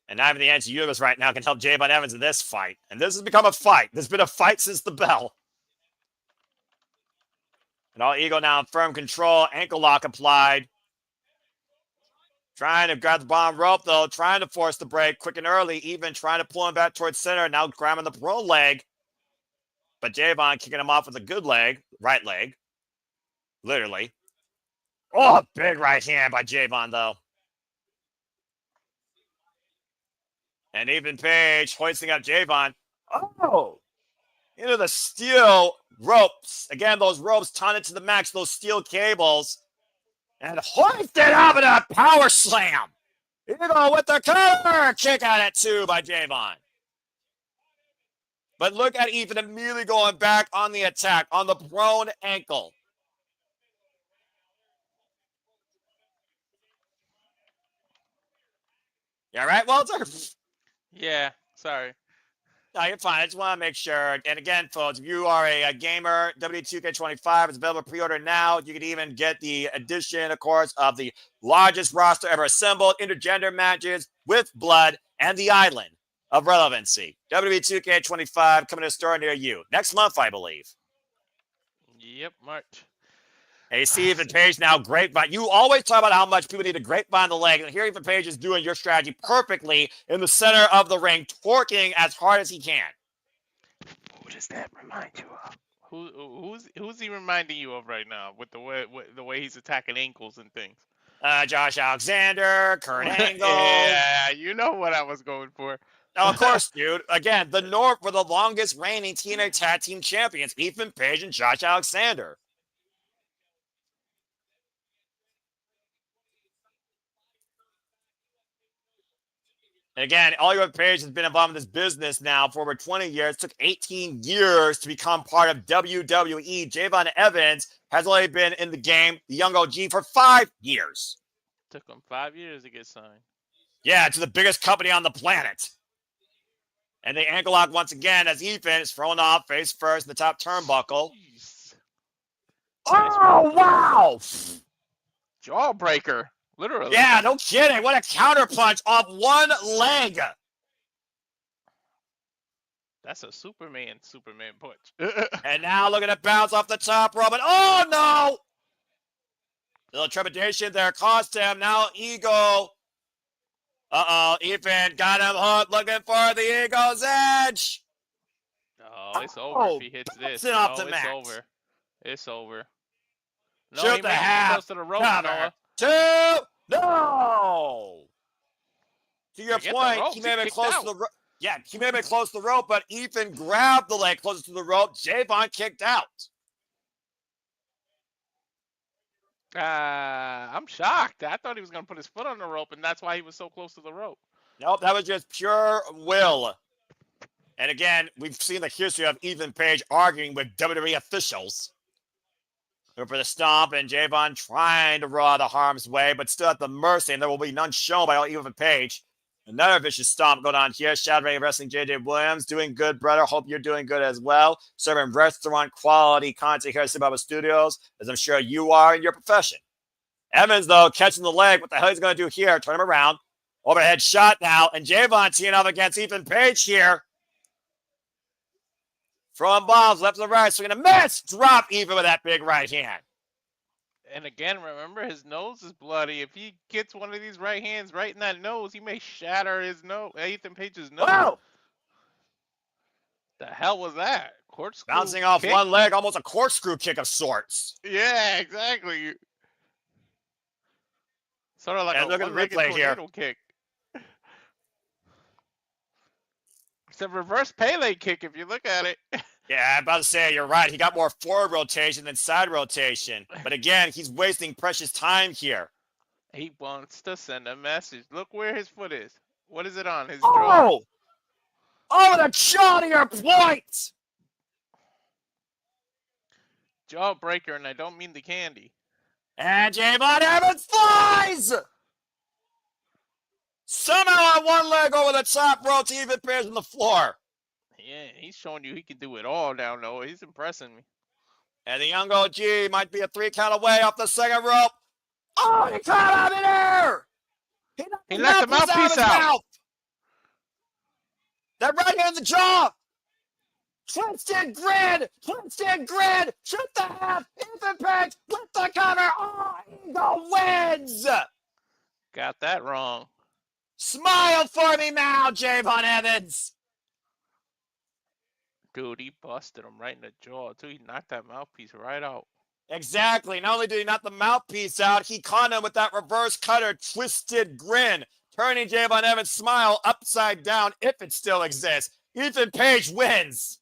And not even the Answer Universe right now can help Javon Evans in this fight. And this has become a fight. There's been a fight since the bell. And all ego now in firm control. Ankle lock applied. Trying to grab the bottom rope, though. Trying to force the break quick and early. Even trying to pull him back towards center. Now grabbing the pro leg. But Javon kicking him off with a good leg. Right leg. Literally. Oh, big right hand by Javon, though. And Ethan Page hoisting up Javon. Oh! Into the steel ropes. Again, those ropes taunted to the max, those steel cables. And hoisted up in a power slam. Eagle with the cover. Kick at it, too, by Javon. But look at Ethan immediately going back on the attack on the prone ankle. You all right, Walter? Yeah, sorry. No, you're fine. I just want to make sure. And again, folks, if you are a gamer, W2K25 is available pre-order now. You can even get the edition, of course, of the largest roster ever assembled, intergender matches with blood and the island of relevancy. W2K25 coming to a store near you next month, I believe. Yep, March. Hey, see Ethan Page now grapevine. You always talk about how much people need to grapevine the leg, and here Ethan Page is doing your strategy perfectly in the center of the ring, torquing as hard as he can. Who does that remind you of? Who's he reminding you of right now with the way he's attacking ankles and things? Josh Alexander, Kurt Angle. Yeah, you know what I was going for. Oh, of course, dude. Again, the North were the longest reigning TNA Tag Team Champions, Ethan Page and Josh Alexander. And again, Oliver Page has been involved in this business now for over 20 years. It took 18 years to become part of WWE. Javon Evans has only been in the game, the young OG, for 5 years. Took him 5 years to get signed. Yeah, to the biggest company on the planet. And the ankle lock once again as Ethan is thrown off face first in the top turnbuckle. Jeez. Oh, wow! Jawbreaker. Literally. Yeah, no kidding. What a counter punch off one leg. That's a Superman punch. And now look at it bounce off the top rope. And oh no! Little trepidation there cost him. Now Ego. Ethan got him hooked, looking for the Ego's edge. Oh, it's over if he hits this. Off the It's mat. over. It's over. No, Shoot he the makes it half. close to the rope, Cover. Noah. 2. No! To your Forget the point, ropes, he may have been kicked close out. to the rope. Yeah, he may have been close to the rope, but Ethan grabbed the leg closer to the rope. Javon kicked out. I'm shocked. I thought he was going to put his foot on the rope, and that's why he was so close to the rope. Nope, that was just pure will. And again, we've seen the history of Ethan Page arguing with WWE officials. Going for the stomp, and Javon trying to roll out of harm's way, but still at the mercy, and there will be none shown by Ethan Page. Another vicious stomp going on here. Shattering Wrestling, JJ Williams. Doing good, brother. Hope you're doing good as well. Serving restaurant quality content here at Slip Studios, as I'm sure you are in your profession. Evans, though, catching the leg. What the hell he's going to do here? Turn him around. Overhead shot now. And Javon teeing up against Ethan Page here. Throwing bombs left and right. So going to miss. Drop Ethan with that big right hand. And again, remember, his nose is bloody. If he gets one of these right hands right in that nose, he may shatter his nose, Ethan Page's nose. Wow. The hell was that? Corkscrew Bouncing off kick? one leg. Almost a corkscrew kick of sorts. Yeah, exactly. Sort of like And a look at the one-legged replay here. tornado kick. It's a reverse Pele kick if you look at it. Yeah, I'm about to say, you're right. He got more forward rotation than side rotation. But again, he's wasting precious time here. He wants to send a message. Look where his foot is. What is it on? His jaw. Oh! Oh, the shot of your point! Jawbreaker, and I don't mean the candy. And Javon Evans flies! Somehow on one leg over the top rope to even Perez on the floor. Yeah, he's showing you he can do it all now, Noah. He's impressing me. And the young OG might be a 3 count away off the second rope. Oh, he caught out in air! He let the mouthpiece out. Mouth. That right hand in the jaw. Twisted grid. Shoot the half. Ethan Page with the cover. Oh, Eagle wins. Got that wrong. Smile for me now, Javon Evans. Dude, he busted him right in the jaw, too. He knocked that mouthpiece right out. Exactly. Not only did he knock the mouthpiece out, he caught him with that reverse cutter, twisted grin, turning Javon Evans' smile upside down, if it still exists. Ethan Page wins.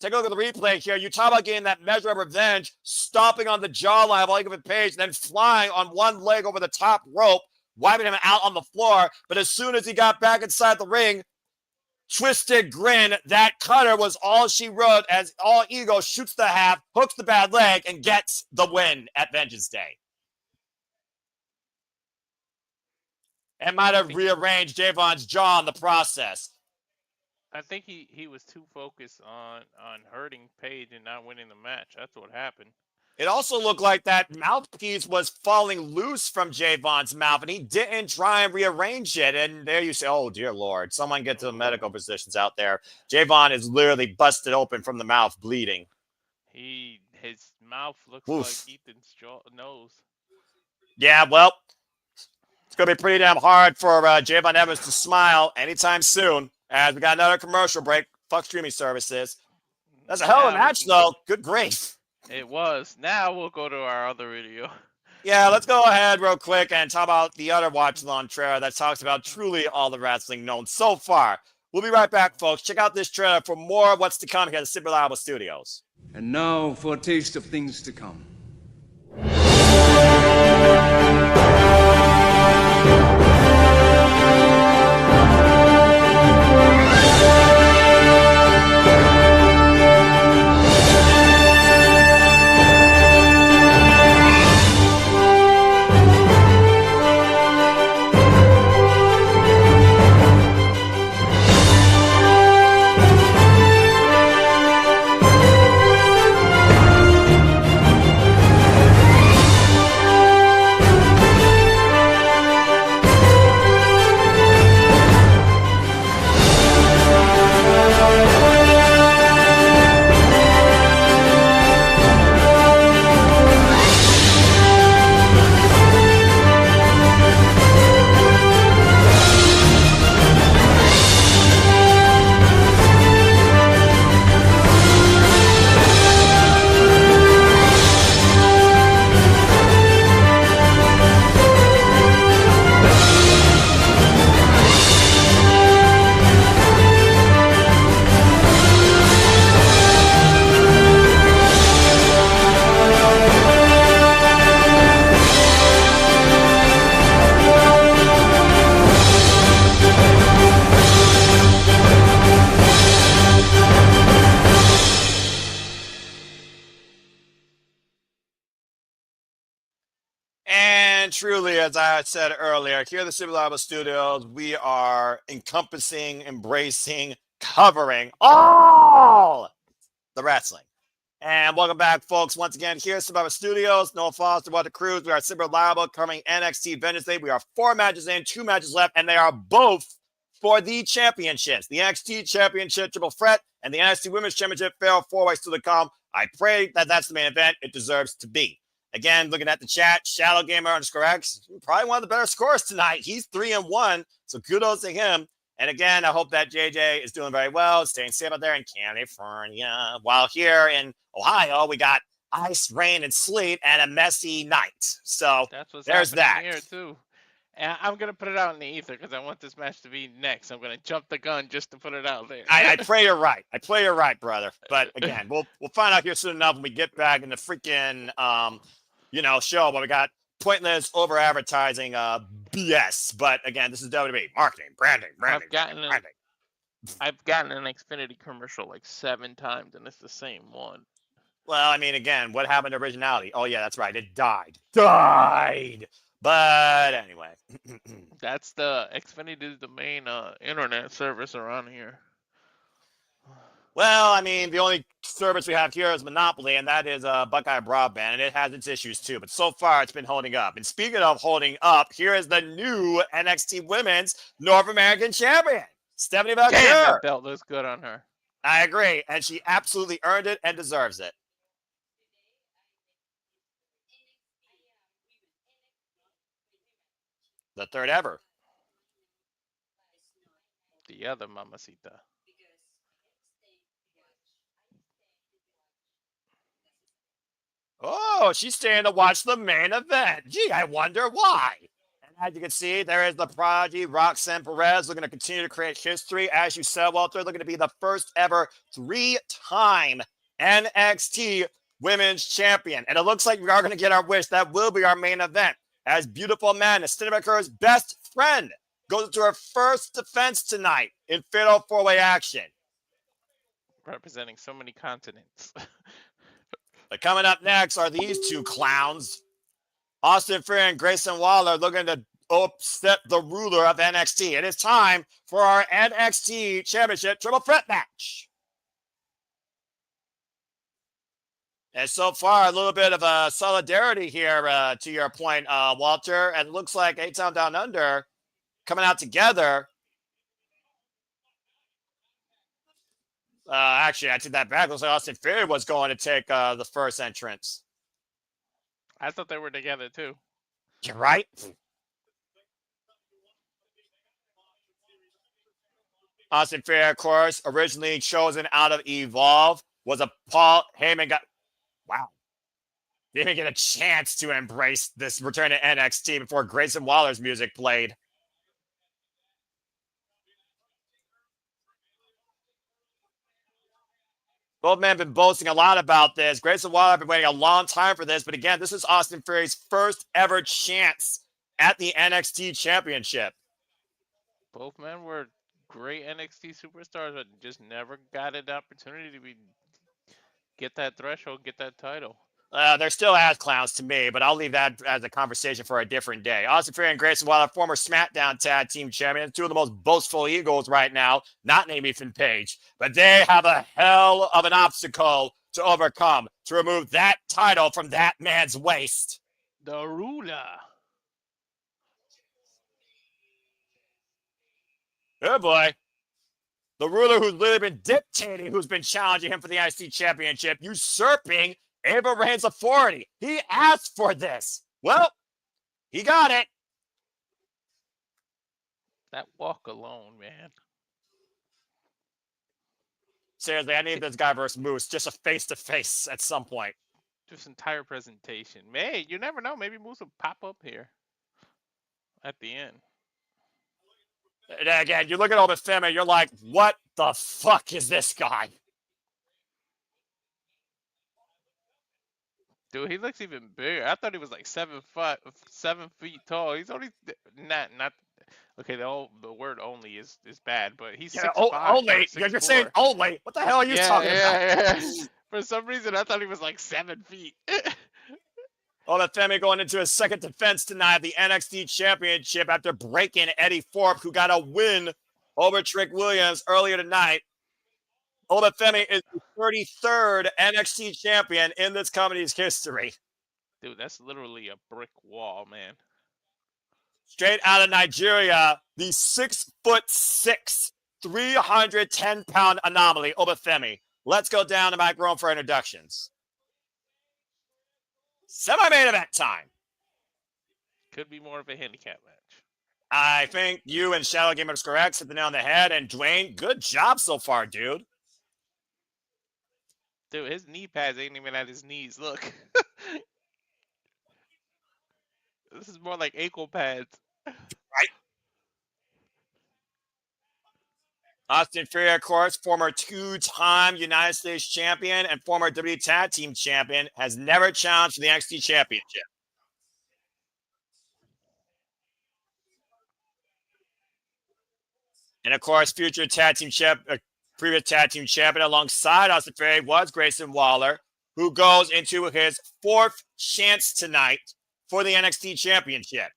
Take a look at the replay here. You talk about getting that measure of revenge, stomping on the jawline of Ethan Page, then flying on one leg over the top rope, wiping him out on the floor. But as soon as he got back inside the ring, twisted grin, that cutter was all she wrote, as All Ego shoots the half, hooks the bad leg, and gets the win at Vengeance Day. And might have rearranged Javon's jaw in the process. I think he was too focused on hurting Page and not winning the match. That's what happened. It also looked like that mouthpiece was falling loose from Javon's mouth, and he didn't try and rearrange it. And there you say, oh, dear Lord, someone get to the medical physicians out there. Javon is literally busted open from the mouth, bleeding. His mouth looks Oof. like Ethan's nose. Yeah, well, it's going to be pretty damn hard for Javon Evans to smile anytime soon, as we got another commercial break. Fuck streaming services. That's a hell of a match, though. Good grief. It was. Now we'll go to our other video. Yeah, let's go ahead real quick and talk about the other watch-along trailer that talks about truly all the wrestling known so far. We'll be right back, folks. Check out this trailer for more of what's to come here at the Slip Studios. And now for a taste of things to come. and truly, as I said earlier, here at the Super Labo Studios, we are encompassing, embracing, covering all the wrestling. And welcome back, folks. Once again, here at Super Studios, Noah Foster, Walter Cruz. We are Super Labo covering NXT Vengeance Day. We are 4 matches in, 2 matches left, and they are both for the championships. The NXT Championship Triple Threat and the NXT Women's Championship Fatal 4-Way still to come. I pray that that's the main event it deserves to be. Again, looking at the chat, Shadow Gamer _X, probably one of the better scorers tonight. He's 3-1, so kudos to him. And again, I hope that JJ is doing very well, staying safe out there in California. While here in Ohio, we got ice, rain, and sleet, and a messy night. So That's what's there's that. here too. And I'm gonna put it out in the ether because I want this match to be next. I'm gonna jump the gun just to put it out there. I pray you're right. I pray you're right, brother. But again, we'll find out here soon enough when we get back in the freaking show. But we got pointless over advertising BS. But again, this is WWE marketing, branding. I've gotten an Xfinity commercial like 7 times, and it's the same one. Well, I mean, again, what happened to originality? Oh yeah, that's right. It died. But anyway, that's the Xfinity is the main internet service around here. Well, I mean, the only service we have here is Monopoly, and that is Buckeye Broadband, and it has its issues too. But so far, it's been holding up. And speaking of holding up, here is the new NXT Women's North American Champion, Stephanie Vaquer. Damn, that belt looks good on her. I agree, and she absolutely earned it and deserves it. The third ever. The other mamacita. Oh, she's staying to watch the main event. Gee, I wonder why. And as you can see, there is the prodigy, Roxanne Perez, looking to continue to create history. As you said, Walter, looking to be the first ever 3-time NXT Women's Champion. And it looks like we are going to get our wish. That will be our main event. As beautiful man, Stephanie Vaquer's best friend goes into her first defense tonight in Fatal 4-Way action. Representing so many continents. But coming up next are these two clowns. Austin Theory and Grayson Waller looking to upset the ruler of NXT. It is time for our NXT Championship Triple Threat match. And so far, a little bit of a solidarity here to your point, Walter. And it looks like A-Town Down Under coming out together. Actually, I took that back. It looks like Austin Theory was going to take the first entrance. I thought they were together, too. You're right. Austin Theory, of course, originally chosen out of Evolve, was a Paul Heyman guy. Wow. Didn't even get a chance to embrace this return to NXT before Grayson Waller's music played. Both men have been boasting a lot about this. Grayson Waller have been waiting a long time for this. But again, this is Austin Theory's first ever chance at the NXT Championship. Both men were great NXT superstars, but just never got an opportunity to get that threshold, get that title. They're still ass clowns to me, but I'll leave that as a conversation for a different day. Austin Theory and Grayson Waller, former SmackDown Tag Team Champions, two of the most boastful egos right now, not named Ethan Page, but they have a hell of an obstacle to overcome to remove that title from that man's waist. The ruler. Oh boy. The ruler who's literally been dictating who's been challenging him for the IC Championship, usurping Ava Rain's authority. He asked for this. Well, he got it. That walk alone, man. Seriously, I need this guy versus Moose. Just a face-to-face at some point. Just entire presentation. Hey, you never know. Maybe Moose will pop up here at the end. And again, you look at all the Femi, you're like, what the fuck is this guy? Dude, he looks even bigger. I thought he was like 7 feet tall. He's only not. Okay, the word "only" is bad, but he's 6'5". Only. You're saying only. What the hell are you talking about? Yeah. For some reason, I thought he was like 7 feet. Femi going into his second defense tonight of the NXT Championship after breaking Eddy Thorpe, who got a win over Trick Williams earlier tonight. Femi is the 33rd NXT champion in this company's history. Dude, that's literally a brick wall, man. Straight out of Nigeria, the 6'6", 310-pound anomaly, Femi. Let's go down to microphone for introductions. Semi-main event time. Could be more of a handicap match. I think you and Shadow Gamers correct. Hit the nail on the head. And Dwayne, good job so far, dude. Dude, his knee pads ain't even at his knees. Look. This is more like ankle pads. Right. Austin Theory, of course, former two-time United States champion and former WWE Tag Team champion, has never challenged for the NXT Championship. And, of course, future tag team previous tag team champion alongside Austin Theory was Grayson Waller, who goes into his fourth chance tonight for the NXT Championship.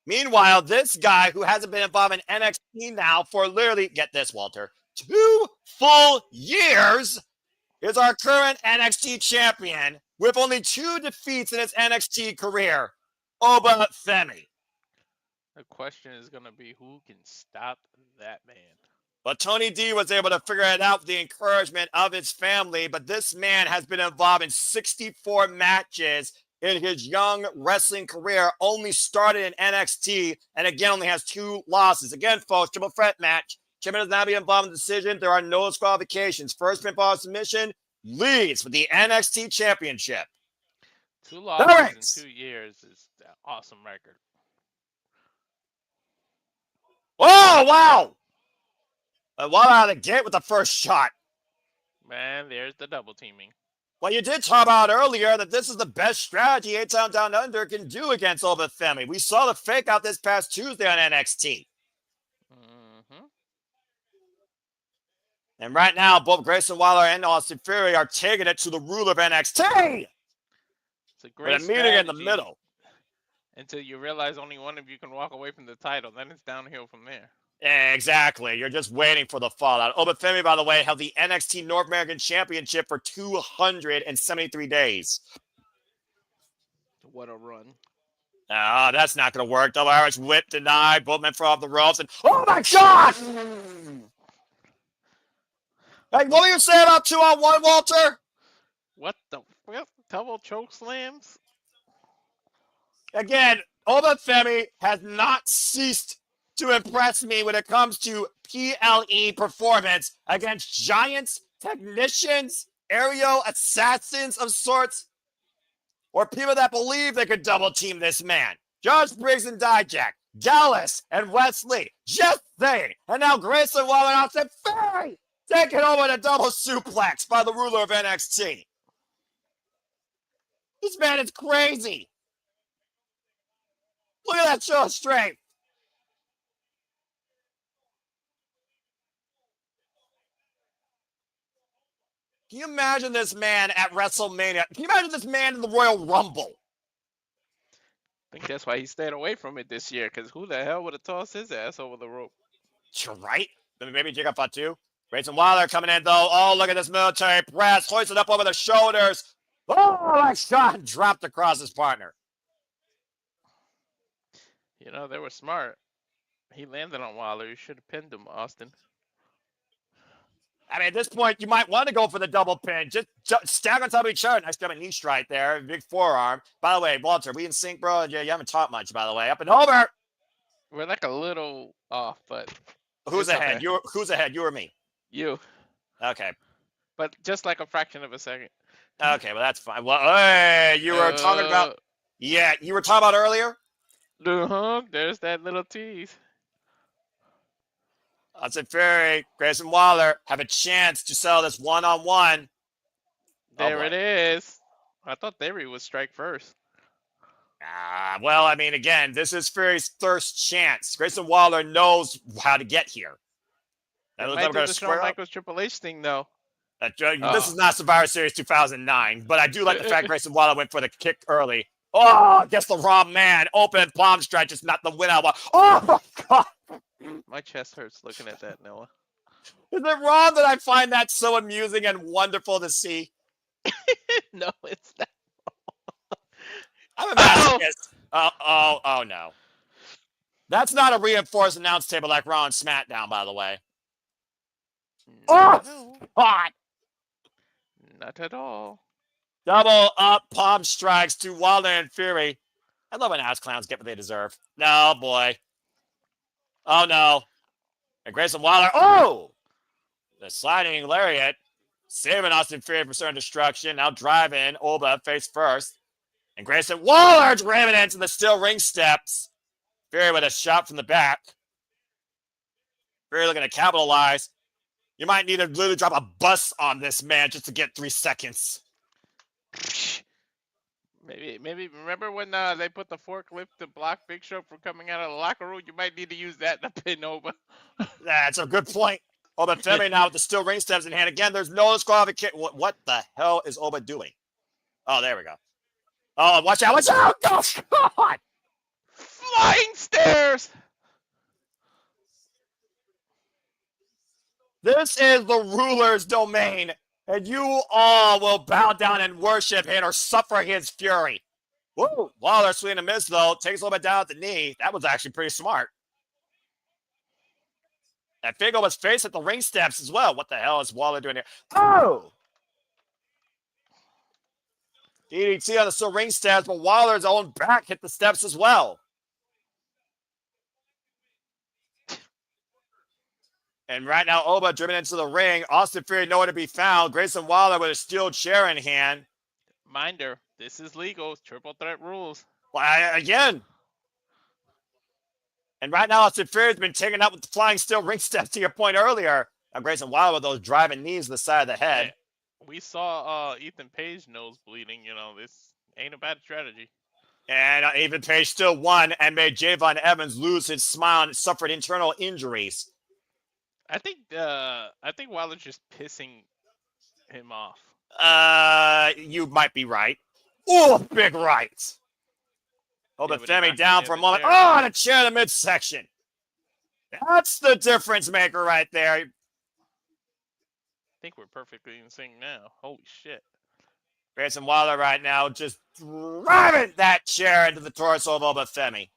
Meanwhile, this guy who hasn't been involved in NXT now for literally, get this, Walter, 2 full years is our current NXT champion with only 2 defeats in his NXT career, Femi. The question is going to be who can stop that man? But Tony D was able to figure it out with the encouragement of his family, but this man has been involved in 64 matches in his young wrestling career, only started in NXT, and again, only has 2 losses. Again, folks, triple threat match. Champion does not be involved in the decision. There are no disqualifications. First pinfall submission leads for the NXT Championship. 2 losses in 2 years is an awesome record. Oh, wow! Well out of the gate with the first shot. Man, there's the double teaming. Well, you did talk about earlier that this is the best strategy A-Town Down Under can do against Femi. We saw the fake out this past Tuesday on NXT. Mm-hmm. And right now, both Grayson Waller and Austin Theory are taking it to the ruler of NXT. It's a great meeting in the middle. Until you realize only one of you can walk away from the title. Then it's downhill from there. Exactly. You're just waiting for the fallout. Femi, by the way, held the NXT North American Championship for 273 days. What a run. That's not going to work. Double Irish whip denied. Both men fall off the ropes. And oh, my God! Hey, what were you saying about 2-on-1, Walter? What the? Double choke slams? Again, Femi has not ceased to impress me when it comes to PLE performance against giants, technicians, aerial assassins of sorts, or people that believe they could double team this man. Josh Briggs and Dijak, Dallas and Wesley, just saying. And now Grayson Waller out said, Ferry, taking over the double suplex by the ruler of NXT. This man is crazy. Look at that show strength. Can you imagine this man at WrestleMania? Can you imagine this man in the Royal Rumble? I think that's why he stayed away from it this year, because who the hell would have tossed his ass over the rope? You're right. Maybe Jacob Fatu. Grayson Waller coming in, though. Oh, look at this military press. Hoisted up over the shoulders. Oh, my shot dropped across his partner. You know, they were smart. He landed on Waller. You should have pinned him, Austin. I mean, at this point, you might want to go for the double pin. Just stack on top of each other. Nice job, a knee strike there. Big forearm. By the way, Walter, we in sync, bro? Yeah, you haven't talked much, by the way. Up and over. We're like a little off, but... Who's ahead? Okay. Who's ahead? You or me? You. Okay. But just like a fraction of a second. Okay, well, that's fine. Well, hey, you were talking about... Yeah, you were talking about earlier? There's that little tease. Austin Theory, Grayson Waller have a chance to settle this one-on-one. There it is. I thought Theory would strike first. Well, I mean, again, this is Theory's first chance. Grayson Waller knows how to get here. They might do the Shawn Michaels Triple H thing, though. This is not Survivor Series 2009, but I do like the fact Grayson Waller went for the kick early. Oh, guess the wrong man. Open palm stretch is not the win elbow. Oh, my God. My chest hurts looking at that, Noah. Is it wrong that I find that so amusing and wonderful to see? No, it's not. I'm a masochist. Oh, no. That's not a reinforced announce table like Raw and SmackDown, by the way. No, God. not at all. Double up palm strikes to Wilder and Fury. I love when house clowns get what they deserve. No, boy. Oh, no. And Grayson Waller. Oh! The sliding lariat. Saving Austin Fury from certain destruction. Now driving Oba face first. And Grayson Waller ramming into the steel ring steps. Fury with a shot from the back. Fury looking to capitalize. You might need to literally drop a bus on this man just to get 3 seconds. Maybe remember when they put the forklift to block Big Show from coming out of the locker room? You might need to use that to pin Oba. That's a good point. Oba Femi now with the steel ring steps in hand. Again, there's no disqualification. What the hell is Oba doing? Oh, there we go. Oh, watch out. Watch out. Oh, God. Flying stairs. This is the ruler's domain, and you all will bow down and worship him or suffer his fury. Woo! Waller swinging a miss, though. Takes a little bit down at the knee. That was actually pretty smart. And Figo was faced at the ring steps as well. What the hell is Waller doing here? Oh! DDT on the steel ring steps, but Waller's own back hit the steps as well. And right now, Oba driven into the ring. Austin Fury nowhere to be found. Grayson Waller with a steel chair in hand. Minder, this is legal. Triple threat rules. Well, again. And right now, Austin Fury has been taken out with the flying steel ring steps to your point earlier. Now, Grayson Waller with those driving knees to the side of the head. Hey, we saw Ethan Page nose bleeding. You know, this ain't a bad strategy. And Ethan Page still won and made Javon Evans lose his smile and suffered internal injuries. I think Wilder's just pissing him off. You might be right. Oh, big right. Hold the Femi down for a moment. Oh, and a chair in the midsection. That's the difference maker right there. I think we're perfectly in sync now. Holy shit. Grayson Waller right now just driving that chair into the torso of Oba Femi.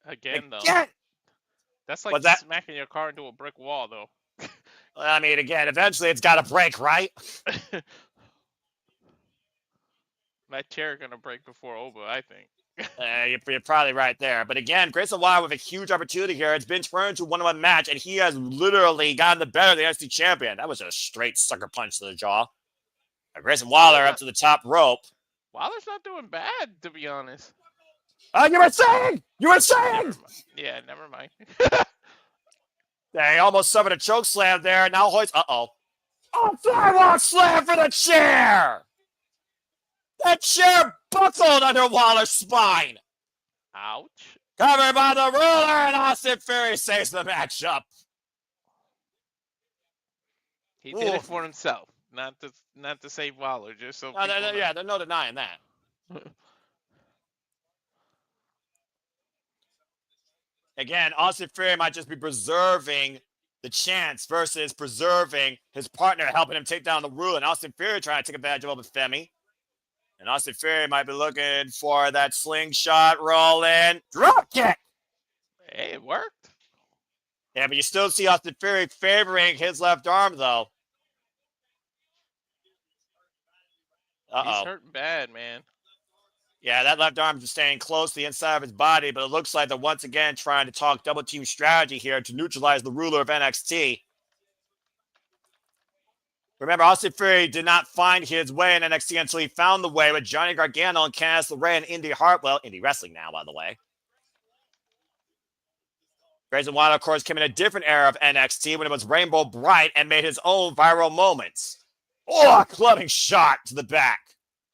Again, though. That's like smacking your car into a brick wall, though. I mean, again, eventually it's got to break, right? That chair going to break before Oba, I think. You're probably right there. But again, Grayson Waller with a huge opportunity here. It's been turned to a one-on-one match, and he has literally gotten the better of the NXT champion. That was a straight sucker punch to the jaw. Now, Grayson Waller up to the top rope. Waller's not doing bad, to be honest. You were saying! You were saying! Yeah, never mind. They almost suffered a choke slam there. Now hoist. Uh-oh. Oh, flywalk slam for the chair! That chair buckled under Waller's spine. Ouch. Covered by the ruler, and Austin Fury saves the matchup. He did it for himself, not to save Waller, just so. Yeah, there's no denying that. Again, Austin Fury might just be preserving the chance versus preserving his partner, helping him take down the ruler. And Austin Fury trying to take advantage of Femi. And Austin Fury might be looking for that slingshot roll in. Drop kick! Hey, it worked. Yeah, but you still see Austin Fury favoring his left arm, though. He's hurting bad, man. Yeah, that left arm is staying close to the inside of his body, but it looks like they're once again trying to talk double team strategy here to neutralize the ruler of NXT. Remember, Austin Fury did not find his way in NXT until he found the way with Johnny Gargano and Candice LeRae and Indy Hartwell. Indie Wrestling now, by the way. Grayson Waller, of course, came in a different era of NXT when it was Rainbow Bright and made his own viral moments. Oh, a clubbing shot to the back.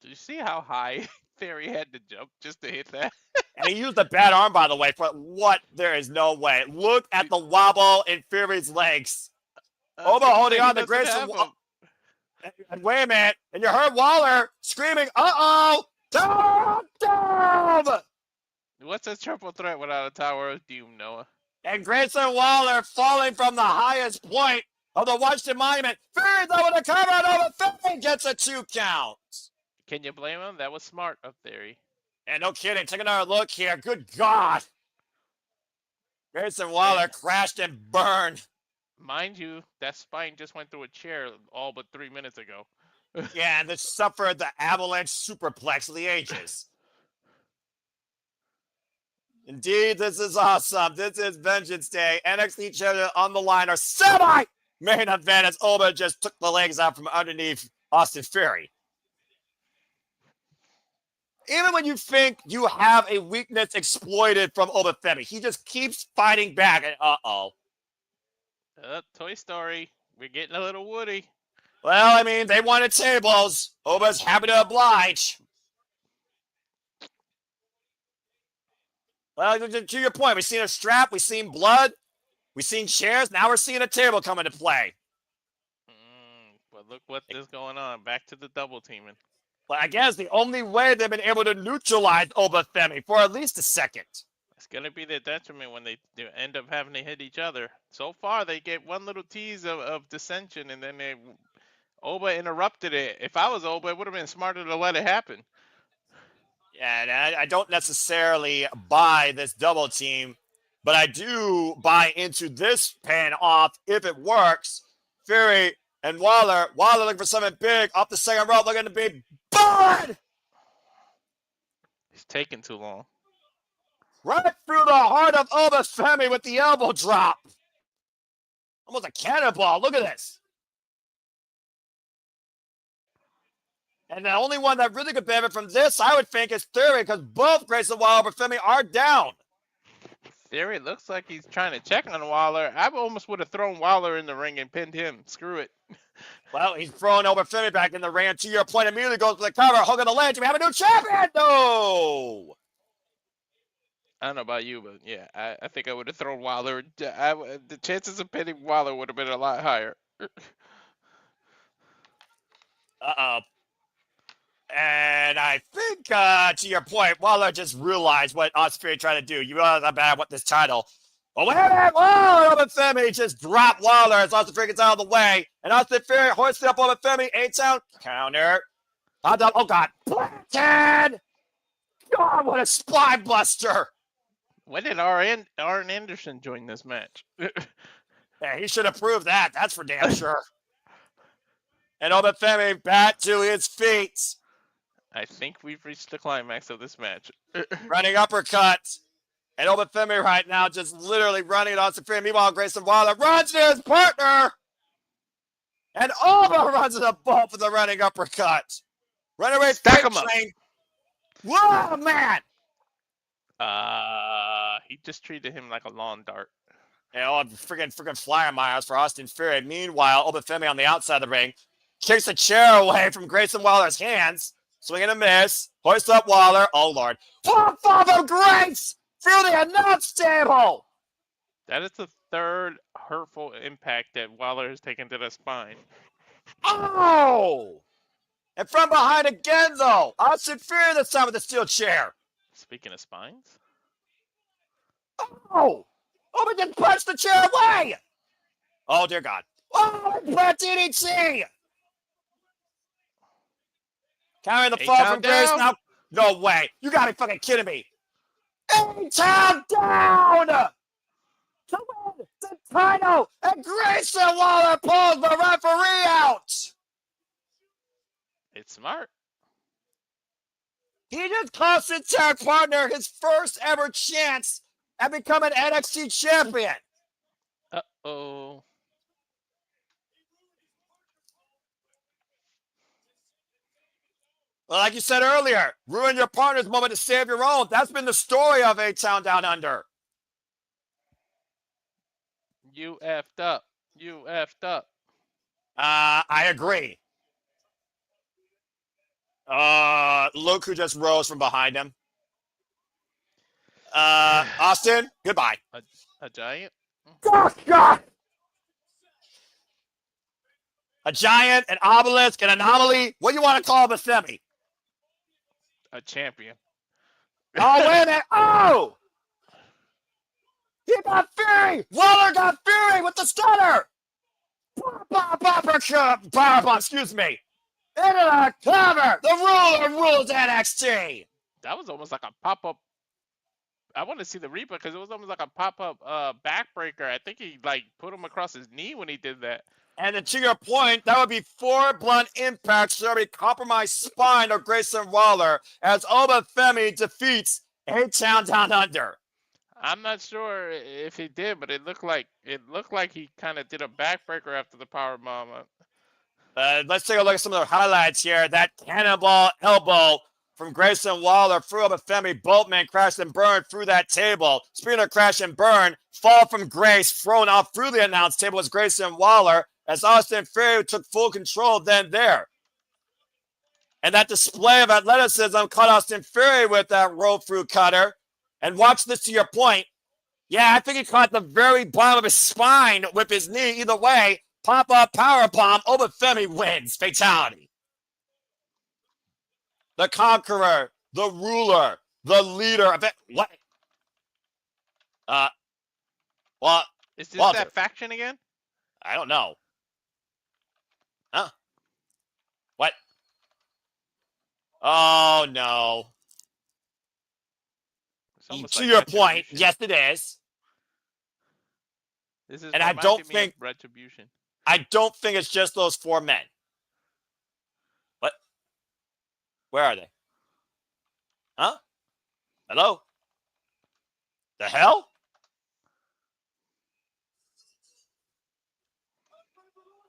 Did you see how high Theory had to jump just to hit that? And he used a bad arm, by the way, for what? There is no way. Look at the wobble in Fury's legs. Oba holding He on to doesn't Grayson. have him. And wait a minute. And you heard Waller screaming, uh-oh, down! What's a triple threat without a Tower of Doom, Noah? And Grayson Waller falling from the highest point of the Washington Monument. Fury's over the cover and over Femi gets a 2 count. Can you blame him? That was smart of Theory. And no kidding, take another look here. Good God. Grayson Waller crashed and burned. Mind you, that spine just went through a chair all but 3 minutes ago. Yeah, and this suffered the avalanche superplex of the ages. Indeed, this is awesome. This is Vengeance Day. NXT champion on the line. Our semi-main event as Oba just took the legs out from underneath Austin Theory. Even when you think you have a weakness exploited from Oba Femi, he just keeps fighting back. And Toy Story. We're getting a little Woody. well, I mean, they wanted tables. Oba's happy to oblige. Well, to your point, we've seen a strap, we've seen blood, we've seen chairs, now we're seeing a table come into play. But look what is going on. Back to the double teaming. Well, I guess the only way they've been able to neutralize Oba Femi for at least a second. It's going to be their detriment when they end up having to hit each other. So far, they get one little tease of dissension, and then Oba interrupted it. If I was Oba, it would have been smarter to let it happen. Yeah, and I don't necessarily buy this double team, but I do buy into this pan off if it works. Fury and Waller looking for something big off the second rope, looking to be blood! It's taking too long. Right through the heart of Oba Femi with the elbow drop. Almost a cannonball. Look at this. And the only one that really could benefit from this, I would think, is Theory, because both Grayson Waller and Femi are down. Theory looks like he's trying to check on Waller. I almost would have thrown Waller in the ring and pinned him. Screw it. Well, he's throwing over Femi back in the ring. And to your point, immediately goes for the cover. Hook on the ledge. We have a new champion. No. I don't know about you, but yeah, I think I would have thrown Waller. The chances of pinning Waller would have been a lot higher. Uh-oh. And I think, to your point, Waller just realized what Austin Theory tried to do. You realize how bad I want this title. Oh, wait a minute. Whoa! Oba Femi just dropped Waller as Austin Theory gets out of the way. And Austin Theory hoisted up Oba Femi. 8-count counter. Oh, God. Planted! God, what a spine buster. When did Arn Anderson join this match? Yeah, he should have proved that. That's for damn sure. And Oba Femi back to his feet. I think we've reached the climax of this match. Running uppercut. And Oba Femi right now just literally running at Austin Theory. Meanwhile, Grayson Waller runs to his partner. And Oba runs to the ball for the running uppercut. Runaway Stack him up. train. Whoa, man. He just treated him like a lawn dart. And freaking flying miles for Austin Theory. Meanwhile, Oba Femi on the outside of the ring kicks a chair away from Grayson Waller's hands. Swing and a miss. Hoist up Waller. Oh, Lord. Pop of Grace through the announce table. That is the third hurtful impact that Waller has taken to the spine. Oh! And from behind again, though. Austin Theory this time with the steel chair. Speaking of spines. Oh! Oba just punched the chair away! Oh, dear God. Oh, plant DDT! Carrying the fall from Grace now. No way. You gotta be fucking kidding me. 8-count down! To win the title! And Grayson Waller pulls the referee out! It's smart. He just cost his tag partner his first ever chance at becoming NXT champion. Uh-oh. Well, like you said earlier, ruin your partner's moment to save your own. That's been the story of A-Town Down Under. You effed up. You effed up. I agree. Look who just rose from behind him. Austin, goodbye. A giant? Oh, God! A giant, an obelisk, an anomaly. What do you want to call the Femi? A champion. Oh, wait a minute. Oh! He got Fury! Waller got Fury with the stunner! Powerbomb, excuse me. Into the cover! The ruler rules NXT! That was almost like a pop-up. I want to see the replay because it was almost like a pop-up backbreaker. I think he like put him across his knee when he did that. And then to your point, that would be 4 blunt impacts to every compromised spine of Grayson Waller as Oba Femi defeats A-Town Down Under. I'm not sure if he did, but it looked like he kind of did a backbreaker after the powerbomb. Let's take a look at some of the highlights here. That cannonball elbow from Grayson Waller threw up a Femi. Both men crashed and burned through that table. Speaking of crash and burn, fall from Grace, thrown off through the announce table was Grayson Waller as Austin Theory took full control then there. And that display of athleticism caught Austin Theory with that roll-through cutter. And watch this to your point. Yeah, I think he caught the very bottom of his spine with his knee. Either way, pop-up powerbomb, Oba Femi wins. Fatality. The conqueror, the ruler, the leader of it. What? Well, Is this Walter, that faction again? I don't know. Huh? What? Oh, no. To your point, yes, it is. This is and I don't think retribution. I don't think it's just those 4 men. What? Where are they? Huh? Hello? The hell?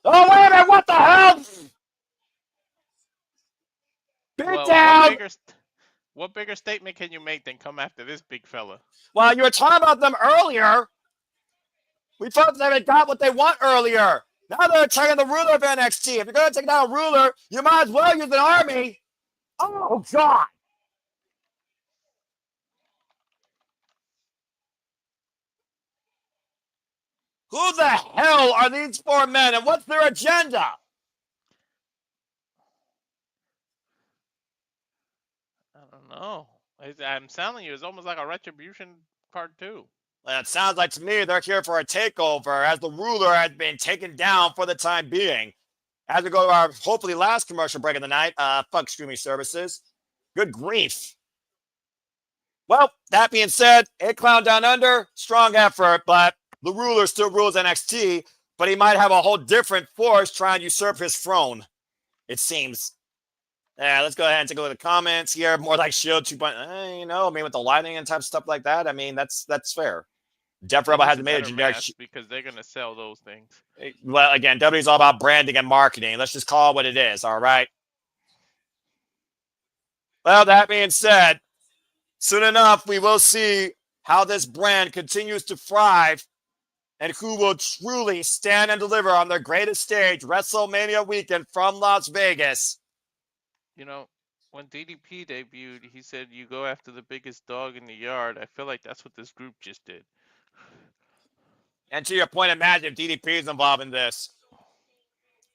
Oh, wait a minute, what the hell? Beat down! What bigger statement can you make than come after this big fella? Well, you were talking about them earlier. We thought they got what they want earlier. Now they're attacking the ruler of NXT. If you're going to take down a ruler, you might as well use an army. Oh, God. Who the hell are these 4 men, and what's their agenda? I don't know. I'm telling you, it's almost like a retribution part 2. Well, it sounds like to me they're here for a takeover as the ruler has been taken down for the time being. As we go to our hopefully last commercial break of the night, fuck streaming services. Good grief. Well, that being said, A-Clown Down Under, strong effort, but the ruler still rules NXT, but he might have a whole different force trying to usurp his throne, it seems. Yeah, let's go ahead and take a look at the comments here. More like Shield 2.0, you know, I mean, with the lighting and type of stuff like that, I mean, that's fair. Def Rebel hasn't made a generic because they're going to sell those things. Well, again, WWE's all about branding and marketing. Let's just call it what it is, all right? Well, that being said, soon enough, we will see how this brand continues to thrive and who will truly stand and deliver on their greatest stage, WrestleMania weekend from Las Vegas. You know, when DDP debuted, he said, you go after the biggest dog in the yard. I feel like that's what this group just did. And to your point, imagine if DDP is involved in this.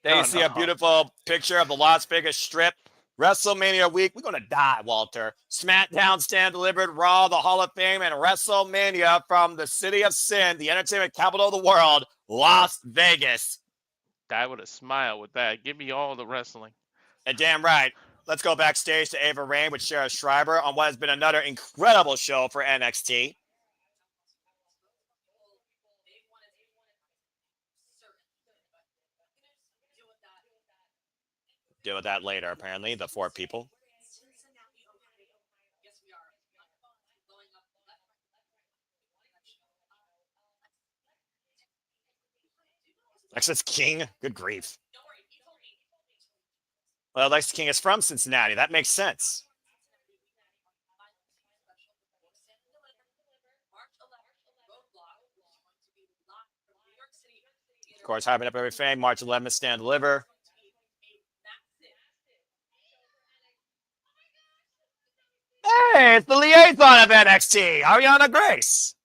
There you see a beautiful picture of the Las Vegas Strip. WrestleMania week. We're going to die, Walter. SmackDown stand delivered, Raw, the Hall of Fame, and WrestleMania from the City of Sin, the entertainment capital of the world, Las Vegas. Die with a smile with that. Give me all the wrestling. And damn right. Let's go backstage to Ava Raine with Shara Schreiber on what has been another incredible show for NXT. Deal with that later, apparently, the 4 people. Lexus King? Good grief. Well, Lexus King is from Cincinnati. That makes sense. Of course, hyping up everything. March 11th, stand deliver. Hey, it's the liaison of NXT, Ariana Grace.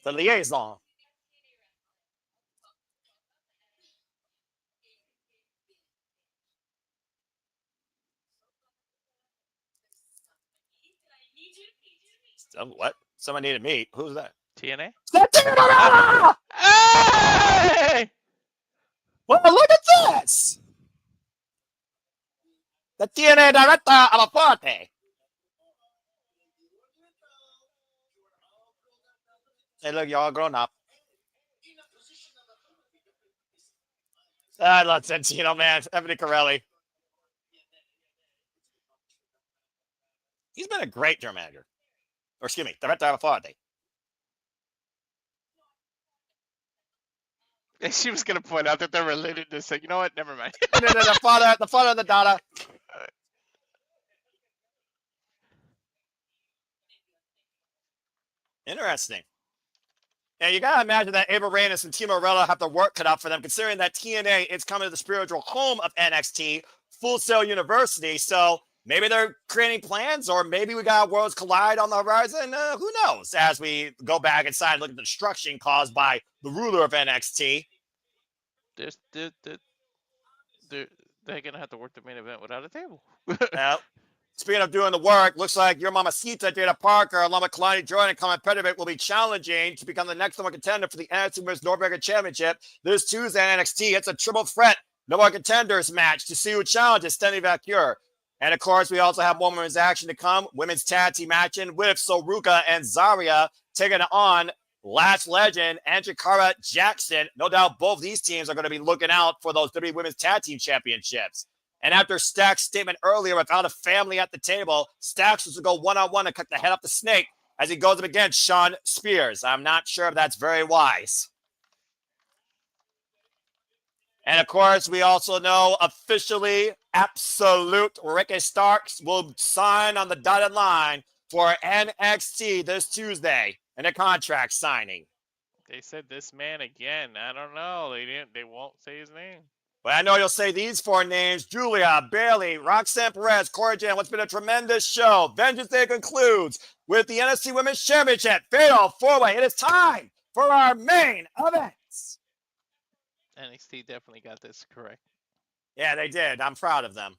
The liaison. What? Someone needed meat. Who's that? TNA? Hey! Well, look at this! The TNA director of a party. Hey, look, y'all grown up. I love Santino, man. Ebony Corelli. He's been a great general manager. Or excuse me, director of a party. She was gonna point out that they're related to say, you know what? Never mind. the father and the daughter. Interesting. And you gotta imagine that Ava Reyes and Team Morello have the work cut out for them, considering that TNA is coming to the spiritual home of NXT, Full Sail University. So maybe they're creating plans, or maybe we got Worlds Collide on the horizon. Who knows? As we go back inside and look at the destruction caused by the ruler of NXT. They're gonna have to work the main event without a table. Speaking of doing the work, looks like your mamacita, Dana Parker, along with Kalani Jordan, Common Pedivit, will be challenging to become the next number contender for the NXT Women's North American Championship this Tuesday in NXT. It's a triple threat number contenders match to see who challenges Stephanie Vaquer. And of course, we also have more women's action to come. Women's tag team action with Soruka and Zarya taking on Lash Legend and Jakara Jackson. No doubt both these teams are going to be looking out for those WWE Women's Tag Team Championships. And after Stack's statement earlier without a family at the table, Stacks was to go one-on-one and cut the head off the snake as he goes up against Sean Spears. I'm not sure if that's very wise. And of course, we also know officially Absolute Ricky Starks will sign on the dotted line for NXT this Tuesday in a contract signing. They said this man again. I don't know. They won't say his name. But I know you'll say these four names: Julia, Bayley, Roxanne, Perez, Cora, Jade. What's been a tremendous show. Vengeance Day concludes with the NXT Women's Championship Fatal 4-Way. It is time for our main events. NXT definitely got this correct. Yeah, they did. I'm proud of them.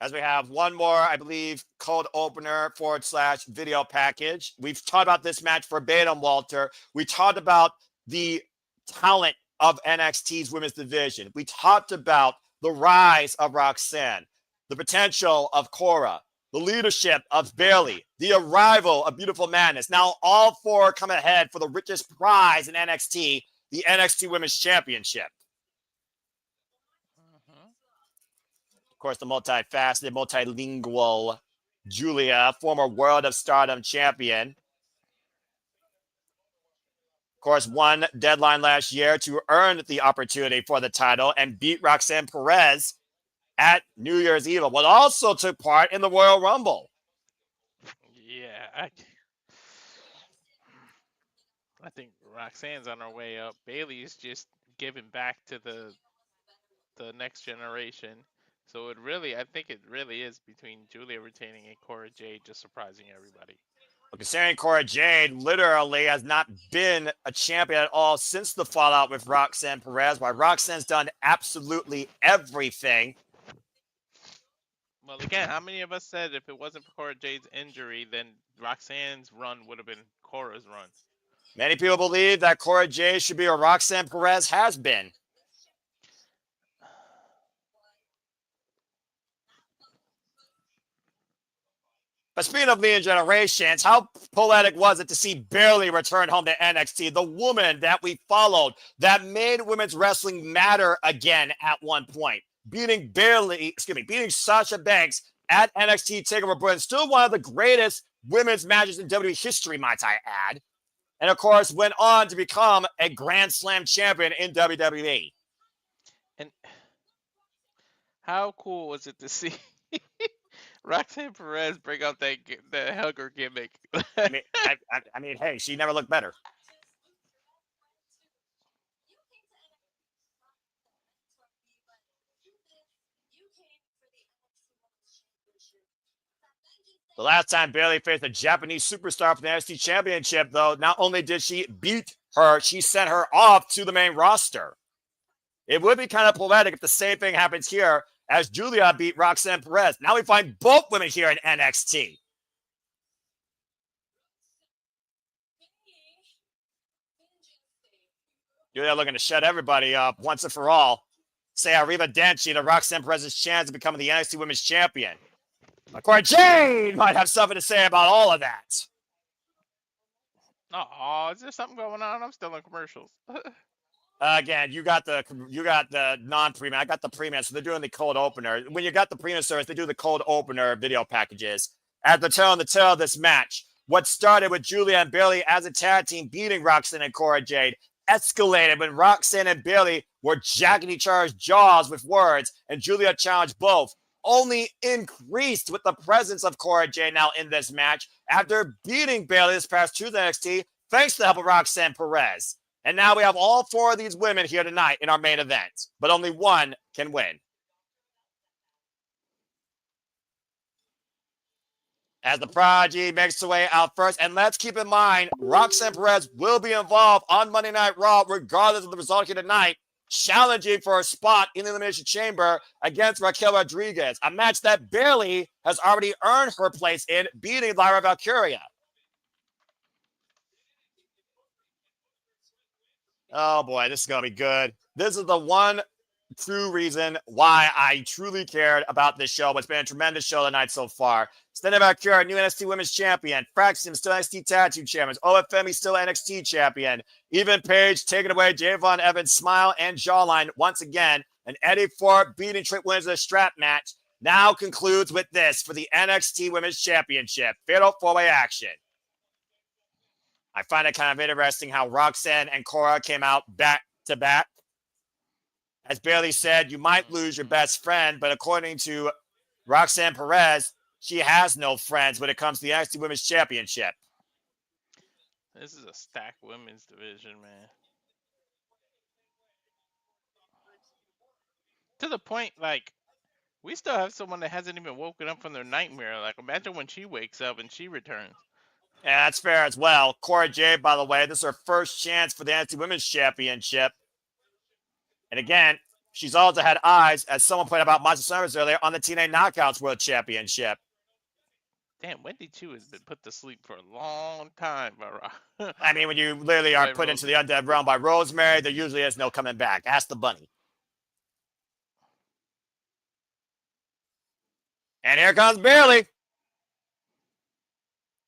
As we have one more, I believe, cold opener / video package. We've talked about this match verbatim, Walter. We talked about the talent of NXT's women's division. We talked about the rise of Roxanne, the potential of Cora, the leadership of Bayley, the arrival of Beautiful Madness. Now all four come ahead for the richest prize in NXT, the NXT Women's Championship. Of course, the multifaceted, multilingual Julia, former World of Stardom champion. Of course, won Deadline last year to earn the opportunity for the title and beat Roxanne Perez at New Year's Eve, but also took part in the Royal Rumble. Yeah, I think Roxanne's on her way up. Bayley's just giving back to the next generation. So I think it really is between Julia retaining and Cora Jade just surprising everybody. Well, considering Cora Jade literally has not been a champion at all since the fallout with Roxanne Perez, while Roxanne's done absolutely everything. Well, again, how many of us said if it wasn't for Cora Jade's injury, then Roxanne's run would have been Cora's run? Many people believe that Cora Jade should be where Roxanne Perez has been. But speaking of leading generations, how poetic was it to see Bayley return home to NXT, the woman that we followed, that made women's wrestling matter again at one point, beating Sasha Banks at NXT TakeOver Brooklyn, still one of the greatest women's matches in WWE history, might I add. And of course, went on to become a Grand Slam champion in WWE. And how cool was it to see Roxanne Perez bring out the hugger gimmick? I mean, hey, she never looked better. The last time Bayley faced a Japanese superstar for the NXT Championship, though, not only did she beat her, she sent her off to the main roster. It would be kind of poetic if the same thing happens here as Guilia beat Roxanne Perez. Now we find both women here in NXT. Guilia looking to shut everybody up once and for all. Say Arriva Danci to Roxanne Perez's chance of becoming the NXT Women's Champion. Of course, Jade might have something to say about all of that. Oh, is there something going on? I'm still in commercials. Again, you got the non-premium. I got the premium, so they're doing the cold opener. When you got the premium service, they do the cold opener video packages. At the tail of this match, what started with Guilia and Bayley as a tag team beating Roxanne and Cora Jade escalated when Roxanne and Bayley were jacking each other's jaws with words, and Guilia challenged both. Only increased with the presence of Cora Jade now in this match after beating Bayley this past Tuesday NXT, thanks to the help of Roxanne Perez. And now we have all four of these women here tonight in our main event, but only one can win. As the Prodigy makes her way out first, and let's keep in mind, Roxanne Perez will be involved on Monday Night Raw, regardless of the result here tonight, challenging for a spot in the Elimination Chamber against Raquel Rodriguez, a match that Bayley has already earned her place in, beating Lyra Valkyria. Oh boy, this is going to be good. This is the one true reason why I truly cared about this show. It's been a tremendous show tonight so far. Standing Vaquer, new NXT Women's Champion. Fraxion, still NXT Tag Team Champions. Femi, still NXT Champion. Even Page taking away Javon Evans' smile and jawline once again. And Eddy Thorpe beating Trick Williams in a strap match now concludes with this for the NXT Women's Championship. Fatal four-way action. I find it kind of interesting how Roxanne and Cora came out back to back. As Bayley said, you might lose your best friend, but according to Roxanne Perez, she has no friends when it comes to the NXT Women's Championship. This is a stacked women's division, man. To the point, like, we still have someone that hasn't even woken up from their nightmare. Like, imagine when she wakes up and she returns. Yeah, that's fair as well. Cora Jade, by the way, this is her first chance for the NXT Women's Championship. And again, she's also had eyes, as someone pointed out Monster Summers earlier, on the TNA Knockouts World Championship. Damn, Wendy Chu has been put to sleep for a long time. I mean, when you literally are put into the undead realm by Rosemary, there usually is no coming back. Ask the bunny. And here comes Bayley.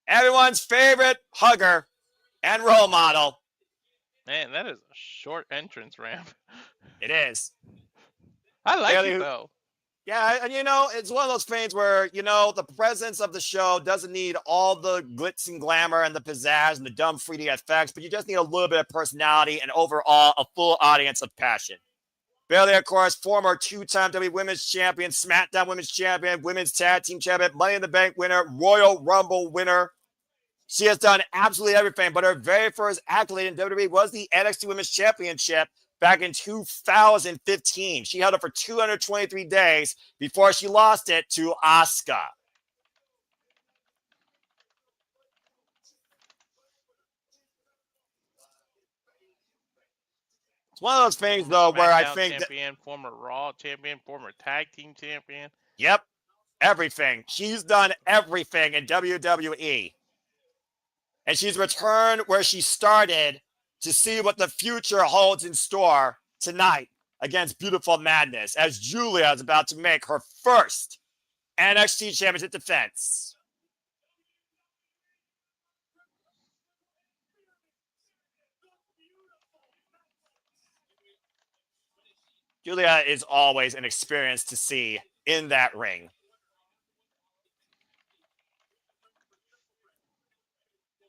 Everyone's favorite hugger and role model. Man, that is a short entrance ramp. It is. I like Bayley, it, though. Yeah, and it's one of those things where, the presence of the show doesn't need all the glitz and glamour and the pizzazz and the dumb 3D effects, but you just need a little bit of personality and overall a full audience of passion. Bayley, of course, former two-time WWE Women's Champion, SmackDown Women's Champion, Women's Tag Team Champion, Money in the Bank winner, Royal Rumble winner. She has done absolutely everything, but her very first accolade in WWE was the NXT Women's Championship back in 2015. She held it for 223 days before she lost it to Asuka. It's one of those things, though, where I think champion, former Raw champion, former tag team champion. Yep, everything. She's done everything in WWE. And she's returned where she started to see what the future holds in store tonight against Beautiful Madness, as Guilia is about to make her first NXT Championship defense. Guilia is always an experience to see in that ring.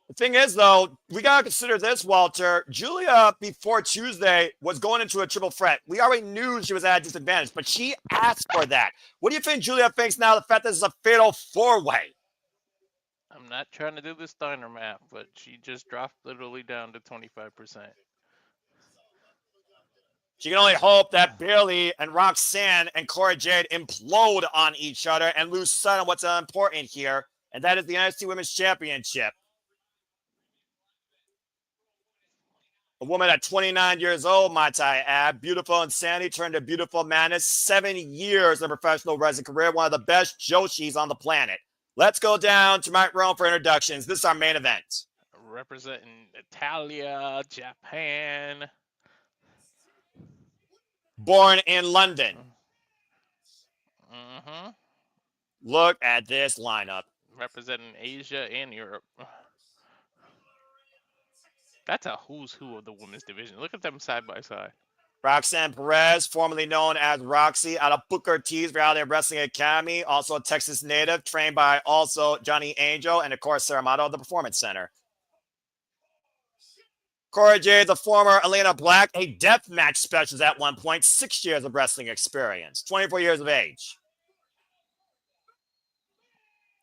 The thing is, though, we got to consider this, Walter. Guilia, before Tuesday, was going into a triple threat. We already knew she was at a disadvantage, but she asked for that. What do you think Guilia thinks now, the fact that this is a fatal four-way? I'm not trying to do the Steiner map, but she just dropped literally down to 25%. She can only hope that Bayley and Roxanne and Cora Jade implode on each other and lose sight of what's important here. and that is the NXT Women's Championship. A woman at 29 years old, might I add. Beautiful insanity turned to beautiful madness. 7 years of professional wrestling career. One of the best Yoshis on the planet. Let's go down to my room for introductions. This is our main event. Representing Italia, Japan. Born in London. Mm-hmm. Look at this lineup. Representing Asia and Europe. That's a who's who of the women's division. Look at them side by side. Roxanne Perez, formerly known as Roxy, out of Booker T's Reality Wrestling Academy, also a Texas native, trained by also Johnny Angel, and of course, Sarah Amato of the Performance Center. Cora Jade, the former Elena Black, a deathmatch specialist at one point, 6 years of wrestling experience, 24 years of age.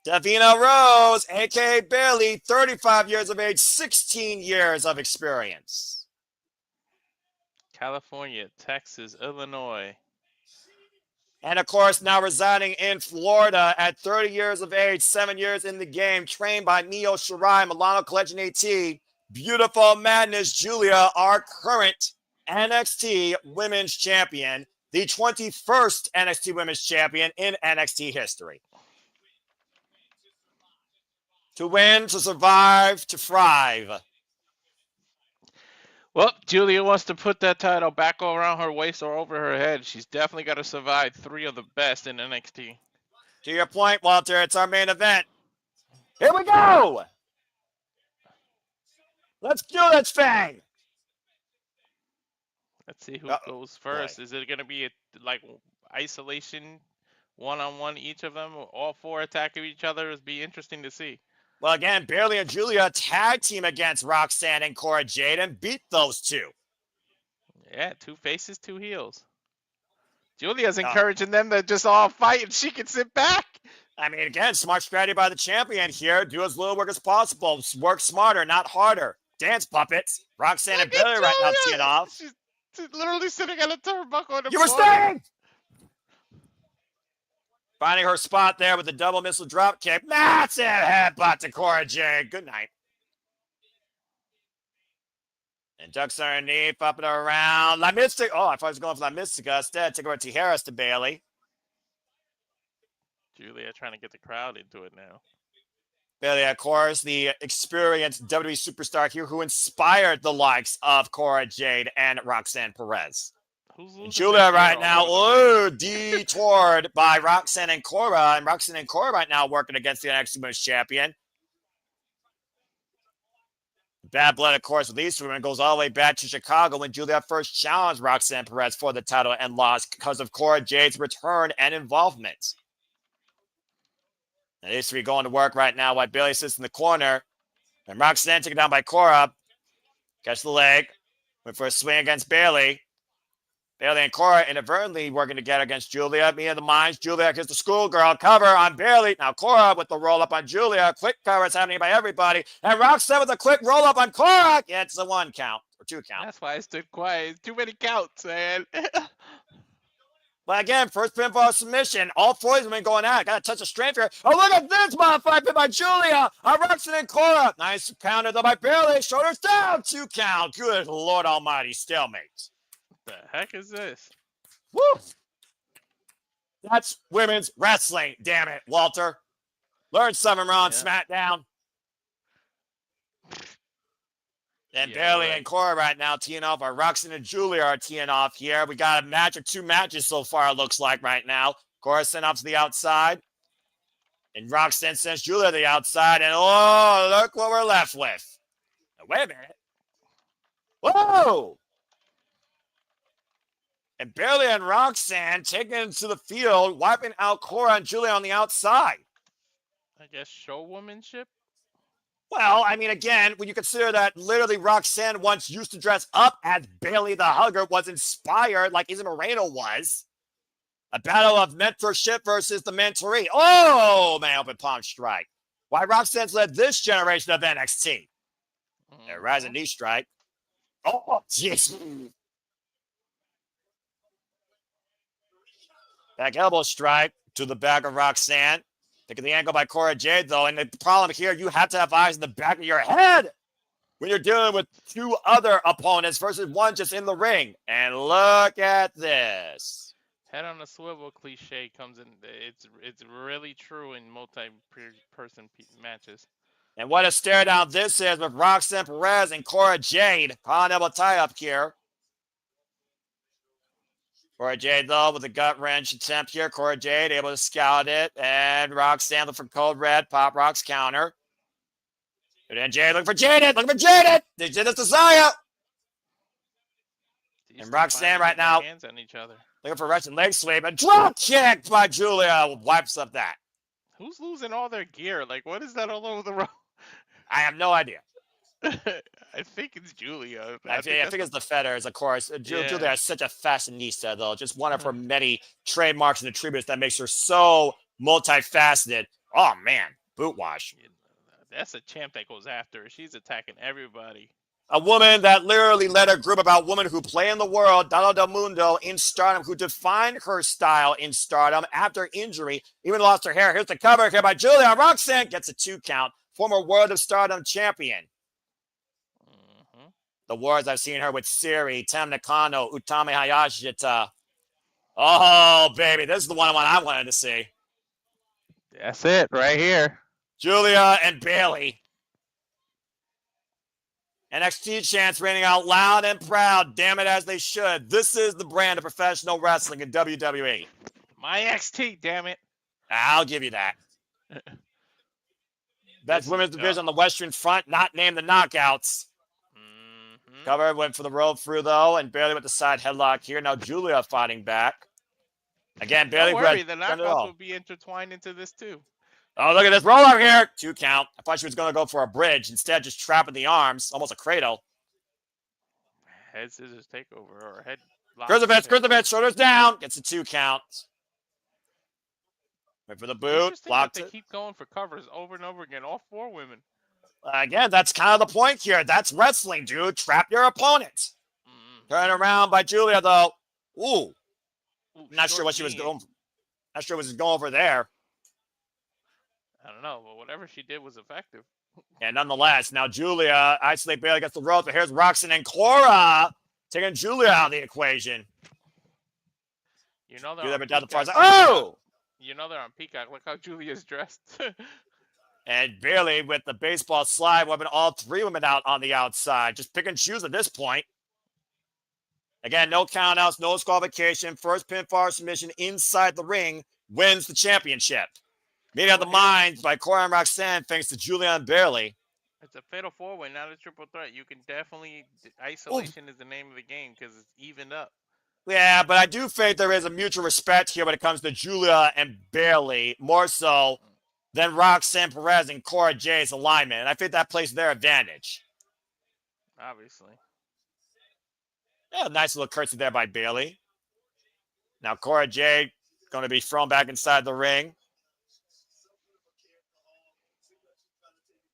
Davina Rose, a.k.a. Bayley, 35 years of age, 16 years of experience. California, Texas, Illinois. And of course, now residing in Florida at 30 years of age, 7 years in the game, trained by Mio Shirai, Milano Collection AT, Beautiful Madness Julia, our current NXT Women's Champion, the 21st NXT Women's Champion in NXT history. To win, to survive, to thrive. Well, Julia wants to put that title back around her waist or over her head. She's definitely got to survive 3 of the best in NXT. To your point, Walter, it's our main event. Here we go! Let's do this thing! Let's see who goes first. Boy. Is it going to be like isolation, one-on-one each of them? All 4 attacking each other? It'd be interesting to see. Well, again, Bayley and Julia tag team against Roxanne and Cora Jade and beat those 2. Yeah, 2 faces, 2 heels. Julia's encouraging them to just all fight and she can sit back. I mean, again, smart strategy by the champion here. Do as little work as possible. Work smarter, not harder. Dance puppets. Roxanne and Bayley right now teeing off. She's literally sitting on a turnbuckle on the You were staying! Finding her spot there with the double missile drop kick. Massive headbutt to Cora Jade. Good night. And ducks underneath, up and around. La Mystica. Oh, I thought I was going for La Mystica. Instead, take over Tijeras to Bayley. Julia trying to get the crowd into it now. Bayley, of course, the experienced WWE superstar here who inspired the likes of Cora Jade and Roxanne Perez. Julia right now, detoured by Roxanne and Cora. And Roxanne and Cora right now working against the NXT Women's Champion. Bad blood, of course, with these 2 women goes all the way back to Chicago when Julia first challenged Roxanne Perez for the title and lost because of Cora Jade's return and involvement. And these 3 going to work right now while Bayley sits in the corner. And Roxanne taken down by Cora. Catch the leg. Went for a swing against Bayley. Bayley and Cora inadvertently working together against Julia. Me and the minds. Julia gets the schoolgirl cover on Bayley. Now Cora with the roll up on Julia. Quick cover is happening by everybody. And Roxanne with a quick roll up on Cora. Gets a 1 count or 2 count. That's why I stood quiet. Too many counts, man. But again, first pinfall submission. All 4 of them been going at. Got to touch the strength here. Oh, look at this motherfucker pin by Julia. Roxanne and Cora. Nice counter though by Bayley. Shoulders down. 2 count. Good Lord Almighty. Stalemate. The heck is this? Woo! That's women's wrestling, damn it, Walter. Learn something on SmackDown. And Bayley and Cora right now teeing off. Our Roxanne and Julia are teeing off here. We got a match or 2 matches so far, it looks like right now. Cora sent off to the outside. And Roxanne sends Julia to the outside. And oh, look what we're left with. Now, wait a minute. Whoa! And Bayley and Roxanne taking it to the field, wiping out Cora and Julia on the outside. I guess showwomanship? Well, I mean, again, when you consider that literally Roxanne once used to dress up as Bayley the Hugger, was inspired like Isa Moreno was. A battle of mentorship versus the mentoree. Oh, man, open palm strike. Why Roxanne's led this generation of NXT. A rising knee strike. Oh, jeez. Back elbow strike to the back of Roxanne. Taking the angle by Cora Jade, though. And the problem here, you have to have eyes in the back of your head when you're dealing with two other opponents versus one just in the ring. And look at this. Head on a swivel cliche comes in. It's really true in multi-person matches. And what a stare down this is with Roxanne, Perez, and Cora Jade. Pineapple tie up here. Cora Jade, though, with a gut wrench attempt here. Cora Jade able to scout it. And Roxanne looking for Code Red. Pop Rock's counter. And then Jade looking for Jaded. Looking for Jaded. They did this to Zaya. And Roxanne right now hands on each other. Looking for Russian leg sweep. And drop kick by Julia. Wipes up that. Who's losing all their gear? Like, what is that all over the road? I have no idea. I think it's Julia. I think it's the feathers, of course. Julia is such a fashionista, though. Just one of her many trademarks and attributes that makes her so multifaceted. Oh, man. Boot wash. That's a champ that goes after her. She's attacking everybody. A woman that literally led a group about women who play in the world, Dado del Mundo, in Stardom, who defined her style in Stardom after injury, even lost her hair. Here's the cover here by Julia. Roxanne gets a 2 count. Former World of Stardom champion. The wars I've seen her with Siri, Tam Nakano, Utami Hayashita. Oh, baby. This is the one I wanted to see. That's it right here. Julia and Bayley. NXT chants raining out loud and proud. Damn it, as they should. This is the brand of professional wrestling in WWE. My NXT, damn it. I'll give you that. Best women's division on the Western Front, not named the Knockouts. Cover went for the roll through, though, and Bayley with the side headlock here. Now Julia fighting back. Again, Bayley. Don't worry, the knockouts will be intertwined into this, too. Oh, look at this roll up here. 2 count. I thought she was going to go for a bridge. Instead, just trapping the arms. Almost a cradle. Head scissors takeover or head lock. Krzovich, shoulders down. Gets a 2 count. Wait for the boot. Blocked it. They keep going for covers over and over again. All 4 women. Again, that's kind of the point here. That's wrestling, dude. Trap your opponent. Turn around by Julia, though. Ooh. Not sure what she was going for. Not sure what was going for there. I don't know, but whatever she did was effective. And nonetheless, now Julia, isolate Bayley gets the rope, but here's Roxanne and Cora taking Julia out of the equation. You know they're You know they're on Peacokc. Look how Julia's dressed. And Bayley with the baseball slide, whipping all 3 women out on the outside. Just picking shoes at this point. Again, no countouts, no disqualification. First pinfall submission inside the ring wins the championship. Meeting of the minds by Cora and Roxanne thanks to Julia and Bayley. It's a fatal 4-way, not a triple threat. You can definitely... Isolation is the name of the game because it's evened up. Yeah, but I do think there is a mutual respect here when it comes to Julia and Bayley. More so than Roxanne, Perez, and Cora Jade's alignment. And I think that plays to their advantage. Obviously. Yeah, nice little curtsy there by Bayley. Now Cora Jade going to be thrown back inside the ring.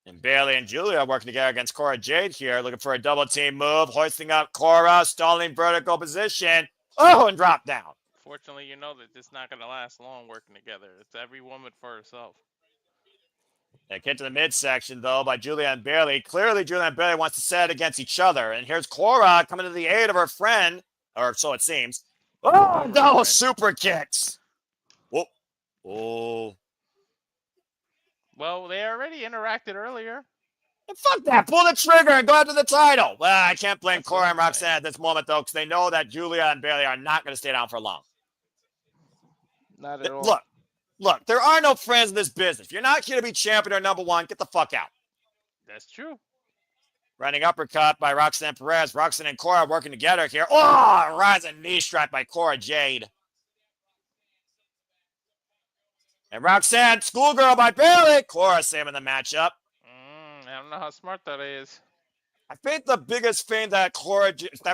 And Bayley and Julia are working together against Cora Jade here, looking for a double team move, hoisting up Cora, stalling vertical position. Oh, and drop down. Fortunately, you know that it's not going to last long working together. It's every woman for herself. They get to the midsection, though, by Julia and Bayley. Clearly, Julia and Bayley wants to set it against each other. And here's Cora coming to the aid of her friend, or so it seems. Oh, no, super kicks. Whoa. Oh. Well, they already interacted earlier. And fuck that. Pull the trigger and go after the title. Well, I can't blame Cora and Roxanne at this moment, though, because they know that Julia and Bayley are not going to stay down for long. Not at all. Look, there are no friends in this business. If you're not here to be champion or number 1, get the fuck out. That's true. Running uppercut by Roxanne Perez. Roxanne and Cora working together here. Oh, rising knee strike by Cora Jade. And Roxanne, schoolgirl by Bayley. Cora saving the matchup. I don't know how smart that is. I think the biggest thing that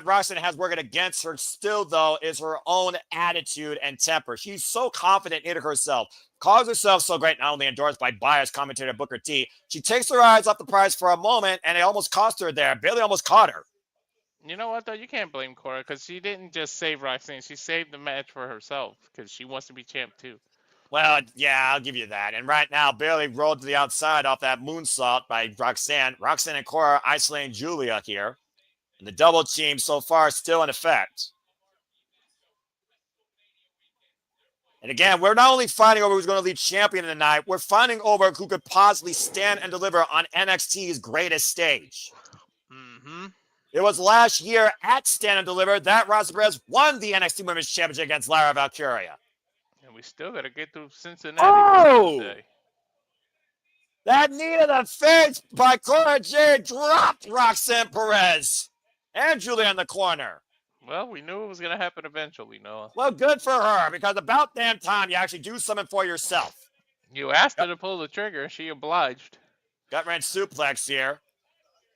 Roxanne has working against her still, though, is her own attitude and temper. She's so confident in herself, calls herself so great, not only endorsed by biased commentator Booker T. She takes her eyes off the prize for a moment, and it almost cost her there. Bayley almost caught her. You know what, though? You can't blame Cora, because she didn't just save Roxanne. She saved the match for herself, because she wants to be champ, too. Well, yeah, I'll give you that. And right now, Bayley rolled to the outside off that moonsault by Roxanne. Roxanne and Cora isolating Julia here. And the double team so far still in effect. And again, we're not only fighting over who's going to lead champion tonight, we're fighting over who could possibly stand and deliver on NXT's greatest stage. Mm-hmm. It was last year at Stand and Deliver that Rosa Perez won the NXT Women's Championship against Lara Valkyria. And we still got to get through Cincinnati. Oh! That knee to the face by Cora Jade dropped Roxanne Perez and Julia in the corner. Well, we knew it was going to happen eventually, Noah. Well, good for her, because about damn time you actually do something for yourself. You asked her to pull the trigger. She obliged. Gut-wrench suplex here.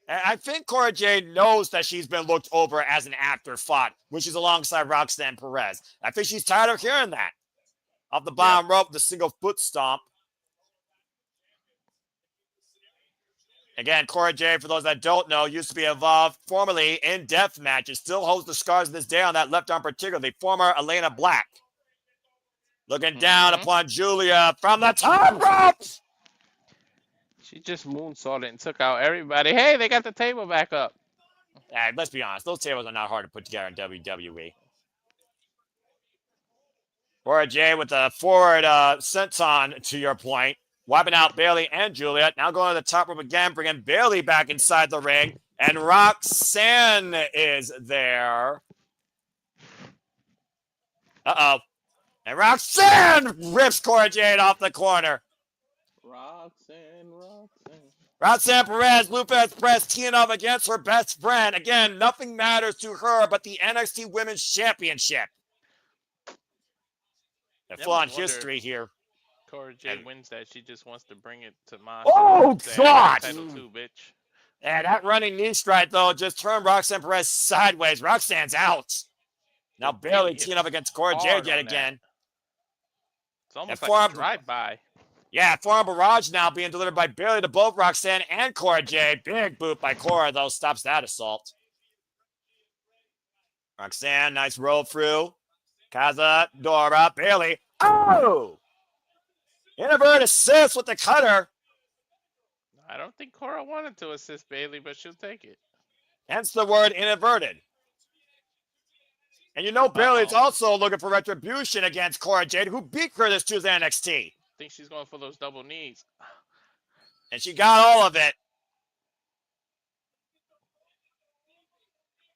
And I think Cora Jade knows that she's been looked over as an afterthought when she's alongside Roxanne Perez. I think she's tired of hearing that. Off the bottom rope, the single foot stomp. Again, Cora Jade, for those that don't know, used to be involved formerly in death matches. Still holds the scars of this day on that left arm particularly. Former Elena Black. Looking down upon Julia from the top rope. She just moonsaulted and took out everybody. Hey, they got the table back up. Hey, let's be honest. Those tables are not hard to put together in WWE. Cora Jade with a forward senton, to your point. Wiping out Bayley and Julia. Now going to the top rope again, bringing Bayley back inside the ring. And Roxanne is there. Uh-oh. And Roxanne rips Cora Jade off the corner. Roxanne Perez, Lupez Perez teeing up against her best friend. Again, nothing matters to her but the NXT Women's Championship. And full on history here. Cora Jade wins that. She just wants to bring it to my. Oh, God! Title 2, bitch. And that running knee strike, though, just turned Roxanne Perez sideways. Roxanne's out. Now Bayley teeing up against Cora Jade yet again. It's almost like a drive-by. Yeah, forearm barrage now being delivered by Bayley to both Roxanne and Cora Jade. Big boot by Cora, though, stops that assault. Roxanne, nice roll through. Kaza, Dora, Bayley. Oh! Inverted assist with the cutter. I don't think Cora wanted to assist Bayley, but she'll take it. Hence the word inverted. And you know Bayley's also looking for retribution against Cora Jade, who beat her this Tuesday in NXT. I think she's going for those double knees. And she got all of it.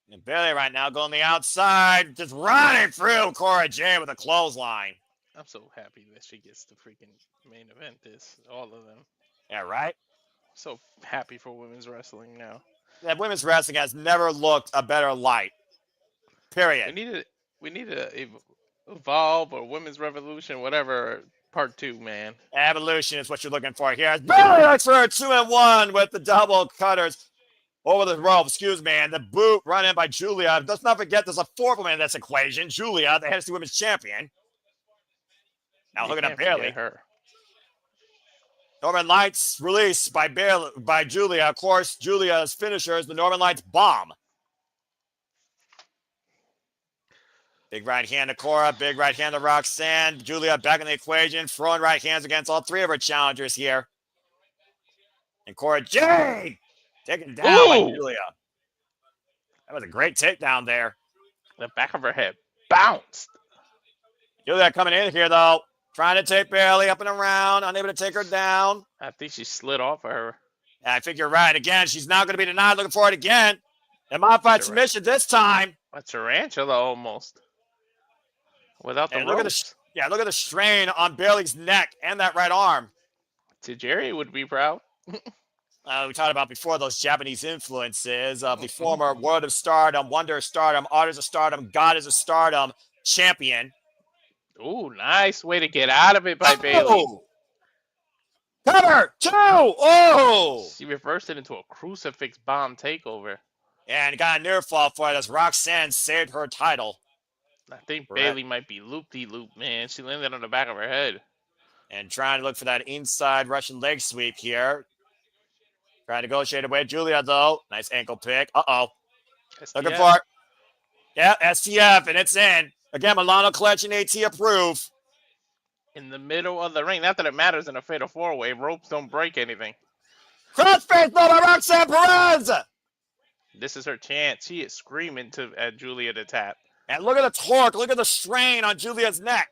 And Bayley right now going the outside, just running through Cora Jade with a clothesline. I'm so happy that she gets the freaking main event, all of them. Yeah, right? So happy for women's wrestling now. Yeah, women's wrestling has never looked a better light. Period. We need to evolve or women's revolution, whatever. Part 2, man. Evolution is what you're looking for here. Bayley looks for a 2-1 with the double cutters over the rope. Excuse me. And the boot run in by Julia. Let's not forget there's a fourth woman in this equation. Julia, the NXT Women's Champion. Now looking at Bayley. Her. Northern Lights release by Julia. Of course, Julia's finisher is the Northern Lights bomb. Big right hand to Cora, big right hand to Roxanne. Julia back in the equation, throwing right hands against all three of her challengers here. And Cora Jade taken down by Julia. That was a great takedown there. The back of her head bounced. Julia coming in here, though. Trying to take Bayley up and around, unable to take her down. I think she slid off of her. Yeah, I think you're right. Again, she's not going to be denied. Looking for it again. And modified submission this time. A tarantula almost. Without the ropes. Look at the strain on Bayley's neck and that right arm. Tajiri would be proud. We talked about before those Japanese influences of the former World of Stardom, Wonder of Stardom, Artist of Stardom, Goddess of Stardom champion. Ooh, nice way to get out of it by Bayley. Cover 2. Oh! She reversed it into a crucifix bomb takeover. And got a near fall for it as Roxanne saved her title. I think Bayley might be loop-de-loop, man. She landed on the back of her head. And trying to look for that inside Russian leg sweep here. Trying to negotiate away Julia, though. Nice ankle pick. Uh-oh. Looking for it. Yeah, STF, and it's in. Again, Milano Collection AT approve. In the middle of the ring. Not that it matters in a fatal 4-way. Ropes don't break anything. Crossface though by Roxanne Perez. This is her chance. She is screaming at Julia to tap. And look at the torque. Look at the strain on Julia's neck.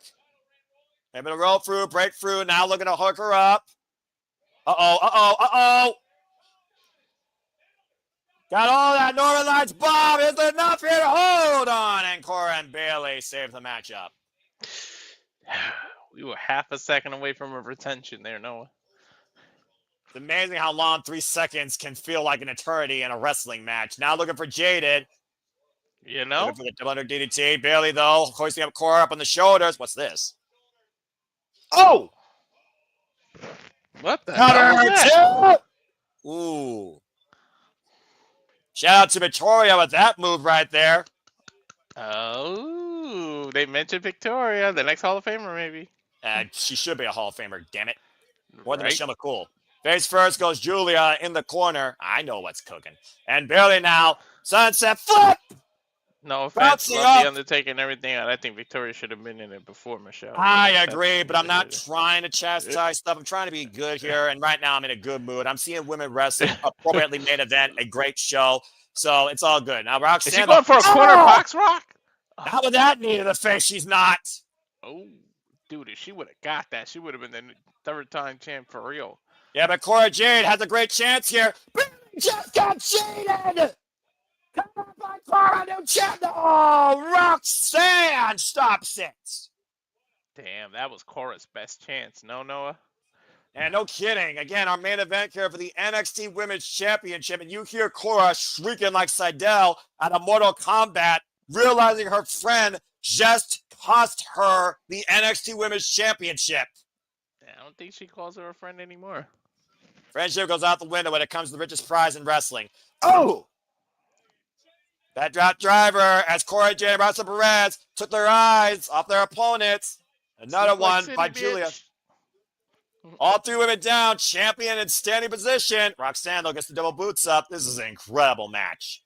They're going to roll through, break through. Now looking to hook her up. Uh-oh. Got all that Northern Lights bomb. Is it enough here to hold on? And Cora and Bayley save the matchup. We were half a second away from a retention there, Noah. It's amazing how long 3 seconds can feel like an eternity in a wrestling match. Now looking for Jade. You know? Looking for the double under DDT. Bayley, though, hoisting up Cora up on the shoulders. What's this? Oh! What the hell was that? Cover 2! Ooh. Shout out to Victoria with that move right there. Oh, they mentioned Victoria, the next Hall of Famer, maybe. She should be a Hall of Famer, damn it. More than Right? Michelle McCool. Face first goes Julia in the corner. I know what's cooking. And Bayley now. Sunset flip! No offense, Bouncing love up. The Undertaker and everything. I think Victoria should have been in it before Michelle. I agree, but I'm not trying to chastise stuff. I'm trying to be good here, and right now I'm in a good mood. I'm seeing women wrestling, appropriately main event, a great show, so it's all good. Now, Roxanne, Is she going for a corner box rock? Not with that knee to the face, she's not. Oh, dude, if she would have got that, she would have been the third-time champ for real. Yeah, but Cora Jade has a great chance here. Just got shaded! Come on, by Cora, new champ! Oh, Roxanne stops it! Damn, that was Cora's best chance. No, Noah? And no kidding. Again, our main event here for the NXT Women's Championship. And you hear Cora shrieking like Seidel at a Mortal Kombat, realizing her friend just cost her the NXT Women's Championship. I don't think she calls her a friend anymore. Friendship goes out the window when it comes to the richest prize in wrestling. Oh! That drop driver as Cora Jade and Roxanne Perez took their eyes off their opponents. Another one by Julia. All 3 women down, champion in standing position. Roxanne, though, gets the double boots up. This is an incredible match.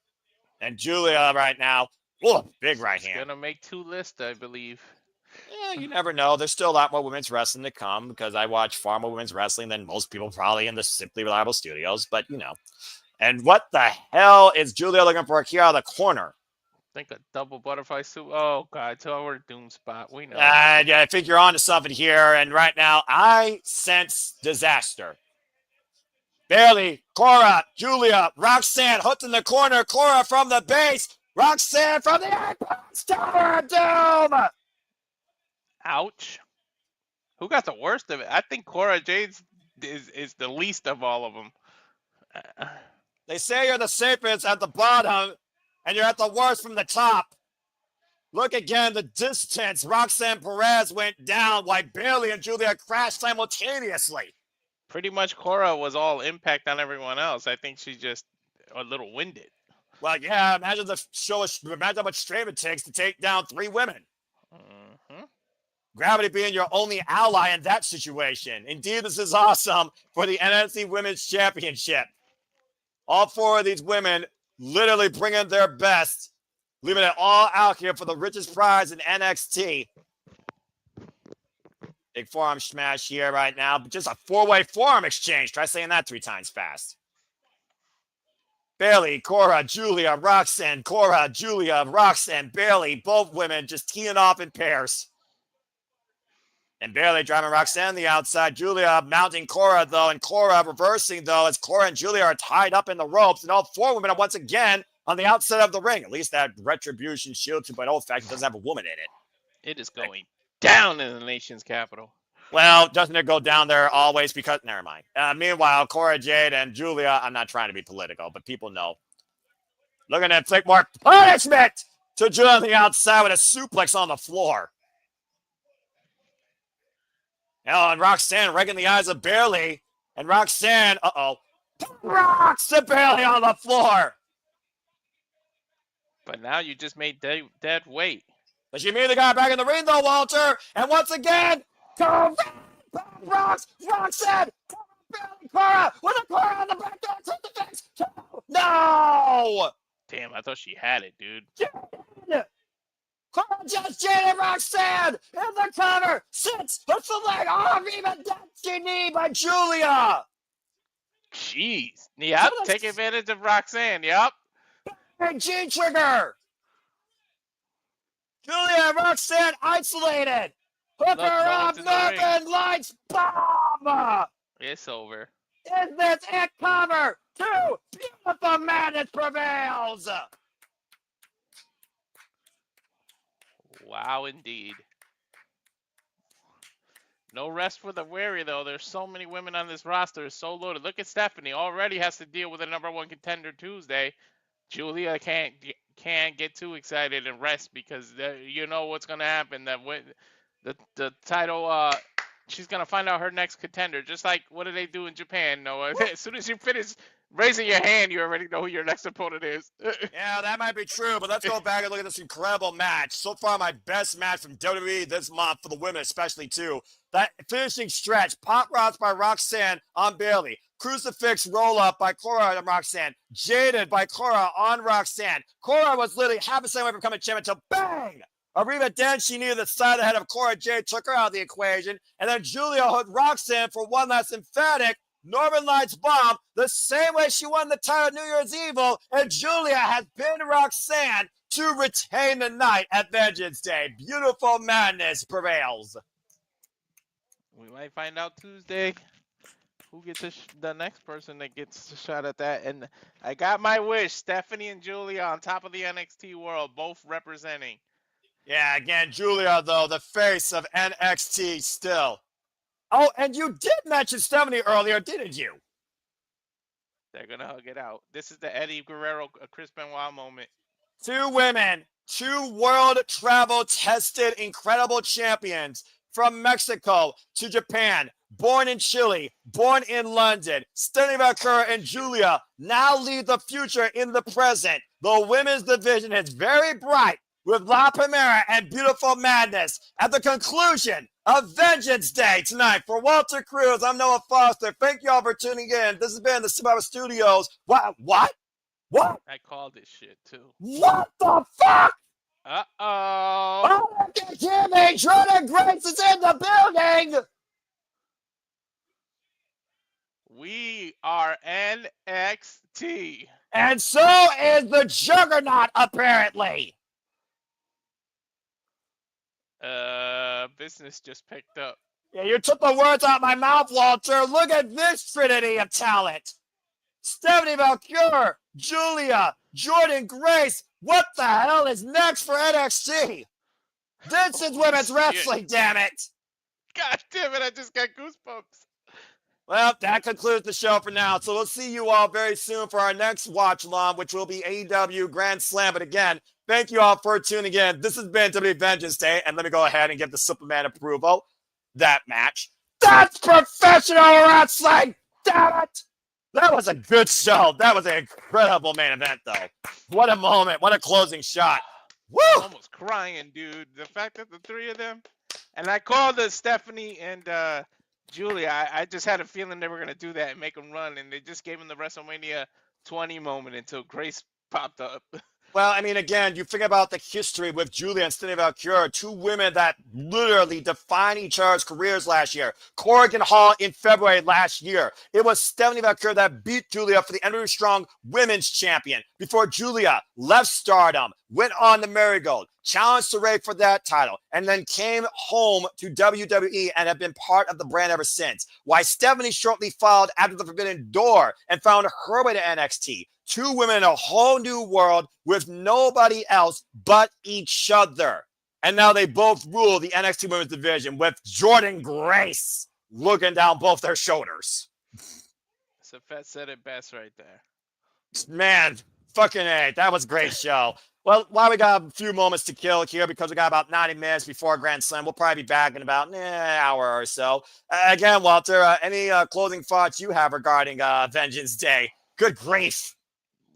And Julia right now, oh, big right hand. Gonna make 2 lists, I believe. Yeah, you never know. There's still a lot more women's wrestling to come because I watch far more women's wrestling than most people probably in the Simply Reliable studios. But, you know. And what the hell is Julia looking for here out of the corner? I think a double butterfly suit. Oh, God. So we're doom spot. We know. Yeah, I think you're onto something here. And right now, I sense disaster. Bayley, Cora, Julia, Roxanne hooked in the corner. Cora from the base. Roxanne from the Apex Tower of Doom. Ouch. Who got the worst of it? I think Cora Jade is the least of all of them. They say you're the safest at the bottom, and you're at the worst from the top. Look again, the distance. Roxanne Perez went down while Bayley and Julia crashed simultaneously. Pretty much Cora was all impact on everyone else. I think she's just a little winded. Well, yeah, imagine imagine how much strain it takes to take down 3 women. Mm-hmm. Gravity being your only ally in that situation. Indeed, this is awesome for the NXT Women's Championship. All 4 of these women literally bringing their best, leaving it all out here for the richest prize in NXT. Big forearm smash here right now, but just a 4-way forearm exchange. Try saying that 3 times fast. Bayley, Cora, Julia, Roxanne, Cora, Julia, Roxanne, Bayley, both women just teeing off in pairs. And Bayley driving Roxanne on the outside. Julia mounting Cora, though, and Cora reversing, though, as Cora and Julia are tied up in the ropes. And all 4 women are once again on the outside of the ring. At least that Retribution Shield 2.0 fact doesn't have a woman in it. It is going down in the nation's capital. Well, doesn't it go down there always? Because, never mind. Meanwhile, Cora Jade and Julia, I'm not trying to be political, but people know. Looking to inflict more punishment to Julia on the outside with a suplex on the floor. And Roxanne raking the eyes of Bayley. And Roxanne, rocks to Bayley on the floor. But now you just made dead weight. But she immediately got back in the ring, though, Walter. And once again, Roxanne, Bayley, Cora, with a Cora on the back door, take the face. No! Damn, I thought she had it, dude. Cora Just Jade and Roxanne in the cover. Sits, puts the leg on, even dancing knee by Julia. Jeez. Yep. Take advantage of Roxanne. Yep. And G-Trigger. Julia and Roxanne isolated. Hook Look, her no up, one's in the ring. Northern Lights bomb. It's over. Is this it cover? 2, Beautiful Madness prevails. Wow, indeed. No rest for the weary, though. There's so many women on this roster. It's so loaded. Look at Stephanie. Already has to deal with a #1 contender Tuesday. Julia can't get too excited and rest because you know what's gonna happen. That the title. She's gonna find out her next contender. Just like what do they do in Japan? No, as soon as you finish raising your hand, you already know who your next opponent is. Yeah, that might be true, but let's go back and look at this incredible match. So far, my best match from WWE this month for the women, especially too. That finishing stretch, pop rods by Roxanne on Bayley, crucifix roll up by Cora on Roxanne, Jaded by Cora on Roxanne. Cora was literally half a second away from becoming champion until bang! Ariva then she needed the side of the head of Cora. Jade took her out of the equation, and then Julia hooked Roxanne for one last emphatic Northern Lights bomb, the same way she won the title at New Year's Evil, and Julia has pinned Roxanne to retain the night at Vengeance Day. Beautiful Madness prevails. We might find out Tuesday who gets the next person that gets a shot at that. And I got my wish. Stephanie and Julia on top of the NXT world, both representing. Yeah, again, Julia, though, the face of NXT still. Oh, and you did mention Stephanie earlier, didn't you? They're going to hug it out. This is the Eddie Guerrero, Chris Benoit moment. 2 women, 2 world travel tested incredible champions from Mexico to Japan, born in Chile, born in London. Stephanie Vaquer and Julia now lead the future in the present. The women's division is very bright with La Primera and Beautiful Madness at the conclusion of Vengeance Day tonight. For Walter Cruz, I'm Noah Foster. Thank you all for tuning in. This has been the Survivor Studios. What? I called this shit, too. What the fuck? Uh-oh. Oh, Jimmy, Jordan Grace is in the building. We are NXT. And so is the Juggernaut, apparently. Business just picked up. Yeah, you took the words out of my mouth, Walter. Look at this trinity of talent. Stephanie Vaquer, Julia, Jordan Grace. What the hell is next for NXT? This is women's wrestling, damn it. God damn it, I just got goosebumps. Well, that concludes the show for now. So we'll see you all very soon for our next watch along, which will be AEW Grand Slam. But again, thank you all for tuning in. This has been WWE Vengeance Day. And let me go ahead and give the Superman approval. That match. That's professional wrestling! Damn it! That was a good show. That was an incredible main event, though. What a moment. What a closing shot. Woo! I'm almost crying, dude. The fact that the 3 of them, and I called Stephanie and Julia. I just had a feeling they were going to do that and make them run, and they just gave them the WrestleMania 20 moment until Grace popped up. Well, I mean, again, you think about the history with Julia and Stephanie Vaquer, 2 women that literally defined each other's careers last year. Corrigan Hall in February last year. It was Stephanie Vaquer that beat Julia for the NXT Strong Women's Champion before Julia left Stardom, went on the Marigold, challenged Ray for that title, and then came home to WWE and have been part of the brand ever since. Why Stephanie shortly followed after the Forbidden Door and found her way to NXT. 2 women in a whole new world with nobody else but each other. And now they both rule the NXT Women's Division with Jordan Grace looking down both their shoulders. Safet said it best right there. Man, fucking A. That was a great show. Well, while we got a few moments to kill here because we got about 90 minutes before Grand Slam, we'll probably be back in about an hour or so. Again, Walter, any closing thoughts you have regarding Vengeance Day? Good grief.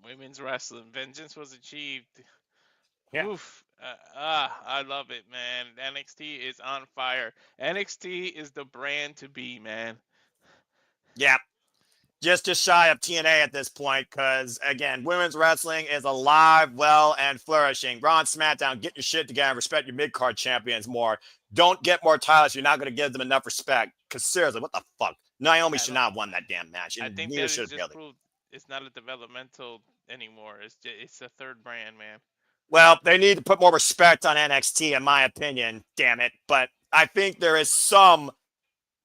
Women's wrestling. Vengeance was achieved. Yeah. Oof. I love it, man. NXT is on fire. NXT is the brand to be, man. Yeah. just shy of TNA at this point because, again, women's wrestling is alive, well, and flourishing. Raw and SmackDown, get your shit together and respect your mid-card champions more. Don't get more titles. You're not going to give them enough respect. Because seriously, what the fuck? Naomi should not have won that damn match. I And think neither that should is have just Bayley. proved it's not a developmental anymore. It's a third brand, man. Well, they need to put more respect on NXT, in my opinion. Damn it. But I think there is some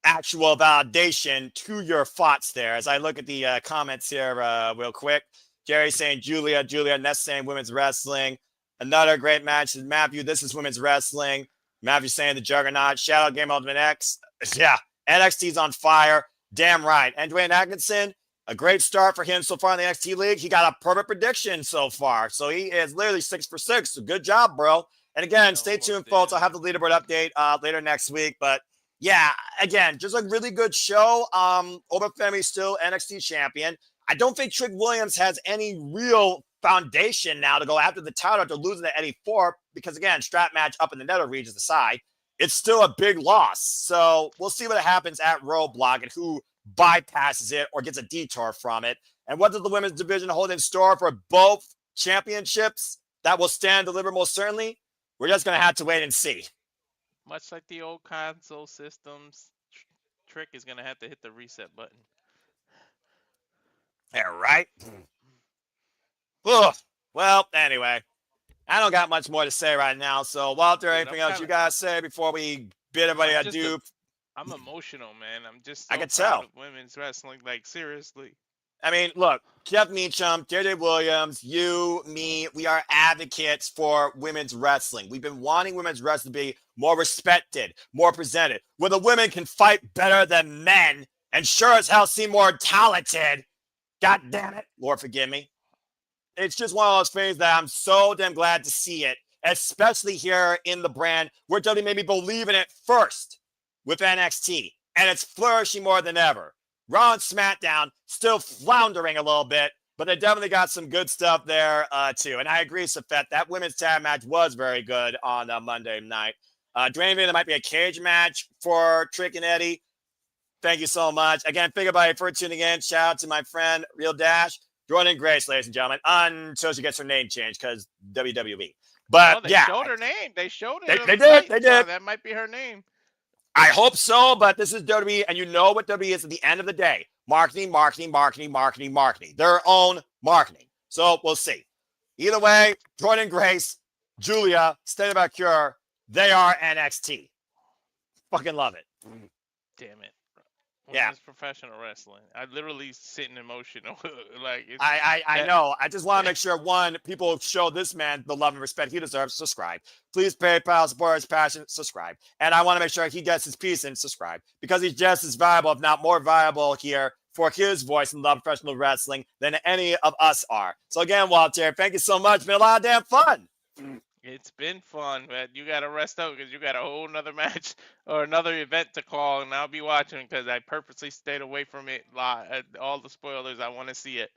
actual validation to your thoughts there. As I look at the comments here real quick, Jerry saying Julia, Ness saying women's wrestling. Another great match is Matthew. This is women's wrestling. Matthew saying the Juggernaut. Shadow Game Ultimate X. Yeah, NXT's on fire. Damn right. And Dwayne Atkinson, a great start for him so far in the NXT League. He got a perfect prediction so far. So he is literally 6 for 6. So good job, bro. And again, stay tuned, folks. I'll have the leaderboard update later next week. But yeah, again, just a really good show. Oba Femi still NXT champion. I don't think Trick Williams has any real foundation now to go after the title after losing to Eddy Thorpe because, again, strap match up in the nether regions aside, it's still a big loss. So we'll see what happens at Roadblock and who bypasses it or gets a detour from it. And what does the women's division hold in store for both championships that will stand deliver most certainly? We're just going to have to wait and see. Much like the old console systems, Trick is going to have to hit the reset button. Yeah, right? Ugh. Well, anyway, I don't got much more to say right now. So, Walter, anything else you guys say before we bid everybody adieu? I'm emotional, man. I'm just I can tell. Of women's wrestling, like, seriously. I mean, look, Jeff Meacham, JJ Williams, you, me, we are advocates for women's wrestling. We've been wanting women's wrestling to be more respected, more presented, where the women can fight better than men and sure as hell seem more talented. God damn it. Lord, forgive me. It's just one of those things that I'm so damn glad to see it, especially here in the brand where WWE made me believe in it first with NXT, and it's flourishing more than ever. Raw and SmackDown still floundering a little bit, but they definitely got some good stuff there too. And I agree, Safet, that women's tag match was very good on Monday night. Dwayne, there might be a cage match for Trick and Eddy. Thank you so much. Again, thank everybody for tuning in. Shout out to my friend, Real Dash. Jordan Grace, ladies and gentlemen, until she gets her name changed because WWE. But they yeah. showed her name. They showed it. They did. They did. So that might be her name. I hope so, but this is WWE, and you know what WWE is at the end of the day. Marketing. Their own marketing. So we'll see. Either way, Jordan Grace, Julia, State of Vaquer, they are NXT. Fucking love it. Damn it. Yeah. It's professional wrestling. I literally sitting emotional. Like I know. I just want to make sure, one, people show this man the love and respect he deserves. Subscribe. Please PayPal, support his passion. Subscribe. And I want to make sure he gets his piece and subscribe because he's just as valuable, if not more valuable here for his voice and love of professional wrestling than any of us are. So again, Walter, thank you so much. It's been a lot of damn fun. It's been fun, but you got to rest out because you got a whole nother match or another event to call, and I'll be watching because I purposely stayed away from it. All the spoilers, I want to see it.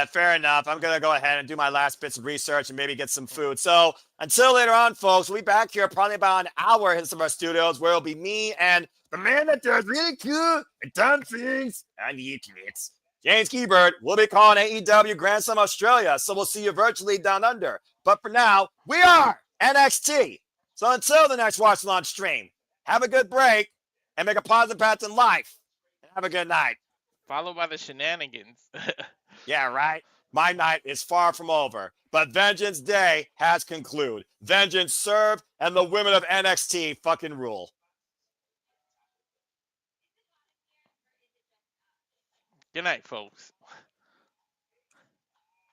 Fair enough. I'm going to go ahead and do my last bits of research and maybe get some food. So until later on, folks, we'll be back here probably about an hour in some of our studios where it'll be me and the man that does really cool and dumb things on the internet, James Keybird. We'll be calling AEW Grand Slam Australia, so we'll see you virtually down under. But for now, we are NXT. So until the next Watch Launch stream, have a good break and make a positive impact in life. And have a good night. Followed by the shenanigans. Yeah, right? My night is far from over, but Vengeance Day has concluded. Vengeance served, and the women of NXT fucking rule. Good night, folks.